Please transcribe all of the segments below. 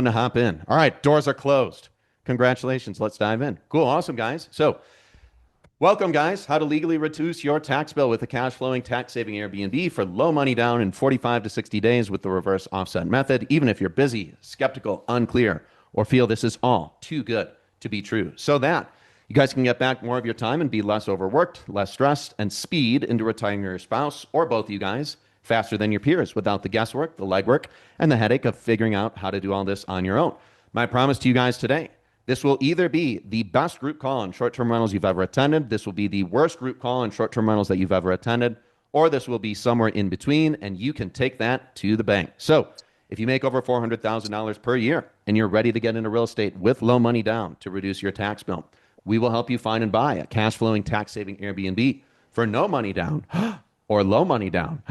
To hop in. All right, doors are closed. Congratulations. Let's dive in. Cool. Awesome, guys. So, welcome, guys. How to legally reduce your tax bill with a cash flowing tax saving Airbnb for low money down in 45 to 60 days with the reverse offset method, even if you're busy, skeptical, unclear, or feel this is all too good to be true. So that you guys can get back more of your time and be less overworked, less stressed, and speed into retiring your spouse or both of you guys faster than your peers without the guesswork, the legwork, and the headache of figuring out how to do all this on your own. My promise to you guys today, this will either be the best group call on short-term rentals you've ever attended, this will be the worst group call on short-term rentals that you've ever attended, or this will be somewhere in between, and you can take that to the bank. So if you make over $400,000 per year and you're ready to get into real estate with low money down to reduce your tax bill, we will help you find and buy a cash-flowing tax-saving Airbnb for no money down or low money down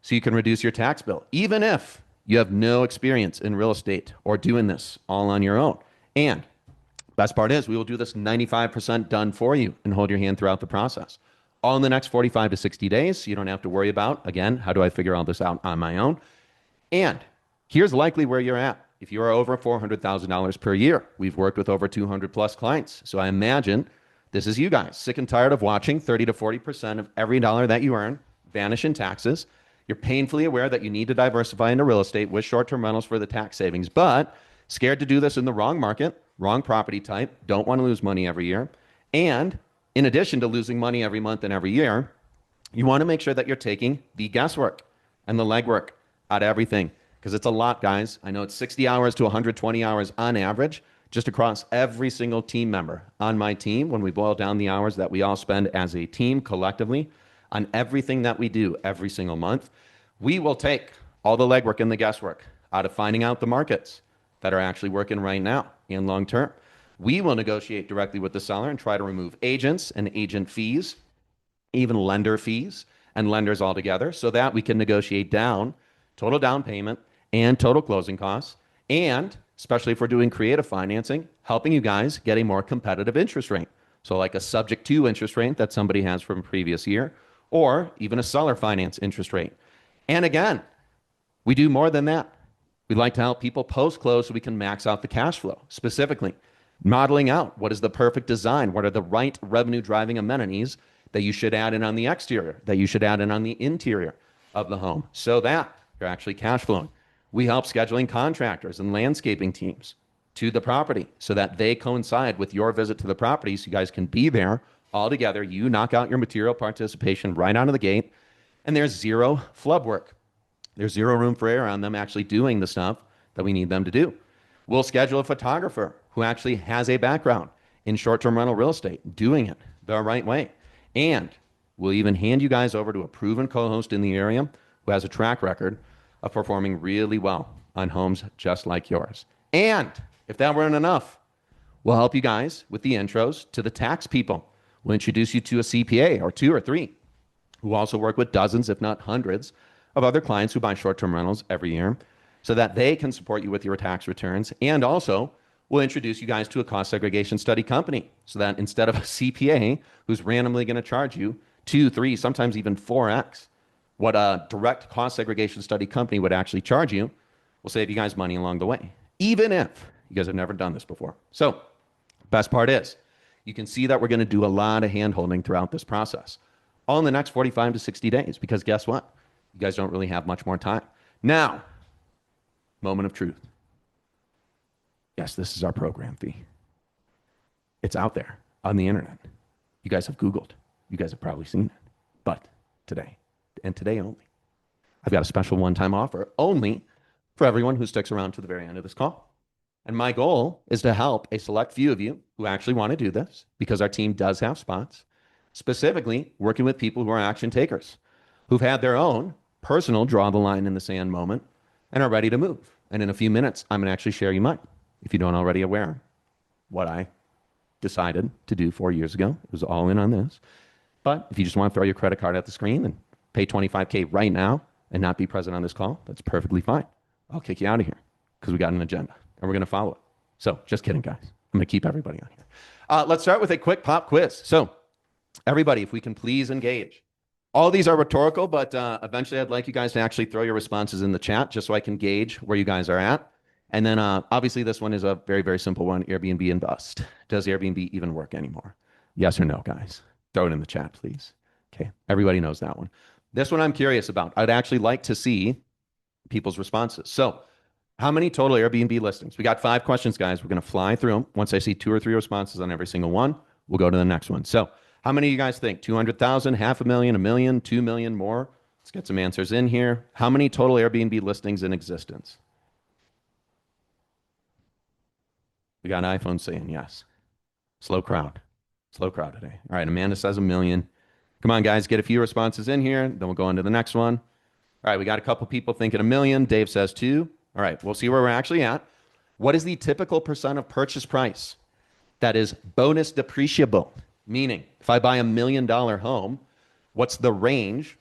so you can reduce your tax bill, even if you have no experience in real estate or doing this all on your own. And best part is we will do this 95% done for you and hold your hand throughout the process. All in the next 45 to 60 days. So you don't have to worry about, again, how do I figure all this out on my own? And here's likely where you're at. If you are over $400,000 per year, we've worked with over 200 plus clients. So I imagine this is you guys, sick and tired of watching 30 to 40% of every dollar that you earn vanish in taxes. You're painfully aware that you need to diversify into real estate with short-term rentals for the tax savings, but scared to do this in the wrong market, wrong property type, don't want to lose money every year. And in addition to losing money every month and every year, you want to make sure that you're taking the guesswork and the legwork out of everything, because it's a lot, guys. I know it's 60 hours to 120 hours on average, just across every single team member on my team when we boil down the hours that we all spend as a team collectively on everything that we do every single month. We will take all the legwork and the guesswork out of finding out the markets that are actually working right now and long term. We will negotiate directly with the seller and try to remove agents and agent fees, even lender fees and lenders altogether, so that we can negotiate down total down payment and total closing costs, and especially if we're doing creative financing, helping you guys get a more competitive interest rate. So like a subject to interest rate that somebody has from a previous year, or even a seller finance interest rate. And again, we do more than that. We like to help people post-close so we can max out the cash flow, specifically modeling out what is the perfect design, what are the right revenue-driving amenities that you should add in on the exterior, that you should add in on the interior of the home, so that you're actually cash flowing. We help scheduling contractors and landscaping teams to the property so that they coincide with your visit to the property so you guys can be there all together. You knock out your material participation right out of the gate, and there's zero flub work. There's zero room for error on them actually doing the stuff that we need them to do. We'll schedule a photographer who actually has a background in short-term rental real estate, doing it the right way. And we'll even hand you guys over to a proven co-host in the area who has a track record of performing really well on homes just like yours. And if that weren't enough, we'll help you guys with the intros to the tax people. We'll introduce you to a CPA or two or three who also work with dozens, if not hundreds, of other clients who buy short-term rentals every year so that they can support you with your tax returns. And also, we'll introduce you guys to a cost segregation study company so that instead of a CPA who's randomly going to charge you 2, 3, sometimes even 4x what a direct cost segregation study company would actually charge you, we'll save you guys money along the way, even if you guys have never done this before. So, best part is, you can see that we're going to do a lot of hand-holding throughout this process, all in the next 45 to 60 days, because guess what? You guys don't really have much more time. Now, moment of truth. Yes, this is our program fee. It's out there on the internet. You guys have Googled. You guys have probably seen it. But today, and today only, I've got a special one-time offer only for everyone who sticks around to the very end of this call. And my goal is to help a select few of you who actually want to do this, because our team does have spots, specifically working with people who are action takers, who've had their own personal draw the line in the sand moment and are ready to move. And in a few minutes, I'm going to actually share you mine, if you don't already aware what I decided to do 4 years ago. It was all in on this. But if you just want to throw your credit card at the screen and pay $25K right now and not be present on this call, that's perfectly fine. I'll kick you out of here because we got an agenda and we're going to follow it. So just kidding, guys. I'm going to keep everybody on here. Let's start with a quick pop quiz. So everybody, if we can please engage. All these are rhetorical, but eventually I'd like you guys to actually throw your responses in the chat just so I can gauge where you guys are at. And then obviously this one is a very, very simple one, Airbnb and bust. Does Airbnb even work anymore? Yes or no, guys? Throw it in the chat, please. Okay, everybody knows that one. This one I'm curious about. I'd actually like to see people's responses. So how many total Airbnb listings? We got 5 questions, guys. We're going to fly through them. Once I see 2 or 3 responses on every single one, we'll go to the next one. So how many of you guys think? 200,000, half a million, a million, 2 million more? Let's get some answers in here. How many total Airbnb listings in existence? We got iPhone saying yes. Slow crowd. Slow crowd today. All right, Amanda says a million. Come on, guys, get a few responses in here. Then we'll go on to the next one. All right, we got a couple people thinking a million. Dave says 2. All right, we'll see where we're actually at. What is the typical percent of purchase price that is bonus depreciable? Meaning, if I buy $1 million home, what's the range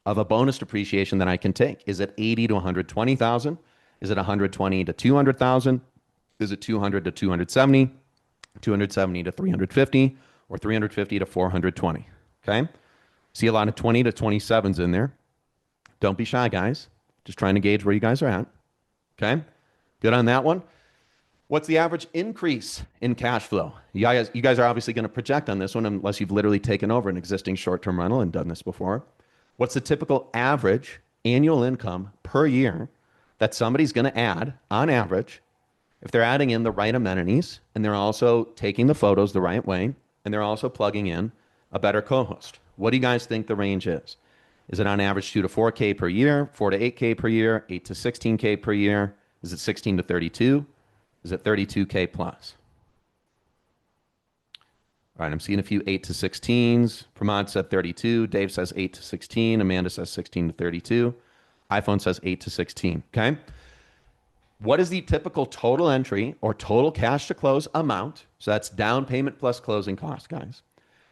of a bonus depreciation that I can take? Is it 80 to 120,000? Is it 120 to 200,000? Is it 200 to 270, 270 to 350, or 350 to 420? Okay. See a lot of 20 to 27s in there. Don't be shy, guys. Just trying to gauge where you guys are at. Okay. Good on that one. What's the average increase in cash flow? You guys are obviously going to project on this one unless you've literally taken over an existing short-term rental and done this before. What's the typical average annual income per year that somebody's going to add on average if they're adding in the right amenities and they're also taking the photos the right way and they're also plugging in a better co-host? What do you guys think the range is? Is it on average 2 to 4K per year, 4 to 8K per year, 8 to 16K per year? Is it 16 to 32? Is it 32K plus? All right, I'm seeing a few 8 to 16s. Pramod said 32. Dave says 8 to 16. Amanda says 16 to 32. iPhone says 8 to 16. Okay. What is the typical total entry or total cash to close amount? So that's down payment plus closing costs, guys,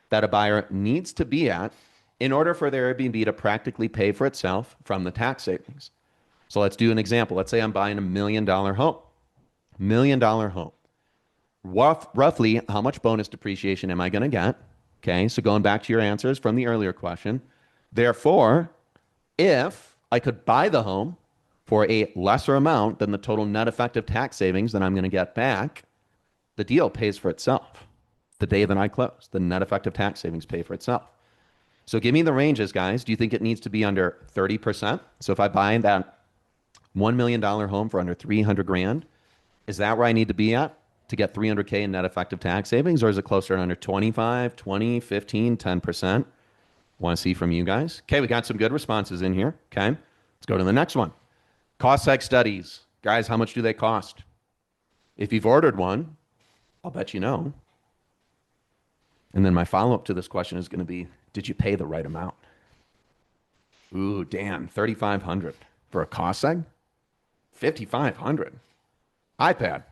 that a buyer needs to be at in order for their Airbnb to practically pay for itself from the tax savings. So let's do an example. Let's say I'm buying $1 million home. $1 million home. Roughly, how much bonus depreciation am I going to get? Okay, so going back to your answers from the earlier question. Therefore, if I could buy the home for a lesser amount than the total net effective tax savings that I'm going to get back, the deal pays for itself. The day that I close, the net effective tax savings pay for itself. So give me the ranges, guys. Do you think it needs to be under 30%? So if I buy that $1 million home for under 300 grand, is that where I need to be at to get 300K in net effective tax savings? Or is it closer to under 25, 20, 15, 10%? Want to see from you guys. Okay, we got some good responses in here. Okay, let's go to the next one. Cost seg studies. Guys, how much do they cost? If you've ordered one, I'll bet you know. And then my follow-up to this question is going to be, did you pay the right amount? Ooh, damn, $3,500 for a cost seg? $5,500. iPad.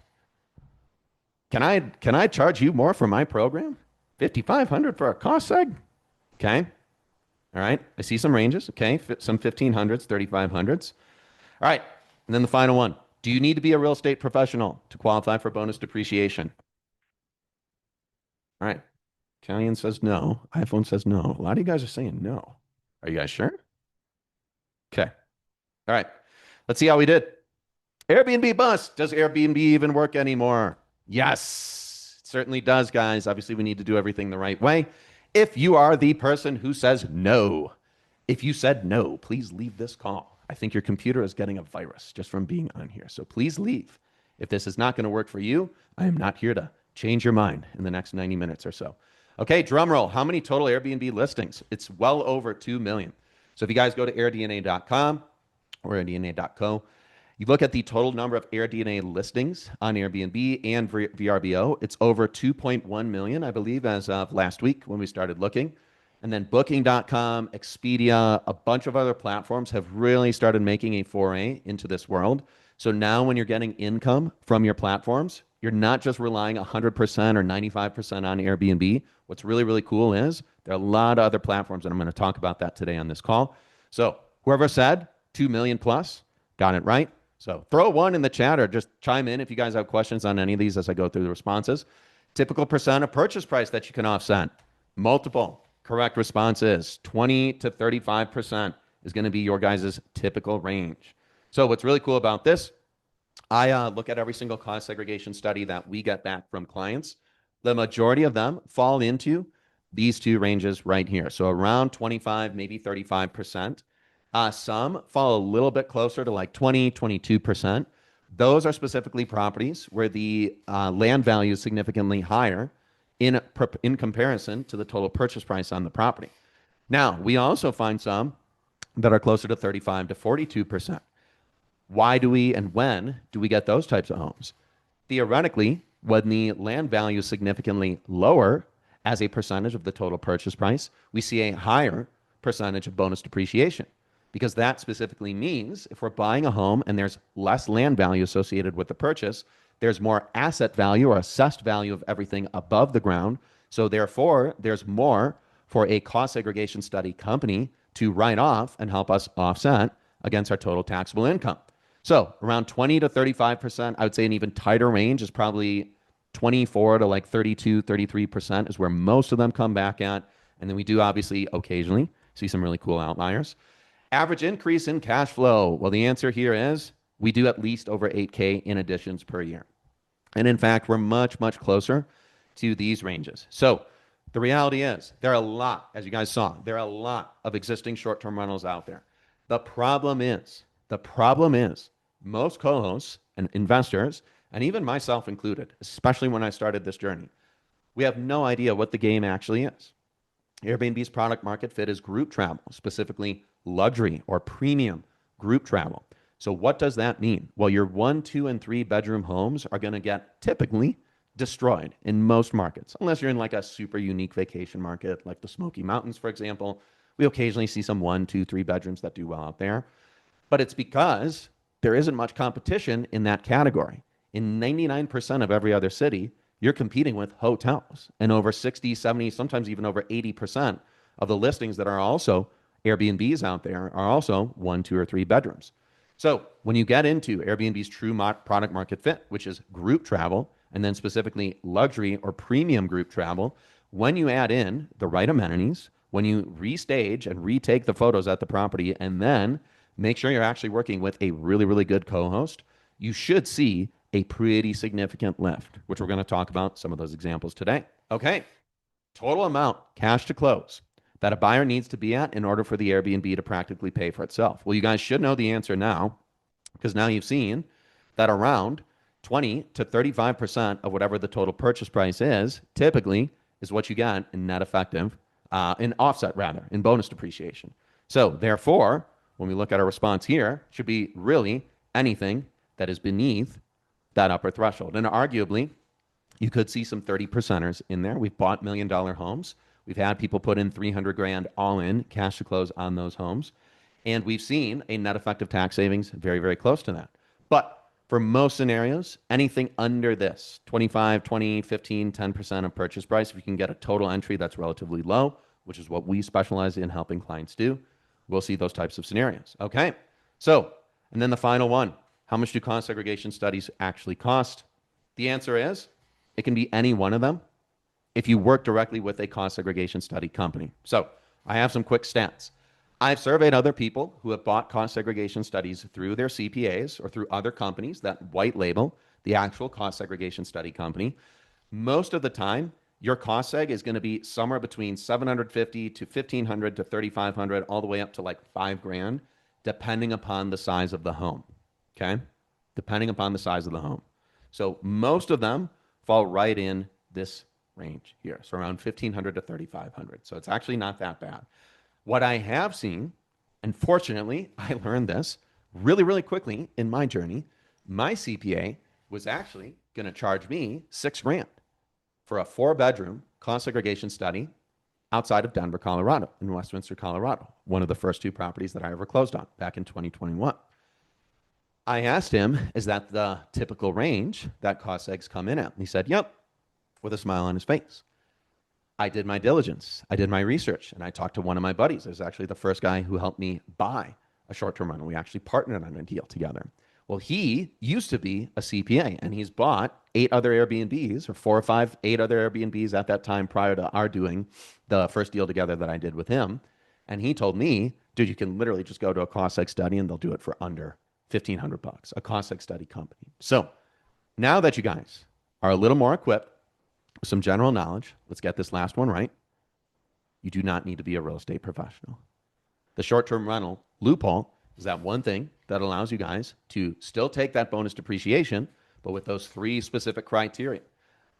Can I charge you more for my program? $5,500 for a cost seg? Okay. All right. I see some ranges. Okay. Some 1,500s, 3,500s. All right. And then the final one. Do you need to be a real estate professional to qualify for bonus depreciation? All right. Callian says no. iPhone says no. A lot of you guys are saying no. Are you guys sure? Okay. All right. Let's see how we did. Airbnb bust. Does Airbnb even work anymore? Yes, it certainly does, guys. Obviously, we need to do everything the right way. If you are the person who says no, if you said no, please leave this call. I think your computer is getting a virus just from being on here. So please leave. If this is not going to work for you, I am not here to change your mind in the next 90 minutes or so. Okay, drum roll. How many total Airbnb listings? It's well over 2 million. So if you guys go to airdna.com or airdna.co, you look at the total number of AirDNA listings on Airbnb and VRBO. It's over 2.1 million, I believe, as of last week when we started looking. And then Booking.com, Expedia, a bunch of other platforms have really started making a foray into this world. So now when you're getting income from your platforms, you're not just relying 100% or 95% on Airbnb. What's really, really cool is there are a lot of other platforms, and I'm going to talk about that today on this call. So whoever said 2 million plus, got it right. So throw one in the chat or just chime in if you guys have questions on any of these as I go through the responses. Typical percent of purchase price that you can offset. Multiple. Correct response is 20 to 35% is going to be your guys' typical range. So what's really cool about this, I look at every single cost segregation study that we get back from clients. The majority of them fall into these two ranges right here. So around 25, maybe 35%. Some fall a little bit closer to like 20, 22%. Those are specifically properties where the land value is significantly higher in comparison to the total purchase price on the property. Now, we also find some that are closer to 35 to 42%. Why do we and when do we get those types of homes? Theoretically, when the land value is significantly lower as a percentage of the total purchase price, we see a higher percentage of bonus depreciation because that specifically means if we're buying a home and there's less land value associated with the purchase, there's more asset value or assessed value of everything above the ground. So therefore, there's more for a cost segregation study company to write off and help us offset against our total taxable income. So around 20 to 35%, I would say an even tighter range is probably 24 to like 32, 33% is where most of them come back at. And then we do obviously occasionally see some really cool outliers. Average increase in cash flow. Well, the answer here is we do at least over 8K in additions per year. And in fact, we're much, much closer to these ranges. So the reality is there are a lot, as you guys saw, there are a lot of existing short-term rentals out there. The problem is most co-hosts and investors, and even myself included, especially when I started this journey, we have no idea what the game actually is. Airbnb's product market fit is group travel, specifically luxury or premium group travel. So what does that mean? Well, your 1, 2, and 3 bedroom homes are going to get typically destroyed in most markets, unless you're in like a super unique vacation market, like the Smoky Mountains, for example. We occasionally see some 1, 2, 3 bedrooms that do well out there. But it's because there isn't much competition in that category. In 99% of every other city, you're competing with hotels. And over 60, 70, sometimes even over 80% of the listings that are also Airbnbs out there are also 1, 2, or 3 bedrooms. So when you get into Airbnb's true product market fit, which is group travel, and then specifically luxury or premium group travel, when you add in the right amenities, when you restage and retake the photos at the property, and then make sure you're actually working with a really, really good co-host, you should see a pretty significant lift, which we're going to talk about some of those examples today. Okay, total amount, cash to close, that a buyer needs to be at in order for the Airbnb to practically pay for itself. Well, you guys should know the answer now, because now you've seen that around 20 to 35% of whatever the total purchase price is, typically is what you get in net effective, in offset rather, in bonus depreciation. So therefore, when we look at our response here, it should be really anything that is beneath that upper threshold. And arguably, you could see some 30%ers in there. We've bought $1 million homes. We've had people put in 300 grand all in cash to close on those homes. And we've seen a net effective tax savings very, very close to that. But for most scenarios, anything under this, 25, 20, 15, 10% of purchase price, if you can get a total entry that's relatively low, which is what we specialize in helping clients do, we'll see those types of scenarios. Okay, so, and then the final one, how much do cost segregation studies actually cost? The answer is, it can be any one of them if you work directly with a cost segregation study company. So I have some quick stats. I've surveyed other people who have bought cost segregation studies through their CPAs or through other companies that white label the actual cost segregation study company. Most of the time, your cost seg is going to be somewhere between 750 to 1500 to 3500, all the way up to like $5,000, depending upon the size of the home. Okay, depending upon the size of the home. So most of them fall right in this range here, so around 1500 to 3500. So it's actually not that bad. What I have seen, and fortunately, I learned this really, really quickly in my journey. My CPA was actually going to charge me $6,000 for a 4-bedroom cost segregation study outside of Denver, Colorado, in Westminster, Colorado, one of the first 2 properties that I ever closed on back in 2021. I asked him, is that the typical range that cost segs come in at? And he said, yep, with a smile on his face. I did my diligence. I did my research, and I talked to one of my buddies. It was actually the first guy who helped me buy a short-term rental. We actually partnered on a deal together. Well, he used to be a CPA, and he's bought 8 other Airbnbs, or 4 or 5, 8 other Airbnbs at that time prior to our doing the first deal together that I did with him. And he told me, dude, you can literally just go to a cost seg study, and they'll do it for under $1,500, a cost like study company. So now that you guys are a little more equipped with some general knowledge, let's get this last one right. You do not need to be a real estate professional. The short-term rental loophole is that one thing that allows you guys to still take that bonus depreciation, but with those three specific criteria.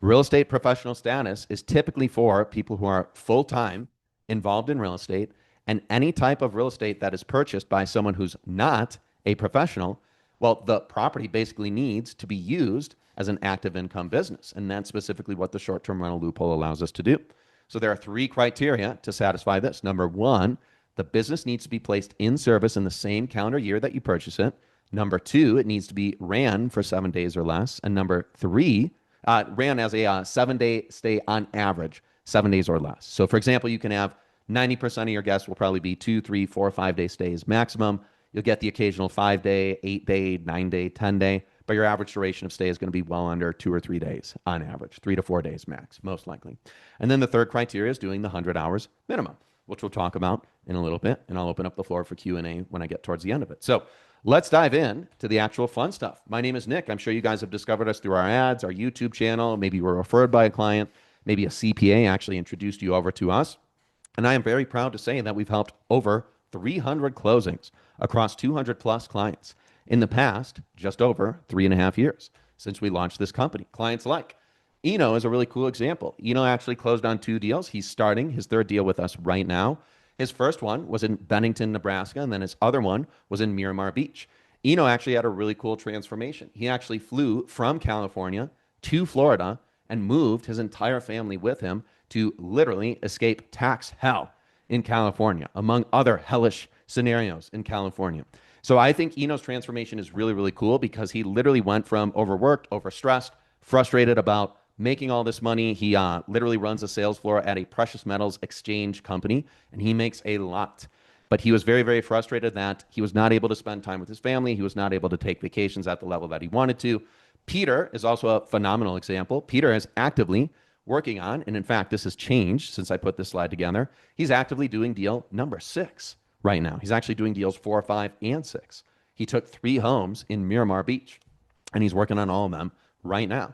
Real estate professional status is typically for people who are full-time involved in real estate, and any type of real estate that is purchased by someone who's not a professional, well, the property basically needs to be used as an active income business. And that's specifically what the short-term rental loophole allows us to do. So there are three criteria to satisfy this. Number one, the business needs to be placed in service in the same calendar year that you purchase it. Number two, it needs to be ran for 7 days or less. And number three, ran as a 7-day stay on average, 7 days or less. So for example, you can have 90% of your guests will probably be 2, 3, 4, 5-day stays maximum. You'll get the occasional 5-day, 8-day, 9-day, 10-day, but your average duration of stay is going to be well under 2 or 3 days on average, 3 to 4 days max, most likely. And then the third criteria is doing the 100 hours minimum, which we'll talk about in a little bit, and I'll open up the floor for Q&A when I get towards the end of it. So let's dive in to the actual fun stuff. My name is Nick. I'm sure you guys have discovered us through our ads, our YouTube channel. Maybe you were referred by a client. Maybe a CPA actually introduced you over to us. And I am very proud to say that we've helped over 300 closings across 200 plus clients in the past, just over 3.5 years since we launched this company. Clients like Eno is a really cool example. Eno actually closed on 2 deals. He's starting his 3rd deal with us right now. His first one was in Bennington, Nebraska, and then his other one was in Miramar Beach. Eno actually had a really cool transformation. He actually flew from California to Florida and moved his entire family with him to literally escape tax hell in California, among other hellish scenarios in California. So I think Eno's transformation is really, really cool because he literally went from overworked, overstressed, frustrated about making all this money. He literally runs a sales floor at a precious metals exchange company, and he makes a lot. But he was very, very frustrated that he was not able to spend time with his family. He was not able to take vacations at the level that he wanted to. Peter is also a phenomenal example. Peter is actively working on, and in fact, this has changed since I put this slide together. He's actively doing deal number 6 right now. He's actually doing deals 4, 5, and 6. He took 3 homes in Miramar Beach, and he's working on all of them right now.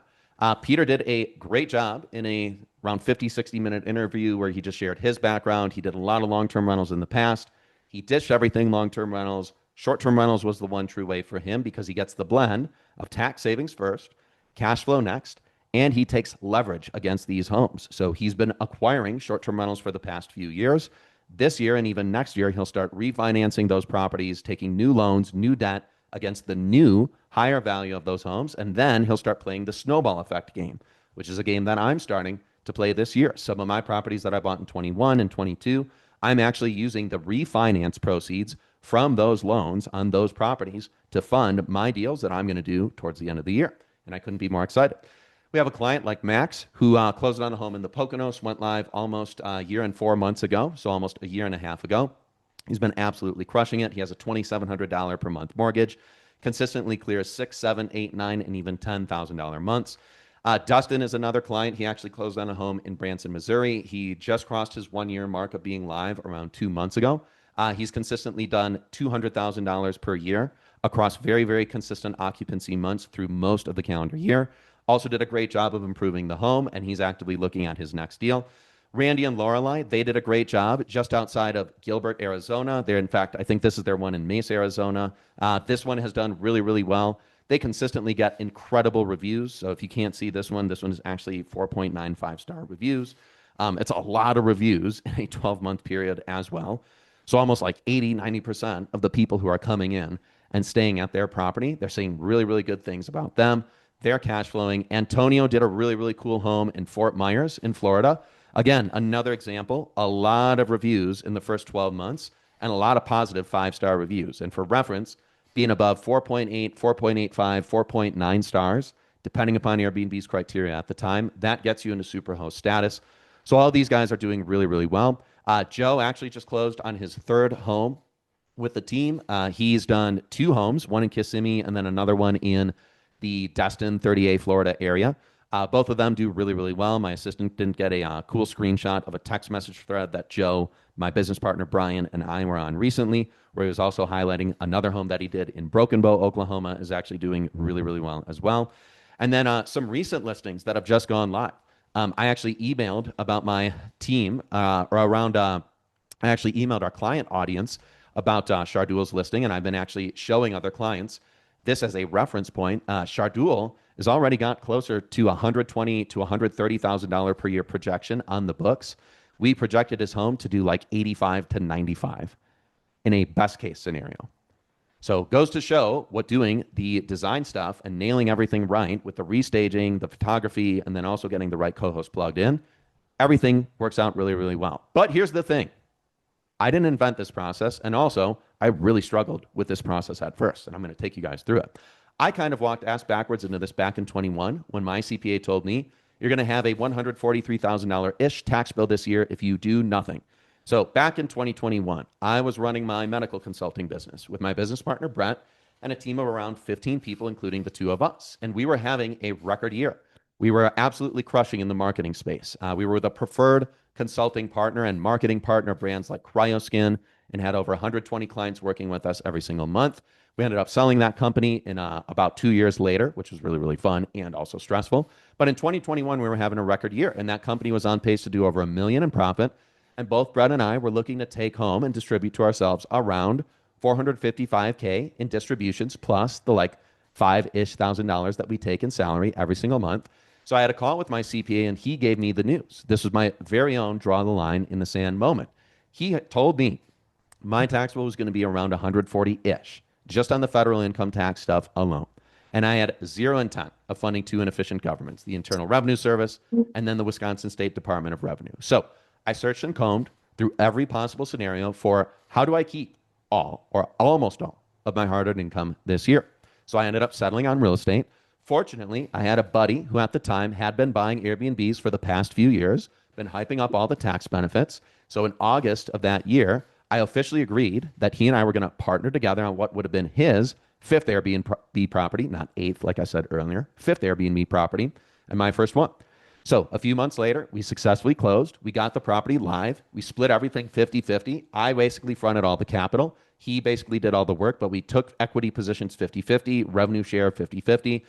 Peter did a great job in a around 50, 60-minute interview where he just shared his background. He did a lot of long-term rentals in the past. He ditched everything long-term rentals. Short-term rentals was the one true way for him because he gets the blend of tax savings first, cash flow next, and he takes leverage against these homes. So he's been acquiring short-term rentals for the past few years. This year and even next year, he'll start refinancing those properties, taking new loans, new debt against the new higher value of those homes. And then he'll start playing the snowball effect game, which is a game that I'm starting to play this year. Some of my properties that I bought in 21 and 22, I'm actually using the refinance proceeds from those loans on those properties to fund my deals that I'm going to do towards the end of the year. And I couldn't be more excited. We have a client like Max who closed on a home in the Poconos, went live almost a year and 4 months ago, so almost a year and a half ago. He's been absolutely crushing it. He has a $2,700 per month mortgage, consistently clears $6,000, $7,000, $8,000, $9,000, and even $10,000 months. Dustin is another client. He actually closed on a home in Branson, Missouri. He just crossed his 1-year mark of being live around 2 months ago. He's consistently done $200,000 per year across very, very consistent occupancy months through most of the calendar year. Also did a great job of improving the home, and he's actively looking at his next deal. Randy and Lorelei, they did a great job just outside of Gilbert, Arizona. They're, in fact, I think this is their one in Mesa, Arizona. This one has done really, really well. They consistently get incredible reviews. So if you can't see this one is actually 4.95 star reviews. It's a lot of reviews in a 12-month period as well. So almost like 80, 90% of the people who are coming in and staying at their property, they're saying really, really good things about them. They're cash flowing. Antonio did a really, really cool home in Fort Myers in Florida. Again, another example, a lot of reviews in the first 12 months and a lot of positive 5-star reviews. And for reference, being above 4.8, 4.85, 4.9 stars, depending upon Airbnb's criteria at the time, that gets you into superhost status. So all these guys are doing really, really well. Joe actually just closed on his 3rd home with the team. He's done 2 homes, one in Kissimmee and then another one in the Destin, 30A, Florida area. Both of them do really, really well. My assistant didn't get a cool screenshot of a text message thread that Joe, my business partner Brian, and I were on recently, where he was also highlighting another home that he did in Broken Bow, Oklahoma, is actually doing really, really well as well. And then some recent listings that have just gone live. I actually emailed about my team or around. I actually emailed our client audience about Shardul's listing, and I've been actually showing other clients this as a reference point. Shardul has already got closer to $120,000 to $130,000 per year projection on the books. We projected his home to do like 85 to 95 in a best case scenario. So goes to show what doing the design stuff and nailing everything right with the restaging, the photography, and then also getting the right co-host plugged in, everything works out really, really well. But here's the thing. I didn't invent this process, and also I really struggled with this process at first, and I'm going to take you guys through it. I kind of walked ass backwards into this back in 21 when my CPA told me you're going to have a $143,000-ish tax bill this year if you do nothing. So back in 2021, I was running my medical consulting business with my business partner, Brett, and a team of around 15 people, including the two of us. And we were having a record year. We were absolutely crushing in the marketing space. We were the preferred consulting partner and marketing partner of brands like Cryoskin and had over 120 clients working with us every single month. We ended up selling that company in about 2 years later, which was really, really fun and also stressful. But in 2021, we were having a record year, and that company was on pace to do over $1 million in profit. And both Brett and I were looking to take home and distribute to ourselves around $455K in distributions plus the like $5,000-ish that we take in salary every single month. So I had a call with my CPA, and he gave me the news. This was my very own draw the line in the sand moment. He had told me my tax bill was going to be around 140-ish, just on the federal income tax stuff alone. And I had zero intent of funding two inefficient governments, the Internal Revenue Service and then the Wisconsin State Department of Revenue. So I searched and combed through every possible scenario for how do I keep all or almost all of my hard-earned income this year. So I ended up settling on real estate. Fortunately, I had a buddy who at the time had been buying Airbnbs for the past few years, been hyping up all the tax benefits. So in August of that year, I officially agreed that he and I were going to partner together on what would have been his fifth Airbnb property, not eighth, like I said earlier, fifth Airbnb property, and my first one. So a few months later, we successfully closed. We got the property live. We split everything 50-50. I basically fronted all the capital. He basically did all the work, but we took equity positions 50-50, revenue share 50-50.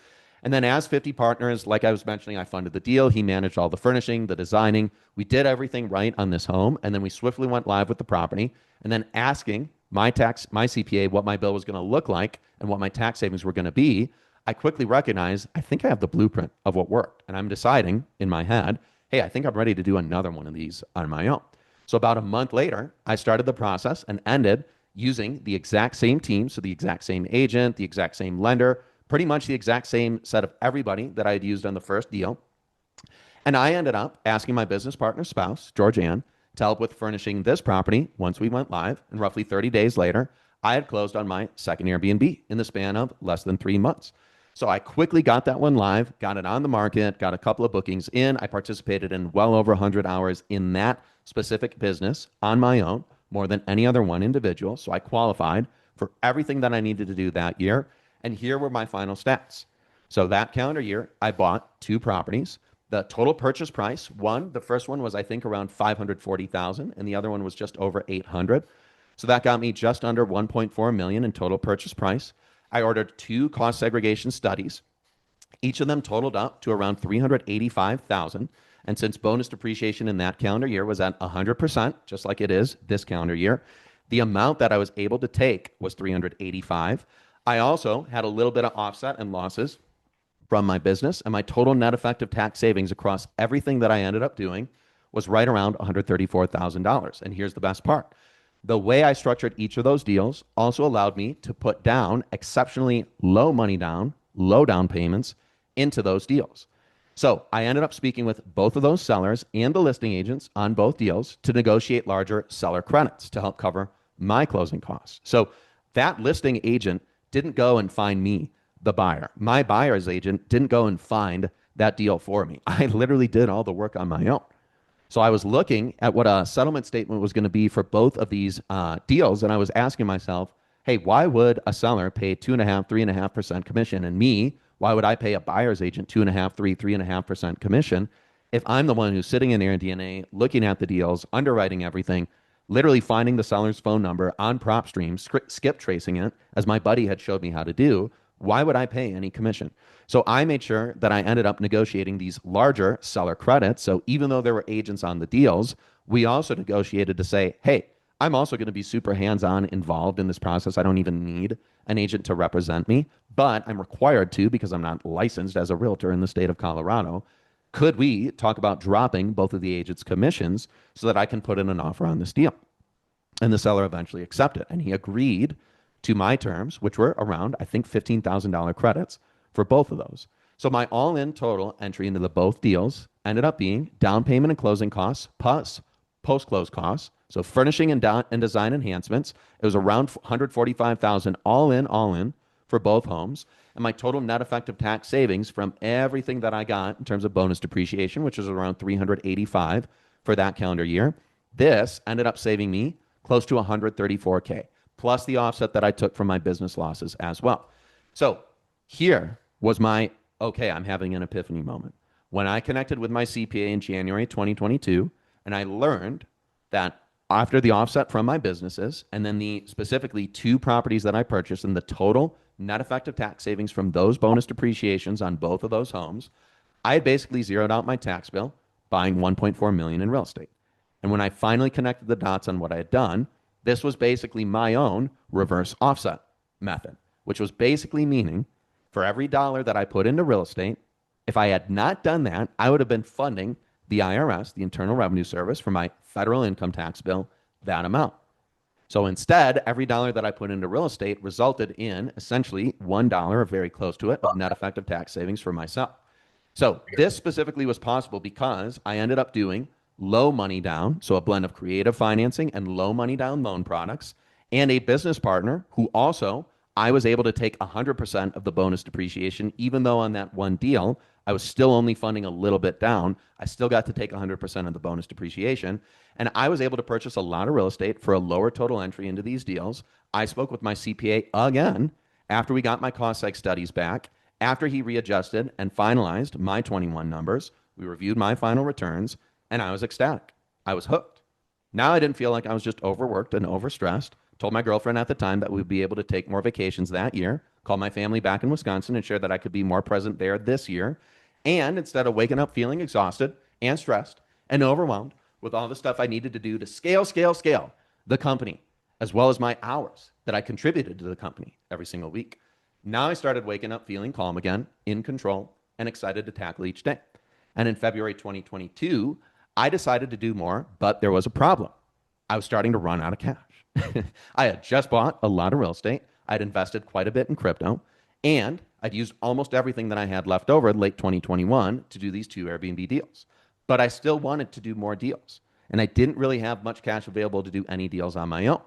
And then as 50 partners, like I was mentioning, I funded the deal. He managed all the furnishing, the designing. We did everything right on this home. And then we swiftly went live with the property. And then asking my CPA what my bill was going to look like and what my tax savings were going to be, I quickly recognized, I think I have the blueprint of what worked. And I'm deciding in my head, hey, I think I'm ready to do another one of these on my own. So about a month later, I started the process and ended using the exact same team. So the exact same agent, the exact same lender, pretty much the exact same set of everybody that I had used on the first deal. And I ended up asking my business partner's spouse, Georgianne, to help with furnishing this property once we went live. And roughly 30 days later, I had closed on my second Airbnb in the span of less than 3 months. So I quickly got that one live, got it on the market, got a couple of bookings in. I participated in well over 100 hours in that specific business on my own, more than any other one individual. So I qualified for everything that I needed to do that year. And here were my final stats. So that calendar year, I bought 2 properties. The total purchase price, the first one was I think around $540,000, and the other one was just over $800,000. So that got me just under $1.4 million in total purchase price. I ordered 2 cost segregation studies. Each of them totaled up to around $385,000. And since bonus depreciation in that calendar year was at 100%, just like it is this calendar year, the amount that I was able to take was $385,000. I also had a little bit of offset and losses from my business, and my total net effective tax savings across everything that I ended up doing was right around $134,000. And here's the best part. The way I structured each of those deals also allowed me to put down exceptionally low money down, low down payments into those deals. So I ended up speaking with both of those sellers and the listing agents on both deals to negotiate larger seller credits to help cover my closing costs. So that listing agent didn't go and find me, the buyer. My buyer's agent didn't go and find that deal for me. I literally did all the work on my own. So I was looking at what a settlement statement was going to be for both of these deals, and I was asking myself, hey, why would a seller pay 2.5%, 3.5% commission and me Why would I pay a buyer's agent 2.5, 3.5% commission if I'm the one who's sitting in AirDNA, looking at the deals, underwriting everything, literally finding the seller's phone number on PropStream, skip tracing it, as my buddy had showed me how to do? Why would I pay any commission? So I made sure that I ended up negotiating these larger seller credits. So even though there were agents on the deals, we also negotiated to say, hey, I'm also going to be super hands-on involved in this process. I don't even need an agent to represent me, but I'm required to because I'm not licensed as a realtor in the state of Colorado. Could we talk about dropping both of the agents' commissions so that I can put in an offer on this deal? And the seller eventually accepted, and he agreed to my terms, which were around, I think, $15,000 credits for both of those. So my all-in total entry into the both deals ended up being down payment and closing costs plus post-close costs. So furnishing and design enhancements, it was around 145,000 all in for both homes. And my total net effective tax savings from everything that I got in terms of bonus depreciation, which was around 385 for that calendar year, this ended up saving me close to 134K, plus the offset that I took from my business losses as well. So here was my, okay, I'm having an epiphany moment. When I connected with my CPA in January 2022, and I learned that after the offset from my businesses, and then the specifically 2 properties that I purchased, and the total net effective tax savings from those bonus depreciations on both of those homes, I had basically zeroed out my tax bill buying 1.4 million in real estate. And when I finally connected the dots on what I had done, this was basically my own reverse offset method, which was basically meaning for every dollar that I put into real estate, if I had not done that, I would have been funding the IRS, the Internal Revenue Service, for my federal income tax bill, that amount. So instead, every dollar that I put into real estate resulted in essentially $1 or very close to it of net effective tax savings for myself. So this specifically was possible because I ended up doing low money down, so a blend of creative financing and low money down loan products, and a business partner who also I was able to take 100% of the bonus depreciation, even though on that one deal, I was still only funding a little bit down. I still got to take 100% of the bonus depreciation. And I was able to purchase a lot of real estate for a lower total entry into these deals. I spoke with my CPA again after we got my cost seg studies back, after he readjusted and finalized my 21 numbers. We reviewed my final returns, and I was ecstatic. I was hooked. Now I didn't feel like I was just overworked and overstressed. Told my girlfriend at the time that we'd be able to take more vacations that year, called my family back in Wisconsin and shared that I could be more present there this year. And instead of waking up feeling exhausted and stressed and overwhelmed with all the stuff I needed to do to scale the company, as well as my hours that I contributed to the company every single week, now I started waking up feeling calm again, in control, and excited to tackle each day. And in February 2022, I decided to do more, but there was a problem. I was starting to run out of cash. I had just bought a lot of real estate. I'd invested quite a bit in crypto, and I'd used almost everything that I had left over in late 2021 to do these 2 Airbnb deals. But I still wanted to do more deals, and I didn't really have much cash available to do any deals on my own.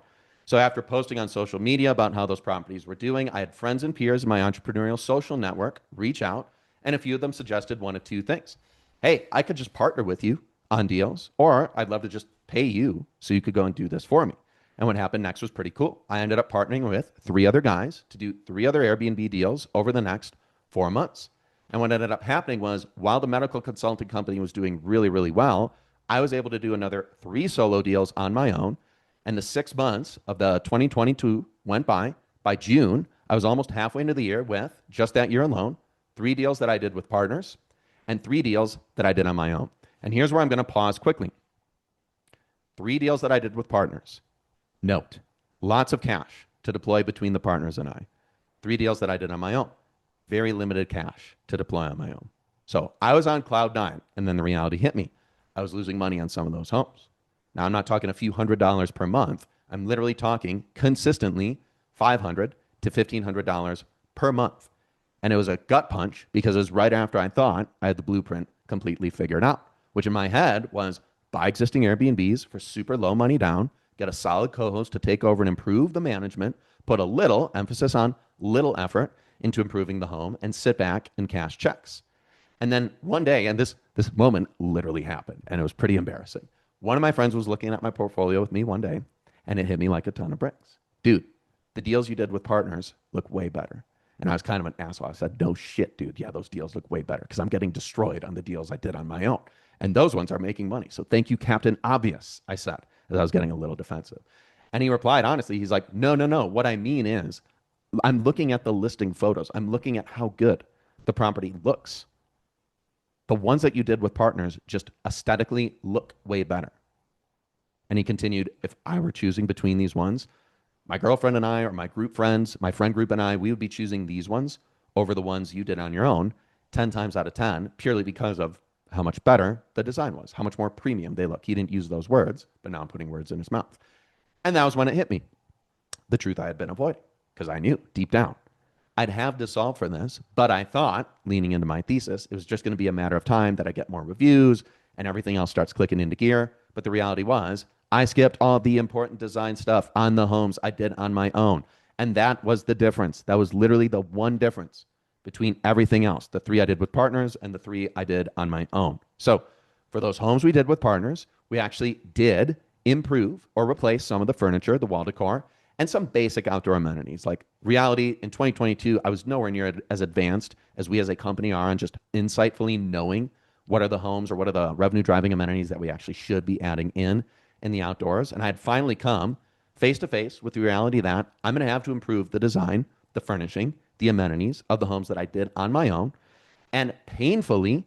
So after posting on social media about how those properties were doing, I had friends and peers in my entrepreneurial social network reach out, and a few of them suggested one of 2 things. Hey, I could just partner with you on deals, or I'd love to just pay you so you could go and do this for me. And what happened next was pretty cool. I ended up partnering with 3 other guys to do 3 other Airbnb deals over the next 4 months. And what ended up happening was while the medical consulting company was doing really, really well, I was able to do another 3 solo deals on my own. And the 6 months of the 2022 went by. By June, I was almost halfway into the year with, just that year alone, 3 deals that I did with partners and 3 deals that I did on my own. And here's where I'm going to pause quickly. 3 deals that I did with partners. Note, lots of cash to deploy between the partners and I. 3 deals that I did on my own. Very limited cash to deploy on my own. So I was on cloud 9, and then the reality hit me. I was losing money on some of those homes. Now, I'm not talking a few $100s per month. I'm literally talking consistently $500 to $1,500 per month. And it was a gut punch because it was right after I thought I had the blueprint completely figured out, which in my head was buy existing Airbnbs for super low money down, get a solid co-host to take over and improve the management, put a little emphasis on little effort into improving the home, and sit back and cash checks. And then one day, and this moment literally happened, and it was pretty embarrassing. One of my friends was looking at my portfolio with me one day, and it hit me like a ton of bricks. Dude, the deals you did with partners look way better. And I was kind of an asshole. I said, no shit, dude. Yeah, those deals look way better because I'm getting destroyed on the deals I did on my own. And those ones are making money. So thank you, Captain Obvious, I said, as I was getting a little defensive. And he replied, honestly, he's like, no, no, no. What I mean is, I'm looking at the listing photos. I'm looking at how good the property looks. The ones that you did with partners just aesthetically look way better. And he continued, if I were choosing between these ones, my girlfriend and I, or my group friends, my friend group and I, we would be choosing these ones over the ones you did on your own 10 times out of 10, purely because of how much better the design was, how much more premium they look. He didn't use those words, but now I'm putting words in his mouth. And that was when it hit me. The truth I had been avoiding, because I knew deep down I'd have to solve for this, but I thought, leaning into my thesis, it was just going to be a matter of time that I get more reviews and everything else starts clicking into gear. But the reality was, I skipped all the important design stuff on the homes I did on my own. And that was the difference. That was literally the one difference between everything else, the three I did with partners and the three I did on my own. So for those homes we did with partners, we actually did improve or replace some of the furniture, the wall decor, and some basic outdoor amenities. Like reality in 2022, I was nowhere near as advanced as we as a company are on just insightfully knowing what are the homes or what are the revenue driving amenities that we actually should be adding in the outdoors. And I had finally come face to face with the reality that I'm going to have to improve the design, the furnishing, the amenities of the homes that I did on my own. And painfully,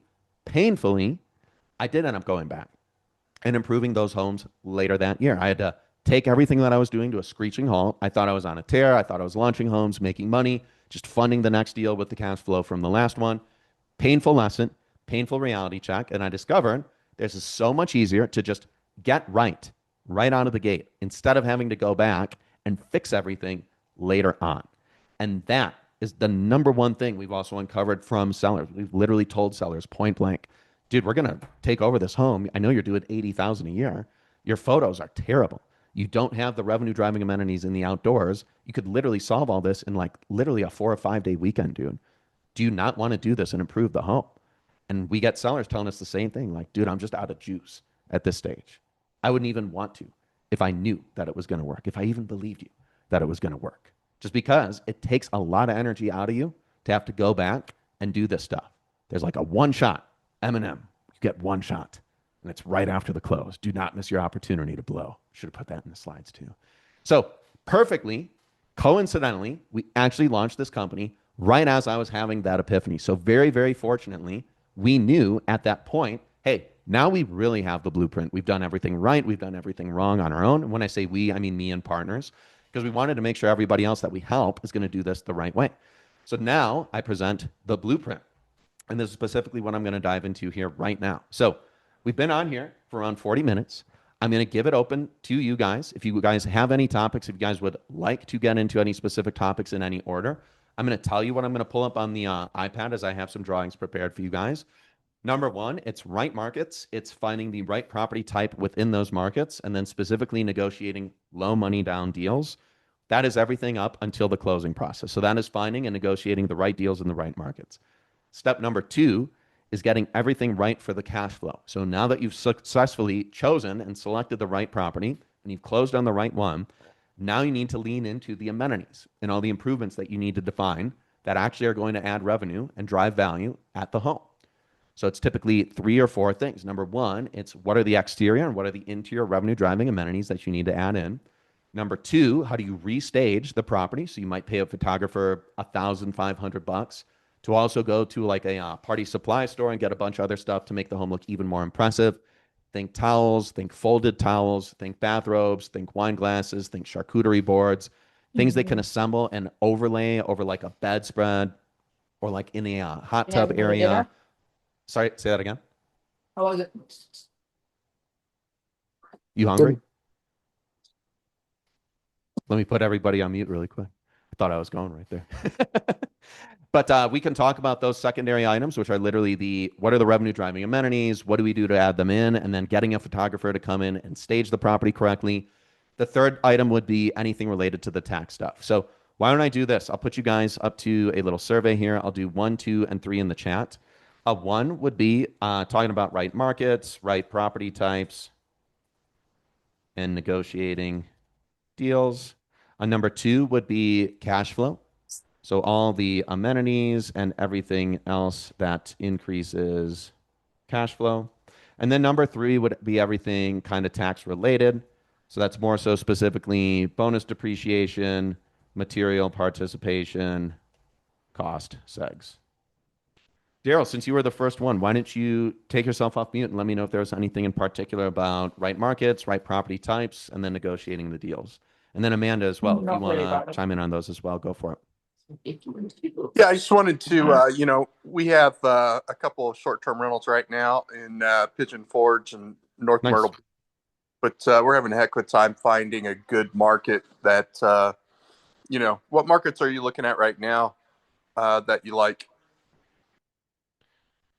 I did end up going back and improving those homes later that year. I had to take everything that I was doing to a screeching halt. I thought I was on a tear. I thought I was launching homes, making money, just funding the next deal with the cash flow from the last one. Painful lesson, painful reality check. And I discovered this is so much easier to just get right out of the gate instead of having to go back and fix everything later on. And that is the number one thing we've also uncovered from sellers. We've literally told sellers point blank, dude, we're going to take over this home. I know you're doing 80,000 a year. Your photos are terrible. You don't have the revenue driving amenities in the outdoors. You could literally solve all this in like literally a 4 or 5 day weekend, dude. Do you not want to do this and improve the home? And we get sellers telling us the same thing, like, dude, I'm just out of juice at this stage. I wouldn't even want to if I knew that it was going to work, if I even believed you that it was going to work. Just because it takes a lot of energy out of you to have to go back and do this stuff. There's like a one shot, Eminem, you get one shot, and it's right after the close. Do not miss your opportunity to blow. Should have put that in the slides too. So perfectly, coincidentally, we actually launched this company right as I was having that epiphany. So very, very fortunately, we knew at that point, hey, now we really have the blueprint. We've done everything right. We've done everything wrong on our own. And when I say we, I mean me and partners, because we wanted to make sure everybody else that we help is going to do this the right way. So now I present the blueprint. And this is specifically what I'm going to dive into here right now. So we've been on here for around 40 minutes. I'm going to give it open to you guys. If you guys have any topics, if you guys would like to get into any specific topics in any order, I'm going to tell you what I'm going to pull up on the iPad as I have some drawings prepared for you guys. Number one, it's right markets. It's finding the right property type within those markets and then specifically negotiating low money down deals. That is everything up until the closing process. So that is finding and negotiating the right deals in the right markets. Step number two is getting everything right for the cash flow. So now that you've successfully chosen and selected the right property and you've closed on the right one, now you need to lean into the amenities and all the improvements that you need to define that actually are going to add revenue and drive value at the home. So it's typically 3 or 4 things. Number one, it's what are the exterior and what are the interior revenue driving amenities that you need to add in. Number two, how do you restage the property? So you might pay a photographer $1,500 to also go to like a party supply store and get a bunch of other stuff to make the home look even more impressive. Think towels, think folded towels, think bathrobes, think wine glasses, think charcuterie boards, things they can assemble and overlay over like a bedspread or like in a hot tub area. Sorry, say that again. How was it? You hungry? Let me put everybody on mute really quick. I thought I was going right there. But we can talk about those secondary items, which are literally the what are the revenue driving amenities? What do we do to add them in? And then getting a photographer to come in and stage the property correctly. The third item would be anything related to the tax stuff. So why don't I do this? I'll put you guys up to a little survey here. I'll do 1, 2, and 3 in the chat. One would be talking about right markets, right property types, and negotiating deals. Number 2 would be cash flow. So all the amenities and everything else that increases cash flow. And then number three would be everything kind of tax related. So that's more so specifically bonus depreciation, material participation, cost segs. Daryl, since you were the first one, why don't you take yourself off mute and let me know if there's anything in particular about right markets, right property types, and then negotiating the deals. And then Amanda as well, if you Not want worry to about it. chime in on those as well, go for it. Yeah, I just wanted to, we have a couple of short-term rentals right now in Pigeon Forge and North Nice. Myrtle, but we're having a heck of a time finding a good market that, what markets are you looking at right now that you like?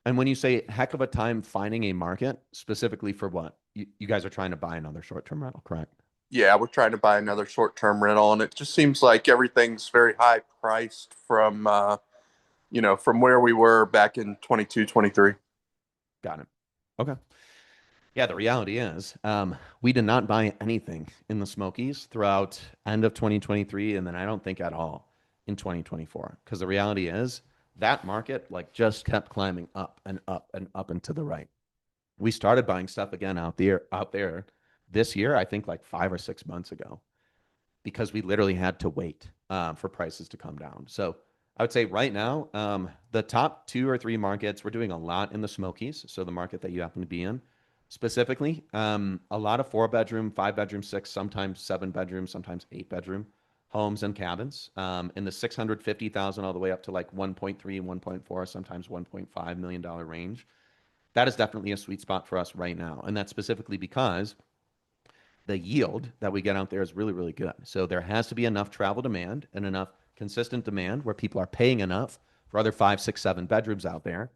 And when you say heck of a time finding a market, specifically for what? You guys are trying to buy another short-term rental, correct? Yeah, we're trying to buy another short-term rental, and it just seems like everything's very high priced from, from where we were back in 22, 23. Got it. Okay. Yeah, the reality is, we did not buy anything in the Smokies throughout end of 2023, and then I don't think at all in 2024. Because the reality is that market like just kept climbing up and up and up and to the right. We started buying stuff again out there this year, I think like 5 or 6 months ago, because we literally had to wait for prices to come down. So I would say right now, the top 2 or 3 markets, we're doing a lot in the Smokies. So the market that you happen to be in specifically, a lot of 4 bedroom, 5 bedroom, six, sometimes 7 bedroom, sometimes 8 bedroom homes and cabins in the 650,000 all the way up to like 1.3, 1.4, sometimes $1.5 million range. That is definitely a sweet spot for us right now. And that's specifically because the yield that we get out there is really, really good. So there has to be enough travel demand and enough consistent demand where people are paying enough for other 5, 6, 7 bedrooms out there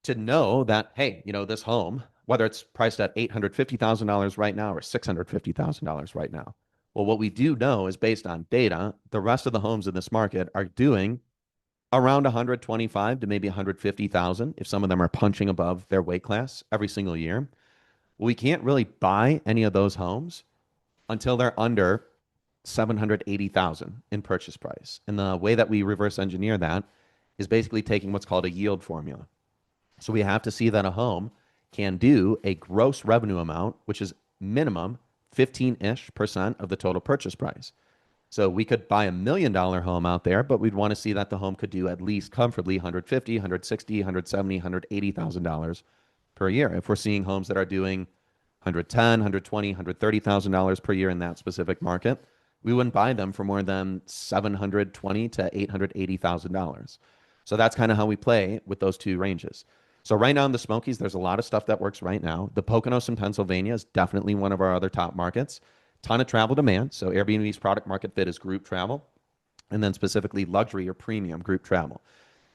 to know that, hey, this home, whether it's priced at $850,000 right now or $650,000 right now. Well, what we do know is based on data, the rest of the homes in this market are doing around 125 to maybe 150,000 if some of them are punching above their weight class every single year. Well, we can't really buy any of those homes until they're under 780,000 in purchase price. And the way that we reverse engineer that is basically taking what's called a yield formula. So we have to see that a home can do a gross revenue amount, which is minimum 15-ish% of the total purchase price. So we could buy $1 million home out there, but we'd want to see that the home could do at least comfortably 150, 160, 170, $180,000 per year. If we're seeing homes that are doing 110, 120, $130,000 per year in that specific market, we wouldn't buy them for more than $720 to $880,000. So that's kind of how we play with those two ranges. So right now in the Smokies, there's a lot of stuff that works right now. The Poconos in Pennsylvania is definitely one of our other top markets. Ton of travel demand. So Airbnb's product market fit is group travel, and then specifically luxury or premium group travel.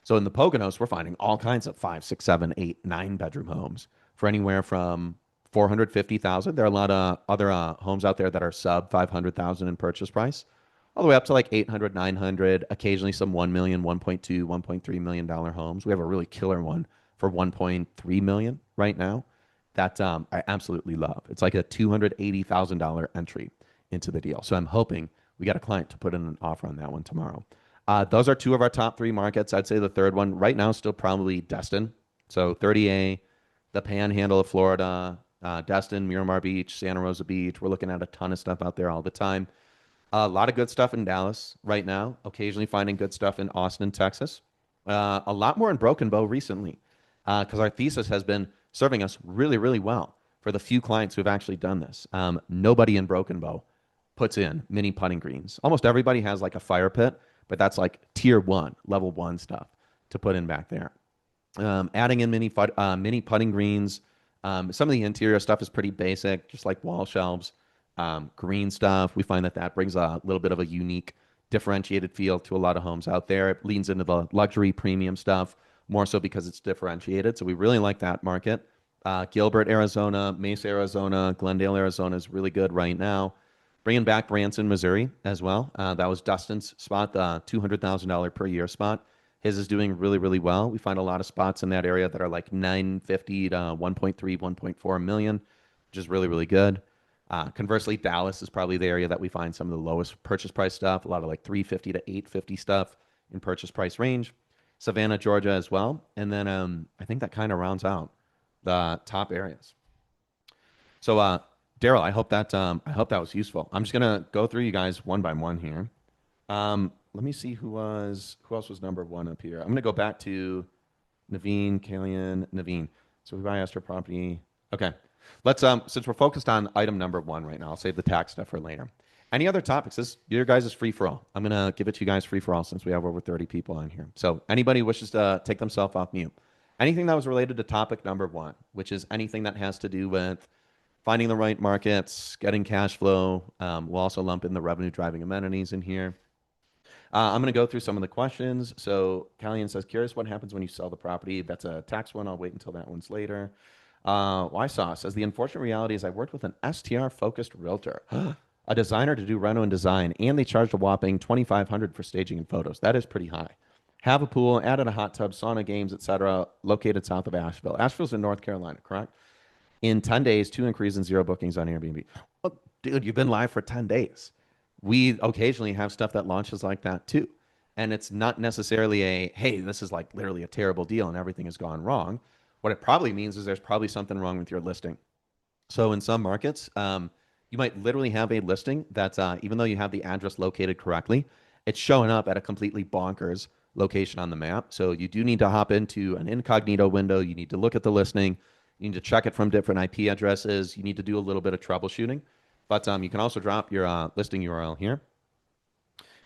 So in the Poconos, we're finding all kinds of 5, 6, 7, 8, 9 bedroom homes for anywhere from 450,000. There are a lot of other homes out there that are sub 500,000 in purchase price, all the way up to like 800, 900. Occasionally some 1 million, 1.2, 1.3 million dollar homes. We have a really killer one for 1.3 million right now that I absolutely love. It's like a $280,000 entry into the deal. So I'm hoping we got a client to put in an offer on that one tomorrow. Those are 2 of our top 3 markets. I'd say the third one right now is still probably Destin. So 30A, the Panhandle of Florida, Destin, Miramar Beach, Santa Rosa Beach. We're looking at a ton of stuff out there all the time. A lot of good stuff in Dallas right now. Occasionally finding good stuff in Austin, Texas. A lot more in Broken Bow recently because our thesis has been serving us really, really well for the few clients who've actually done this. Nobody in Broken Bow puts in mini putting greens. Almost everybody has like a fire pit, but that's like tier 1, level 1 stuff to put in back there. Adding in mini putting greens. Some of the interior stuff is pretty basic, just like wall shelves, green stuff. We find that that brings a little bit of a unique, differentiated feel to a lot of homes out there. It leans into the luxury premium stuff more so because it's differentiated. So we really like that market. Gilbert, Arizona, Mesa, Arizona, Glendale, Arizona is really good right now. Bringing back Branson, Missouri as well. That was Dustin's spot, the $200,000 per year spot. His is doing really, really well. We find a lot of spots in that area that are like 950 to 1.3, 1.4 million, which is really, really good. Conversely, Dallas is probably the area that we find some of the lowest purchase price stuff. A lot of like 350 to 850 stuff in purchase price range. Savannah, Georgia as well. And then I think that kind of rounds out the top areas. So Daryl, I hope that was useful. I'm just gonna go through you guys one by one here. Let me see who else was number one up here. I'm gonna go back to Naveen, Kalian, Naveen. So we buy Esther property. Okay. Let's since we're focused on item number one right now, I'll save the tax stuff for later. Any other topics? This your guys is free for all. I'm gonna give it to you guys free for all since we have over 30 people on here. So anybody wishes to take themselves off mute. Anything that was related to topic number one, which is anything that has to do with finding the right markets, getting cash flow. We'll also lump in the revenue driving amenities in here. I'm going to go through some of the questions. So Callian says, curious what happens when you sell the property. That's a tax one. I'll wait until that one's later. Wysaw says, the unfortunate reality is I worked with an STR-focused realtor, a designer to do reno and design, and they charged a whopping 2,500 for staging and photos. That is pretty high. Have a pool, added a hot tub, sauna, games, etc., located south of Asheville. Asheville's in North Carolina, correct? In 10 days, two inquiries and zero bookings on Airbnb. Well, dude, you've been live for 10 days. We occasionally have stuff that launches like that too. And it's not necessarily hey, this is like literally a terrible deal and everything has gone wrong. What it probably means is there's probably something wrong with your listing. So in some markets, you might literally have a listing that's, even though you have the address located correctly, it's showing up at a completely bonkers location on the map. So you do need to hop into an incognito window. You need to look at the listing. You need to check it from different IP addresses. You need to do a little bit of troubleshooting. But you can also drop your listing URL here.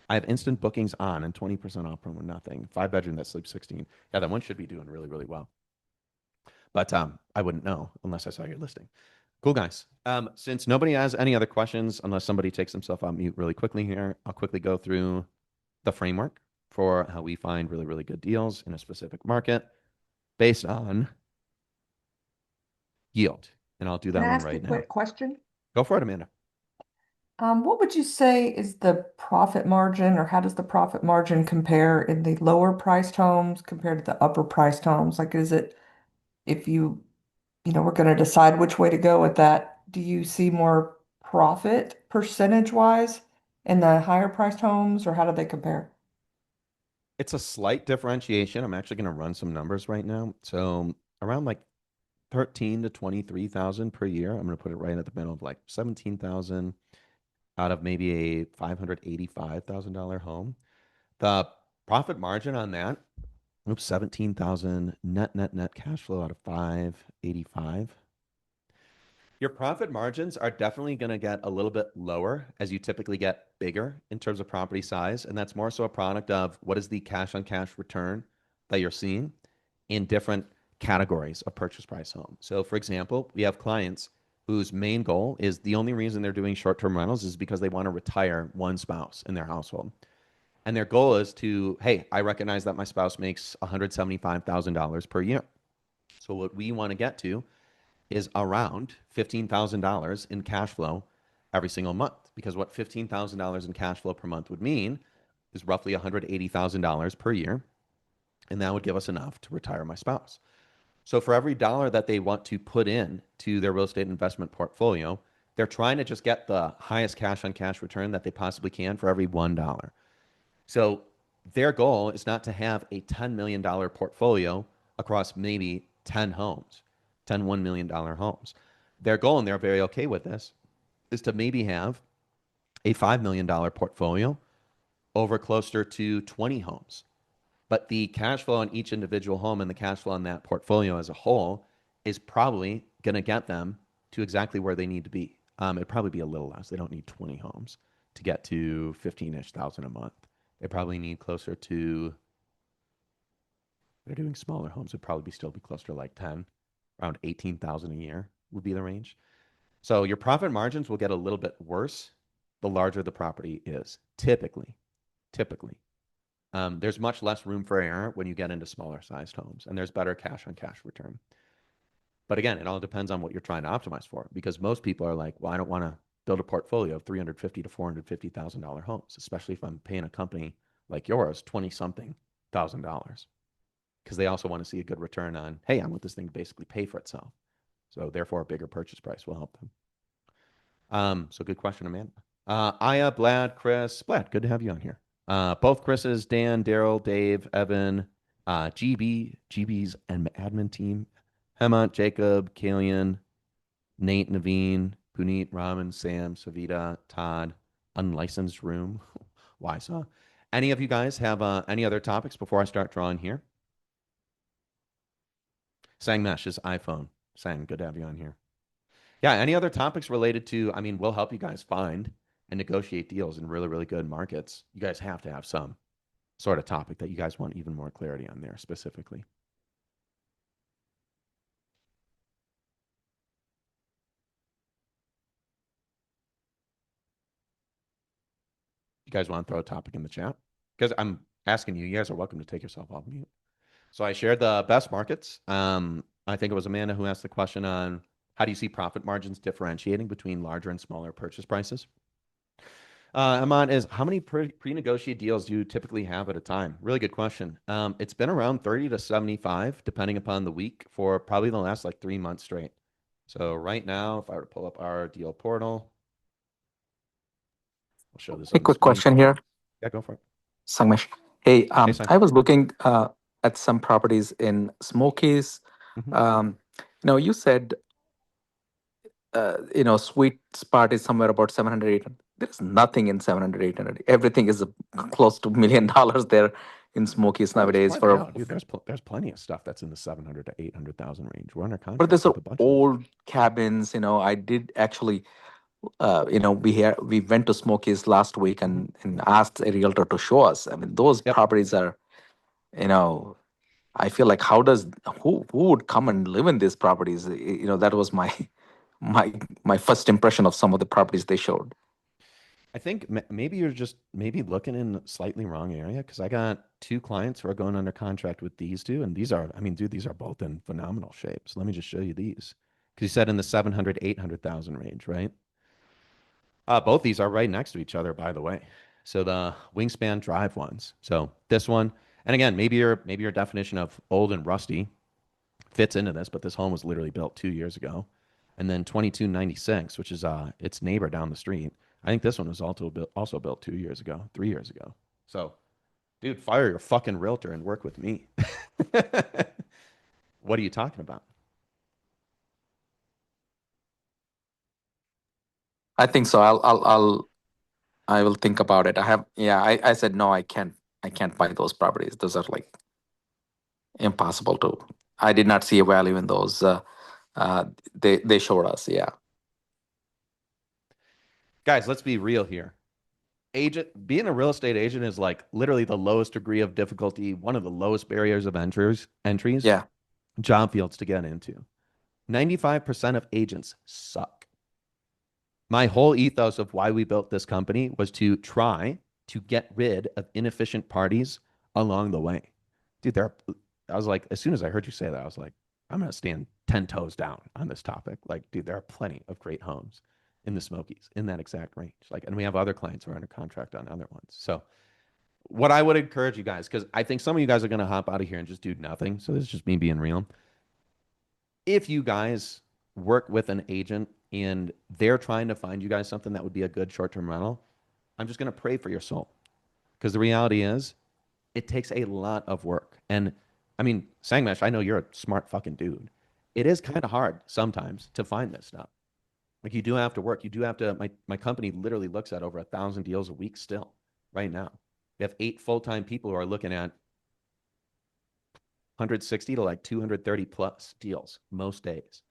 I have instant bookings on and 20% off from nothing. 5 bedroom that sleeps 16. Yeah, that one should be doing really, really well. But I wouldn't know unless I saw your listing. Cool, guys. Since nobody has any other questions, unless somebody takes themselves on mute really quickly here, I'll quickly go through the framework for how we find really, really good deals in a specific market based on yield. And I'll do Can that I one ask a right now. quick question? Go for it, Amanda. What would you say is the profit margin, or how does the profit margin compare in the lower priced homes compared to the upper priced homes? Like, is it if we're going to decide which way to go with that, do you see more profit percentage wise in the higher priced homes, or how do they compare? It's a slight differentiation. I'm actually going to run some numbers right now. So around like 13 to 23,000 per year. I'm going to put it right at the middle of like 17,000 out of maybe a $585,000 home. The profit margin on that, oops, 17,000 net cash flow out of 585. Your profit margins are definitely going to get a little bit lower as you typically get bigger in terms of property size. And that's more so a product of what is the cash on cash return that you're seeing in different categories of purchase price home. So, for example, we have clients whose main goal is the only reason they're doing short term rentals is because they want to retire one spouse in their household. And their goal is to, hey, I recognize that my spouse makes $175,000 per year. So, what we want to get to is around $15,000 in cash flow every single month. Because what $15,000 in cash flow per month would mean is roughly $180,000 per year. And that would give us enough to retire my spouse. So for every dollar that they want to put in to their real estate investment portfolio, they're trying to just get the highest cash on cash return that they possibly can for every $1. So their goal is not to have a $10 million portfolio across maybe 10 homes, 10 $1 million homes. Their goal, and they're very okay with this, is to maybe have a $5 million portfolio over closer to 20 homes. But the cash flow on each individual home and the cash flow on that portfolio as a whole is probably going to get them to exactly where they need to be. It'd probably be a little less. They don't need 20 homes to get to 15-ish thousand a month. They probably need closer to, they're doing smaller homes, would probably still be closer to like 10, around 18,000 a year would be the range. So your profit margins will get a little bit worse the larger the property is, typically. There's much less room for error when you get into smaller sized homes, and there's better cash on cash return. But again, it all depends on what you're trying to optimize for, because most people are like, well, I don't want to build a portfolio of $350,000 to $450,000 homes, especially if I'm paying a company like yours 20 something thousand dollars, because they also want to see a good return on, hey, I want this thing to basically pay for itself. So therefore, a bigger purchase price will help them. So good question, Amanda. Aya, Blad, Chris, Blad, good to have you on here. Both Chris's, Dan, Daryl, Dave, Evan, GB's and admin team, Hemant, Jacob, Kalian, Nate, Naveen, Puneet, Raman, Sam, Savita, Todd, unlicensed room, Wysaw. Any of you guys have any other topics before I start drawing here? Sang Mesh is iPhone. Sang, good to have you on here. Yeah, any other topics related to, I mean, we'll help you guys find and negotiate deals in really, really good markets. You guys have to have some sort of topic that you guys want even more clarity on there specifically. You guys want to throw a topic in the chat? Because I'm asking you, you guys are welcome to take yourself off mute. So I shared the best markets. I think it was Amanda who asked the question on how do you see profit margins differentiating between larger and smaller purchase prices? Amon, is how many pre-negotiated deals do you typically have at a time? Really good question. It's been around 30 to 75, depending upon the week, for probably the last like 3 months straight. So right now, if I were to pull up our deal portal, I'll show this A on the quick screen. question here, Yeah, go for it. Sangmesh. Hey, Hey, Sam. I was looking at some properties in Smokies. Mhm. You said, sweet spot is somewhere about 700, 800. There's nothing in 700, 800. Everything is close to $1 million there in Smokies Oh, there's nowadays. plenty. No, dude, there's plenty of stuff that's in the 700 to 800,000 range. We're under But there's contract a with a bunch of them. old cabins. I did actually, we went to Smokies last week Mhm. and asked a realtor to show us. I mean, those Yep. properties are, you know, I feel like who would come and live in these properties? That was my my first impression of some of the properties they showed. I think maybe you're just maybe looking in slightly wrong area because I got two clients who are going under contract with these two, and these are, I mean, dude, these are both in phenomenal shape. So let me just show you these because you said in the 700, 800,000 range, right? Both these are right next to each other, by the way. So the Wingspan Drive ones. So this one, and again, maybe your definition of old and rusty fits into this, but this home was literally built 2 years ago. And then 2296, which is its neighbor down the street. I think this one was also built 2 years ago, 3 years ago. So, dude, fire your fucking realtor and work with me. What are you talking about? I think so. I will think about it. I said no, I can't buy those properties. Those are like impossible to. I did not see a value in those. Uh, they showed us, yeah. Guys, let's be real here. Being a real estate agent is like literally the lowest degree of difficulty, one of the lowest barriers of entries Yeah. job fields to get into. 95% of agents suck. My whole ethos of why we built this company was to try to get rid of inefficient parties along the way. Dude, I was like, as soon as I heard you say that, I was like, I'm going to stand 10 toes down on this topic. Like, dude, there are plenty of great homes in the Smokies in that exact range. Like, and we have other clients who are under contract on other ones. So, what I would encourage you guys, because I think some of you guys are going to hop out of here and just do nothing. So, this is just me being real. If you guys work with an agent and they're trying to find you guys something that would be a good short-term rental, I'm just going to pray for your soul. Because the reality is, it takes a lot of work. And I mean, Sangmesh, I know you're a smart fucking dude. It is kind of hard sometimes to find this stuff. Like you do have to work. You do have to, my company literally looks at over 1,000 deals a week still right now. We have 8 full-time people who are looking at 160 to like 230 plus deals most days.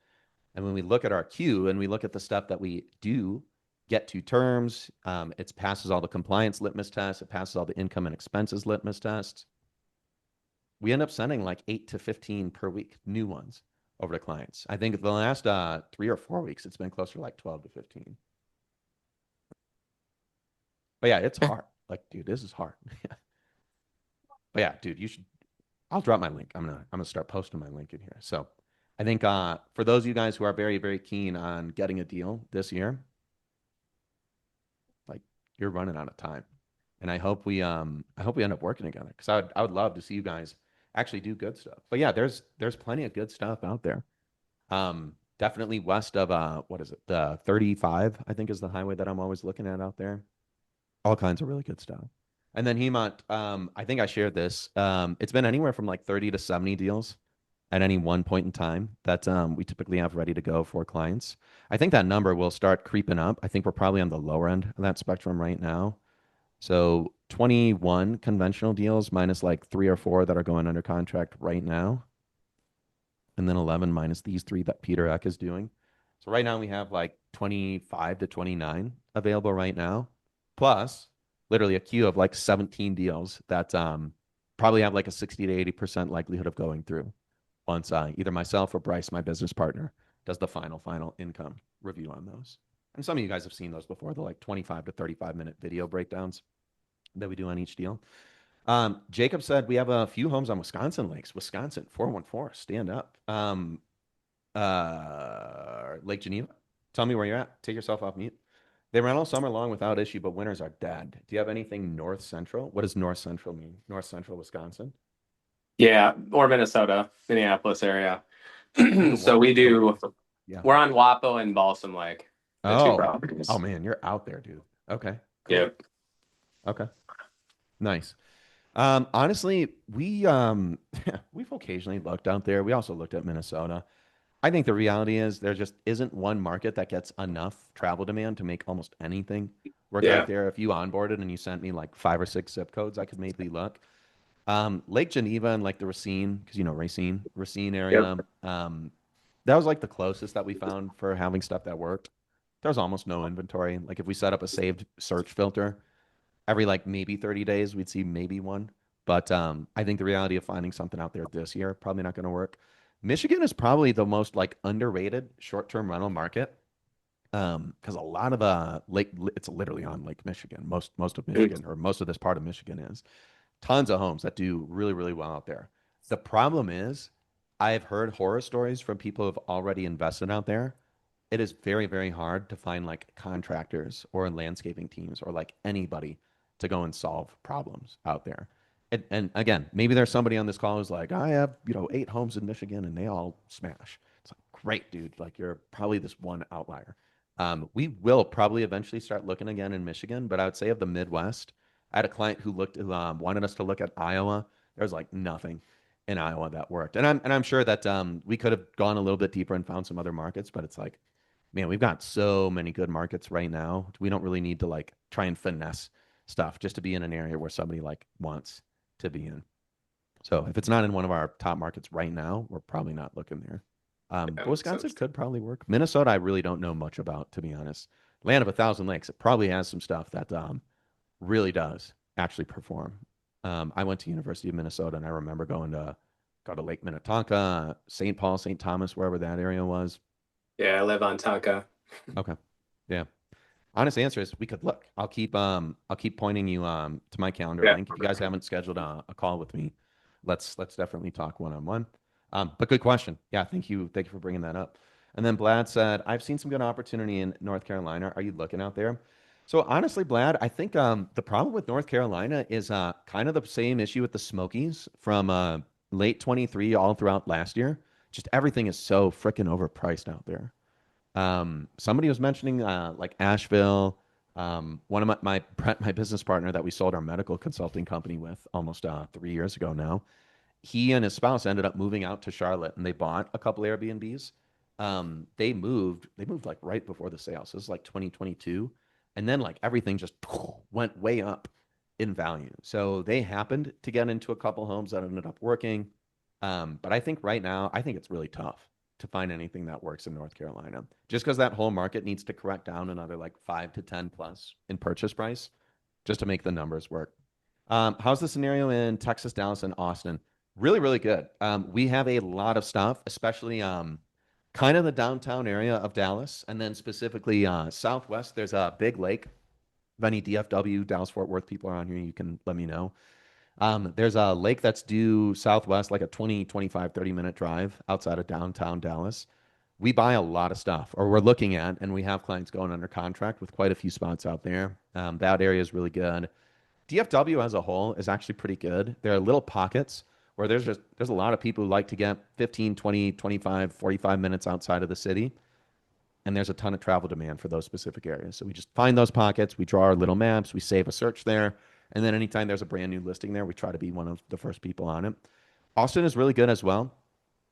And when we look at our queue and we look at the stuff that we do get to terms, it passes all the compliance litmus tests, it passes all the income and expenses litmus tests. We end up sending like 8 to 15 per week, new ones over to clients. I think the last 3 or 4 weeks, it's been closer to like 12 to 15. But yeah, it's Yeah. hard. Like, dude, this is hard. But yeah, dude, you should. I'll drop my link. I'm gonna start posting my link in here. So I think for those of you guys who are very, very keen on getting a deal this year, like you're running out of time. And I hope we end up working together because I would love to see you guys actually do good stuff. But yeah, there's plenty of good stuff out there. Definitely west of what is it? The 35, I think is the highway that I'm always looking at out there. All kinds of really good stuff. And then Hemont, I think I shared this. It's been anywhere from like 30 to 70 deals at any one point in time that we typically have ready to go for clients. I think that number will start creeping up. I think we're probably on the lower end of that spectrum right now. So 21 conventional deals minus like three or four that are going under contract right now. And then 11 minus these three that Peter Eck is doing. So right now we have like 25 to 29 available right now, plus literally a queue of like 17 deals that probably have like a 60 to 80% likelihood of going through once either myself or Bryce, my business partner, does the final income review on those. And some of you guys have seen those before, the like 25 to 35-minute video breakdowns that we do on each deal. Jacob said we have a few homes on Wisconsin Lakes. Wisconsin, 414, stand up. Lake Geneva. Tell me where you're at. Take yourself off mute. They rent all summer long without issue, but winters are dead. Do you have anything north central? What does north central mean? North central Wisconsin? Yeah, or Minnesota, Minneapolis area. Either So one. we do, Yeah. we're on Wapo and Balsam Lake, the two Oh. properties. Oh man, you're out there, dude. Okay. Cool. Yep. Okay. Nice. Honestly, we've occasionally looked out there. We also looked at Minnesota. I think the reality is there just isn't one market that gets enough travel demand to make almost anything work Yeah. out there. If you onboarded and you sent me like 5 or 6 zip codes, I could maybe look. Lake Geneva and like the Racine, because you know Racine area. That was like the closest that we found for having stuff that worked. There's almost no inventory. Like if we set up a saved search filter, every like maybe 30 days we'd see maybe one. But I think the reality of finding something out there this year probably not going to work. Michigan is probably the most like underrated short-term rental market because a lot of it's literally on Lake Michigan. Most of Michigan or most of this part of Michigan is tons of homes that do really, really well out there. The problem is, I've heard horror stories from people who have already invested out there. It is very, very hard to find like contractors or landscaping teams or like anybody to go and solve problems out there. And again, maybe there's somebody on this call who's like, I have, 8 homes in Michigan and they all smash. It's like, great, dude. Like you're probably this one outlier. We will probably eventually start looking again in Michigan, but I would say of the Midwest, I had a client who wanted us to look at Iowa. There was like nothing in Iowa that worked, and I'm sure that we could have gone a little bit deeper and found some other markets, but it's like, man, we've got so many good markets right now. We don't really need to like try and finesse stuff just to be in an area where somebody like wants to be in. So if it's not in one of our top markets right now, we're probably not looking there. But Wisconsin could probably work. Minnesota, I really don't know much about, to be honest. Land of a Thousand Lakes, it probably has some stuff that really does actually perform. I went to University of Minnesota, and I remember go to Lake Minnetonka, St. Paul, St. Thomas, wherever that area was. Yeah, I live on Tonka. Okay, yeah. Honest answer is we could look. I'll keep pointing you to my calendar link. If you guys haven't scheduled a call with me, let's definitely talk one-on-one. But good question. Yeah, thank you for bringing that up. And then Blad said, I've seen some good opportunity in North Carolina. Are you looking out there? So honestly, Blad, I think the problem with North Carolina is kind of the same issue with the Smokies from late 23 all throughout last year. Just everything is so freaking overpriced out there. Somebody was mentioning like Asheville. One of my business partner that we sold our medical consulting company with almost 3 years ago now. He and his spouse ended up moving out to Charlotte, and they bought a couple Airbnbs. They moved like right before the sale, so this is like 2022, and then like everything just went way up in value. So they happened to get into a couple homes that ended up working. But I think right now, I think it's really tough to find anything that works in North Carolina, just because that whole market needs to correct down another like 5 to 10 plus in purchase price just to make the numbers work. How's the scenario in Texas, Dallas, and Austin? Really, really good. We have a lot of stuff, especially kind of the downtown area of Dallas, and then specifically Southwest. There's a big lake. If any DFW, Dallas Fort Worth people are on here, you can let me know. There's a lake that's due southwest, like a 20, 25, 30-minute drive outside of downtown Dallas. We buy a lot of stuff, or we're looking at, and we have clients going under contract with quite a few spots out there. That area is really good. DFW as a whole is actually pretty good. There are little pockets where there's a lot of people who like to get 15, 20, 25, 45 minutes outside of the city. And there's a ton of travel demand for those specific areas. So we just find those pockets, we draw our little maps, we save a search there, And then anytime there's a brand new listing there, we try to be one of the first people on it. Austin is really good as well.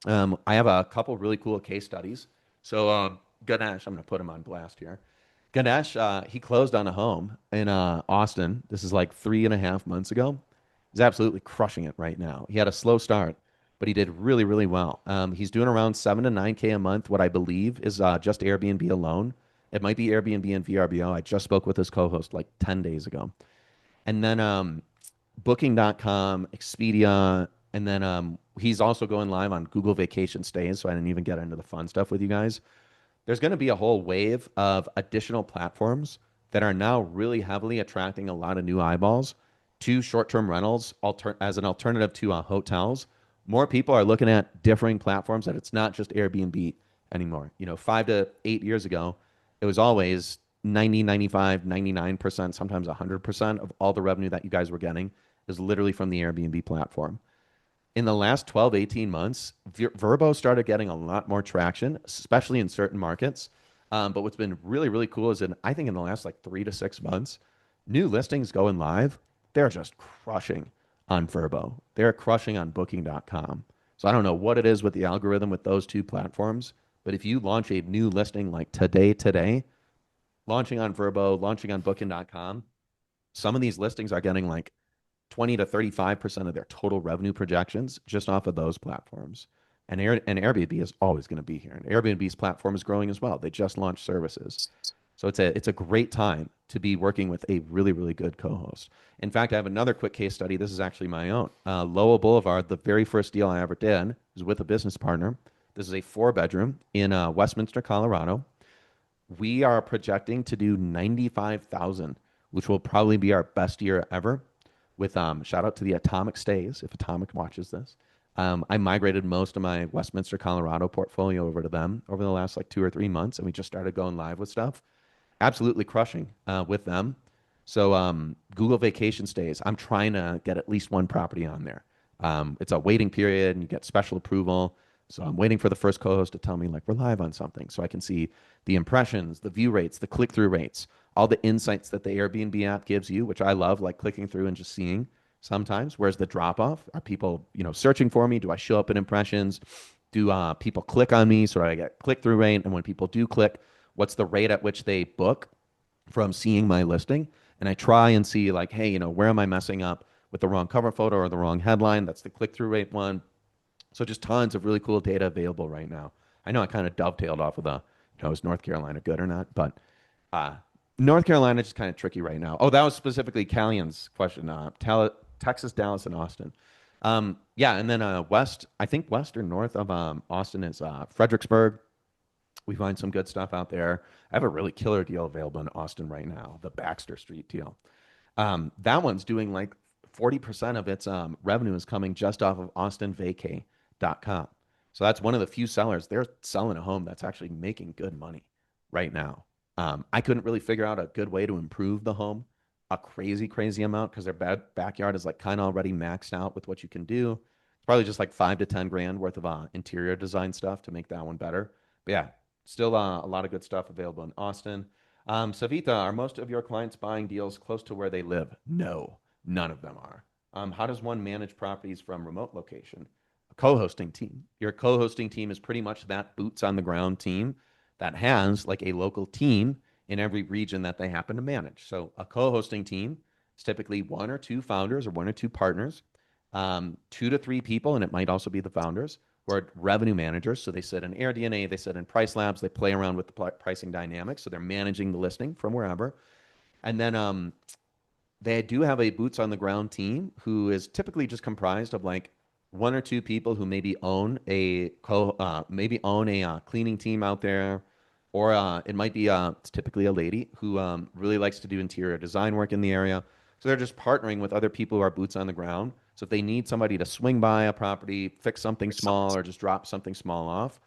I have a couple really cool case studies. So Ganesh, I'm going to put him on blast here. Ganesh, he closed on a home in Austin. This is like 3.5 months ago. He's absolutely crushing it right now. He had a slow start, but he did really, really well. He's doing around 7 to 9K a month, what I believe is just Airbnb alone. It might be Airbnb and VRBO. I just spoke with his co-host like 10 days ago. And then Booking.com, Expedia, and then he's also going live on Google Vacation Stays. So I didn't even get into the fun stuff with you guys. There's going to be a whole wave of additional platforms that are now really heavily attracting a lot of new eyeballs to short-term rentals as an alternative to hotels. More people are looking at differing platforms that it's not just Airbnb anymore. 5 to 8 years ago, it was always 90, 95, 99%, sometimes 100% of all the revenue that you guys were getting is literally from the Airbnb platform. In the last 12, 18 months, Verbo started getting a lot more traction, especially in certain markets. But what's been really, really cool is I think in the last like 3 to 6 months, new listings going live, they're just crushing on Verbo. They're crushing on Booking.com. So I don't know what it is with the algorithm with those two platforms, but if you launch a new listing like today, launching on Verbo, launching on Booking.com, some of these listings are getting like 20 to 35% of their total revenue projections just off of those platforms. And Airbnb is always going to be here. And Airbnb's platform is growing as well. They just launched services. So it's a great time to be working with a really, really good co-host. In fact, I have another quick case study. This is actually my own. Lowell Boulevard, the very first deal I ever did was with a business partner. This is a 4-bedroom in Westminster, Colorado. We are projecting to do 95,000, which will probably be our best year ever. With shout out to the Atomic Stays, if Atomic watches this. I migrated most of my Westminster, Colorado portfolio over to them over the last like 2 or 3 months, and we just started going live with stuff. Absolutely crushing with them. So Google Vacation Stays, I'm trying to get at least one property on there. It's a waiting period, and you get special approval. So I'm waiting for the first co-host to tell me like we're live on something, so I can see the impressions, the view rates, the click-through rates, all the insights that the Airbnb app gives you, which I love, like clicking through and just seeing sometimes. Where's the drop-off? Are people, searching for me? Do I show up in impressions? Do people click on me so I get click-through rate? And when people do click, what's the rate at which they book from seeing my listing? And I try and see like, hey, where am I messing up with the wrong cover photo or the wrong headline? That's the click-through rate one. So just tons of really cool data available right now. I know I kind of dovetailed off of is North Carolina good or not? But North Carolina is just kind of tricky right now. Oh, that was specifically Callian's question. Texas, Dallas, and Austin. Yeah, and then I think west or north of Austin is Fredericksburg. We find some good stuff out there. I have a really killer deal available in Austin right now, the Baxter Street deal. That one's doing like 40% of its revenue is coming just off of austinvacay.com. So that's one of the few sellers. They're selling a home that's actually making good money right now. I couldn't really figure out a good way to improve the home a crazy, crazy amount because their backyard is like kind of already maxed out with what you can do. It's probably just like 5 to 10 grand worth of interior design stuff to make that one better. But yeah, still a lot of good stuff available in Austin. Savita, are most of your clients buying deals close to where they live? No, none of them are. How does one manage properties from remote location? A co-hosting team. Your co-hosting team is pretty much that boots on the ground team that has like a local team in every region that they happen to manage. So a co-hosting team is typically 1 or 2 founders or 1 or 2 partners, 2 to 3 people, and it might also be the founders who are revenue managers. So they sit in AirDNA, they sit in Price Labs, they play around with the pricing dynamics. So they're managing the listing from wherever. And then they do have a boots on the ground team who is typically just comprised of like 1 or 2 people who maybe own a cleaning team out there, or it might be it's typically a lady who really likes to do interior design work in the area. So they're just partnering with other people who are boots on the ground. So if they need somebody to swing by a property, fix something small, or just drop something small off,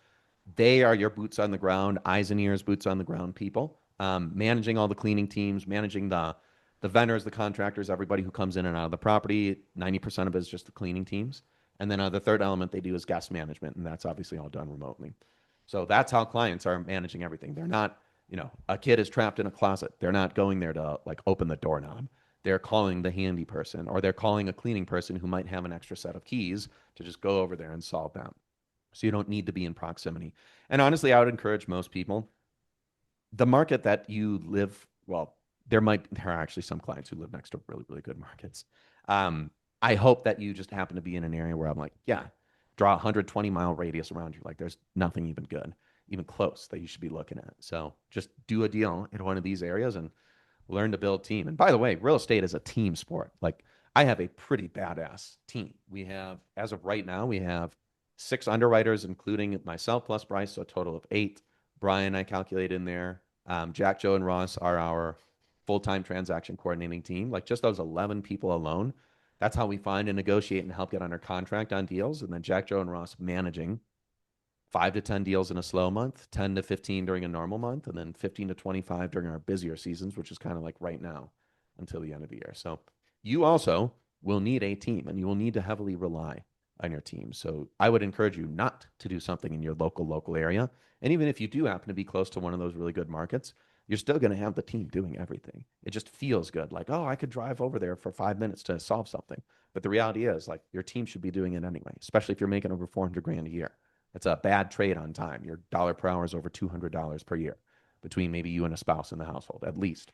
they are your boots on the ground, eyes and ears, boots on the ground people, managing all the cleaning teams, managing the vendors, the contractors, everybody who comes in and out of the property. 90% of it is just the cleaning teams. And then the third element they do is guest management, and that's obviously all done remotely. So that's how clients are managing everything. They're not, a kid is trapped in a closet. They're not going there to like open the doorknob. they're calling the handy person or they're calling a cleaning person who might have an extra set of keys to just go over there and solve that. So you don't need to be in proximity. And honestly, I would encourage most people, the market that you live, well, there are actually some clients who live next to really, really good markets. Um, I hope that you just happen to be in an area where I'm like, yeah, draw a 120-mile radius around you. Like there's nothing even good, even close that you should be looking at. So just do a deal in one of these areas and learn to build team. And by the way, real estate is a team sport. Like I have a pretty badass team. We have, as of right now, we have 6 underwriters, including myself plus Bryce, so a total of 8. Brian, I calculate in there. Jack, Joe, and Ross are our full-time transaction coordinating team. Like just those 11 people alone, that's how we find and negotiate and help get under contract on deals. And then Jack, Joe, and Ross managing 5 to 10 deals in a slow month, 10 to 15 during a normal month, and then 15 to 25 during our busier seasons, which is kind of like right now until the end of the year. So you also will need a team and you will need to heavily rely on your team. So I would encourage you not to do something in your local area. And even if you do happen to be close to one of those really good markets, you're still going to have the team doing everything. It just feels good. Like, oh, I could drive over there for 5 minutes to solve something. But the reality is like your team should be doing it anyway, especially if you're making over 400 grand a year. It's a bad trade on time. Your dollar per hour is over $200 per year between maybe you and a spouse in the household, at least.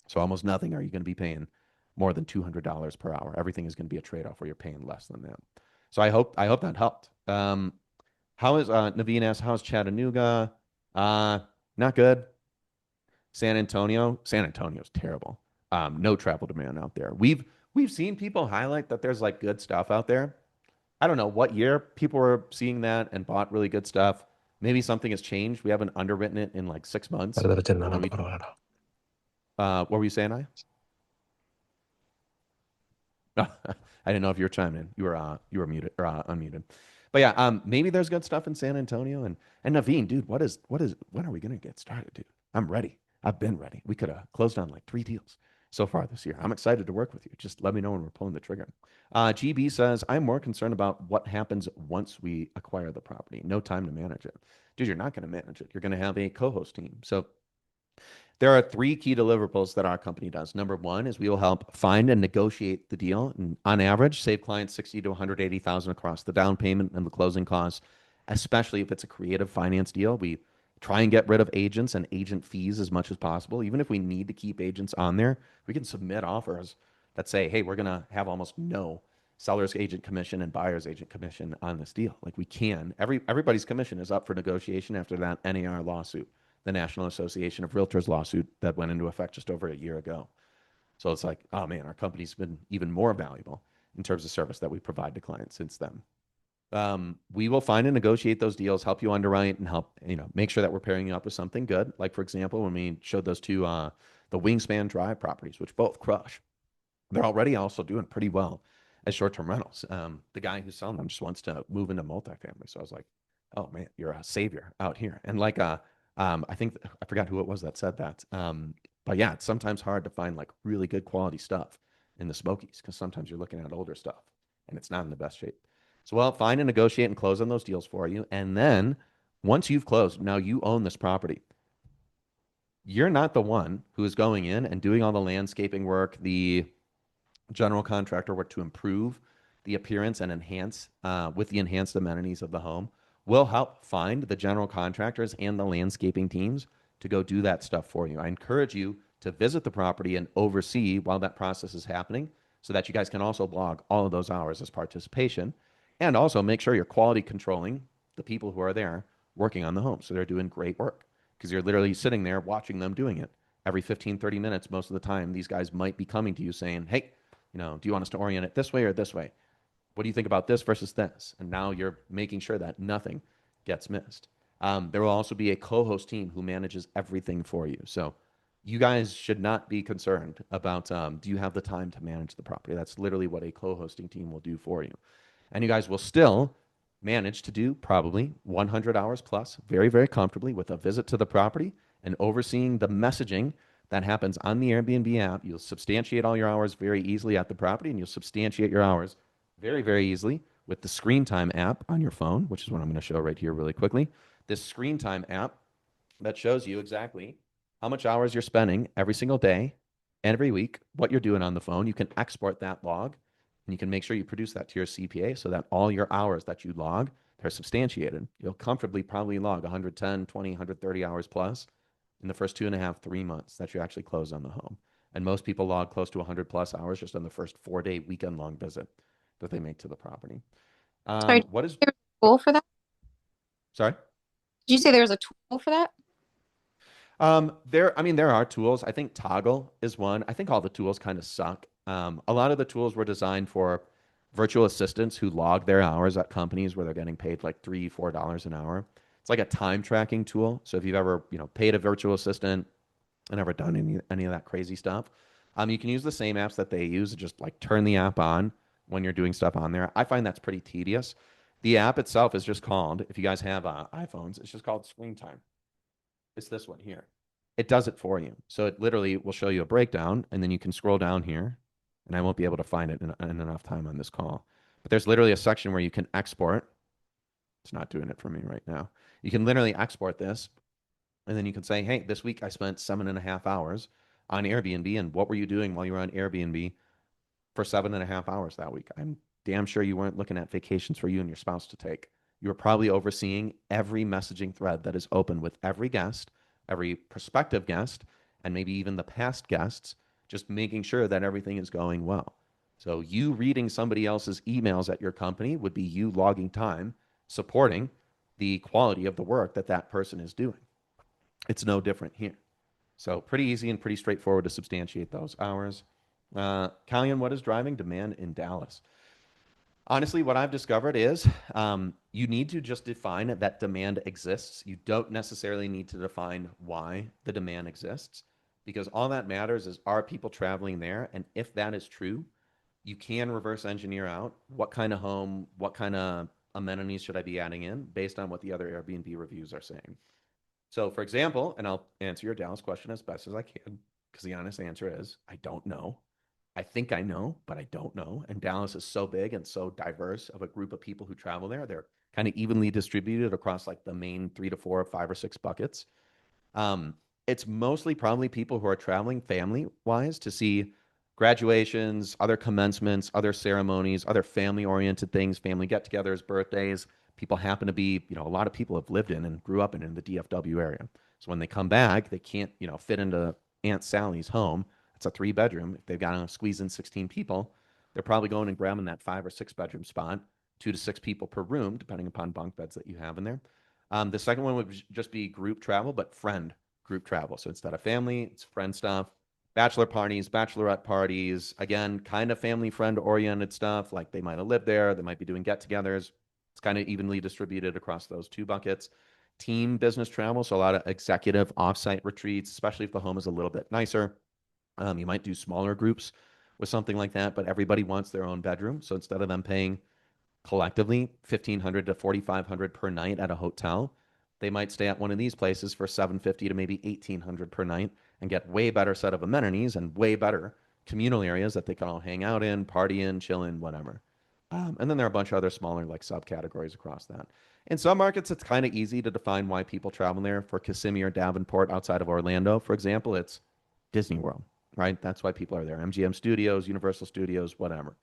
So almost nothing are you going to be paying more than $200 per hour. Everything is going to be a trade-off where you're paying less than that. So I hope that helped. How is Naveen asked, how's Chattanooga? Not good. San Antonio's terrible. No travel demand out there. We've seen people highlight that there's like good stuff out there. I don't know what year people were seeing that and bought really good stuff. Maybe something has changed. We haven't underwritten it in like 6 months. What were you saying, I? I didn't know if you were chiming in. You were muted or unmuted. But yeah, maybe there's good stuff in San Antonio and Naveen, dude. When are we gonna get started, dude? I'm ready. I've been ready. We could have closed on like 3 deals so far this year. I'm excited to work with you. Just let me know when we're pulling the trigger. GB says, I'm more concerned about what happens once we acquire the property. No time to manage it. Dude, you're not going to manage it. You're going to have a co-host team. So there are 3 key deliverables that our company does. Number one is we will help find and negotiate the deal, and on average, save clients 60 to 180,000 across the down payment and the closing costs, especially if it's a creative finance deal. We try and get rid of agents and agent fees as much as possible. Even if we need to keep agents on there, we can submit offers that say, hey, we're going to have almost no seller's agent commission and buyer's agent commission on this deal. Like we can. Everybody's commission is up for negotiation after that NAR lawsuit, the National Association of Realtors lawsuit that went into effect just over a year ago. So it's like, oh man, our company's been even more valuable in terms of service that we provide to clients since then. We will find and negotiate those deals, help you underwrite, and help make sure that we're pairing you up with something good. Like for example, when we showed those 2 the Wingspan Drive properties, which both crush, they're already also doing pretty well as short-term rentals. The guy who's selling them just wants to move into multifamily. So I was like, oh man, you're a savior out here. And like I think I forgot who it was that said that. But yeah, it's sometimes hard to find like really good quality stuff in the Smokies because sometimes you're looking at older stuff and it's not in the best shape. So we'll find and negotiate and close on those deals for you. And then once you've closed, now you own this property. You're not the one who is going in and doing all the landscaping work, the general contractor work to improve the appearance and enhance with the enhanced amenities of the home. We'll help find the general contractors and the landscaping teams to go do that stuff for you. I encourage you to visit the property and oversee while that process is happening so that you guys can also log all of those hours as participation and also make sure you're quality controlling the people who are there working on the home. So they're doing great work because you're literally sitting there watching them doing it. Every 15, 30 minutes, most of the time, these guys might be coming to you saying, hey, do you want us to orient it this way or this way? What do you think about this versus this? And now you're making sure that nothing gets missed. There will also be a co-host team who manages everything for you. So you guys should not be concerned about do you have the time to manage the property? That's literally what a co-hosting team will do for you. And you guys will still manage to do probably 100 hours plus very, very comfortably with a visit to the property and overseeing the messaging that happens on the Airbnb app. You'll substantiate all your hours very easily at the property, and you'll substantiate your hours very, very easily with the Screen Time app on your phone, which is what I'm going to show right here really quickly. This Screen Time app that shows you exactly how much hours you're spending every single day every week what you're doing on the phone. You can export that log and you can make sure you produce that to your CPA so that all your hours that you log, they're substantiated. You'll comfortably probably log 110, 20, 130 hours plus in the first 2.5, 3 months that you actually close on the home. And most people log close to 100 plus hours just on the first 4-day weekend long visit that they make to the property. Sorry, did What is, you say there was a what, tool for that? sorry? Did you say there was a tool for that? There are tools. I think Toggle is one. I think all the tools kind of suck. A lot of the tools were designed for virtual assistants who log their hours at companies where they're getting paid like $3, $4 an hour. It's like a time tracking tool. So if you've ever, paid a virtual assistant and ever done any of that crazy stuff, you can use the same apps that they use and just like turn the app on when you're doing stuff on there. I find that's pretty tedious. The app itself is just called, if you guys have iPhones, it's just called Screen Time. It's this one here. It does it for you. So it literally will show you a breakdown, and then you can scroll down here, and I won't be able to find it in enough time on this call. But there's literally a section where you can export. It's not doing it for me right now. You can literally export this, and then you can say, hey, this week I spent 7.5 hours on Airbnb, and what were you doing while you were on Airbnb for 7.5 hours that week? I'm damn sure you weren't looking at vacations for you and your spouse to take. You were probably overseeing every messaging thread that is open with every guest, every prospective guest, and maybe even the past guests, just making sure that everything is going well. So you reading somebody else's emails at your company would be you logging time supporting the quality of the work that that person is doing. It's no different here. So pretty easy and pretty straightforward to substantiate those hours. Callian, what is driving demand in Dallas? Honestly, what I've discovered is you need to just define that demand exists. You don't necessarily need to define why the demand exists because all that matters is are people traveling there? And if that is true, you can reverse engineer out what kind of home, what kind of amenities should I be adding in based on what the other Airbnb reviews are saying. So, for example, and I'll answer your Dallas question as best as I can, because the honest answer is I don't know. I think I know, but I don't know. And Dallas is so big and so diverse of a group of people who travel there. They're kind of evenly distributed across like the main 3 to 4, 5 or 6 buckets. It's mostly probably people who are traveling family wise to see graduations, other commencements, other ceremonies, other family oriented things, family get togethers, birthdays. People happen to be, a lot of people have lived in and grew up in the DFW area. So when they come back, they can't, fit into Aunt Sally's home. It's a 3 bedroom. If they've got to squeeze in 16 people, they're probably going and grabbing that 5 or 6 bedroom spot, 2 to 6 people per room, depending upon bunk beds that you have in there. The second one would just be group travel, but friend group travel. So instead of family, it's friend stuff. Bachelor parties, bachelorette parties, again, kind of family friend oriented stuff. Like they might have lived there, they might be doing get togethers. It's kind of evenly distributed across those 2 buckets. Team business travel, so a lot of executive offsite retreats, especially if the home is a little bit nicer. You might do smaller groups with something like that, but everybody wants their own bedroom. So instead of them paying collectively 1,500 to 4,500 per night at a hotel, they might stay at one of these places for 750 to maybe 1,800 per night and get way better set of amenities and way better communal areas that they can all hang out in, party in, chill in, whatever. And then there are a bunch of other smaller like subcategories across that. In some markets, it's kind of easy to define why people travel there. For Kissimmee or Davenport outside of Orlando, for example, it's Disney World, right? That's why people are there. MGM Studios, Universal Studios, whatever.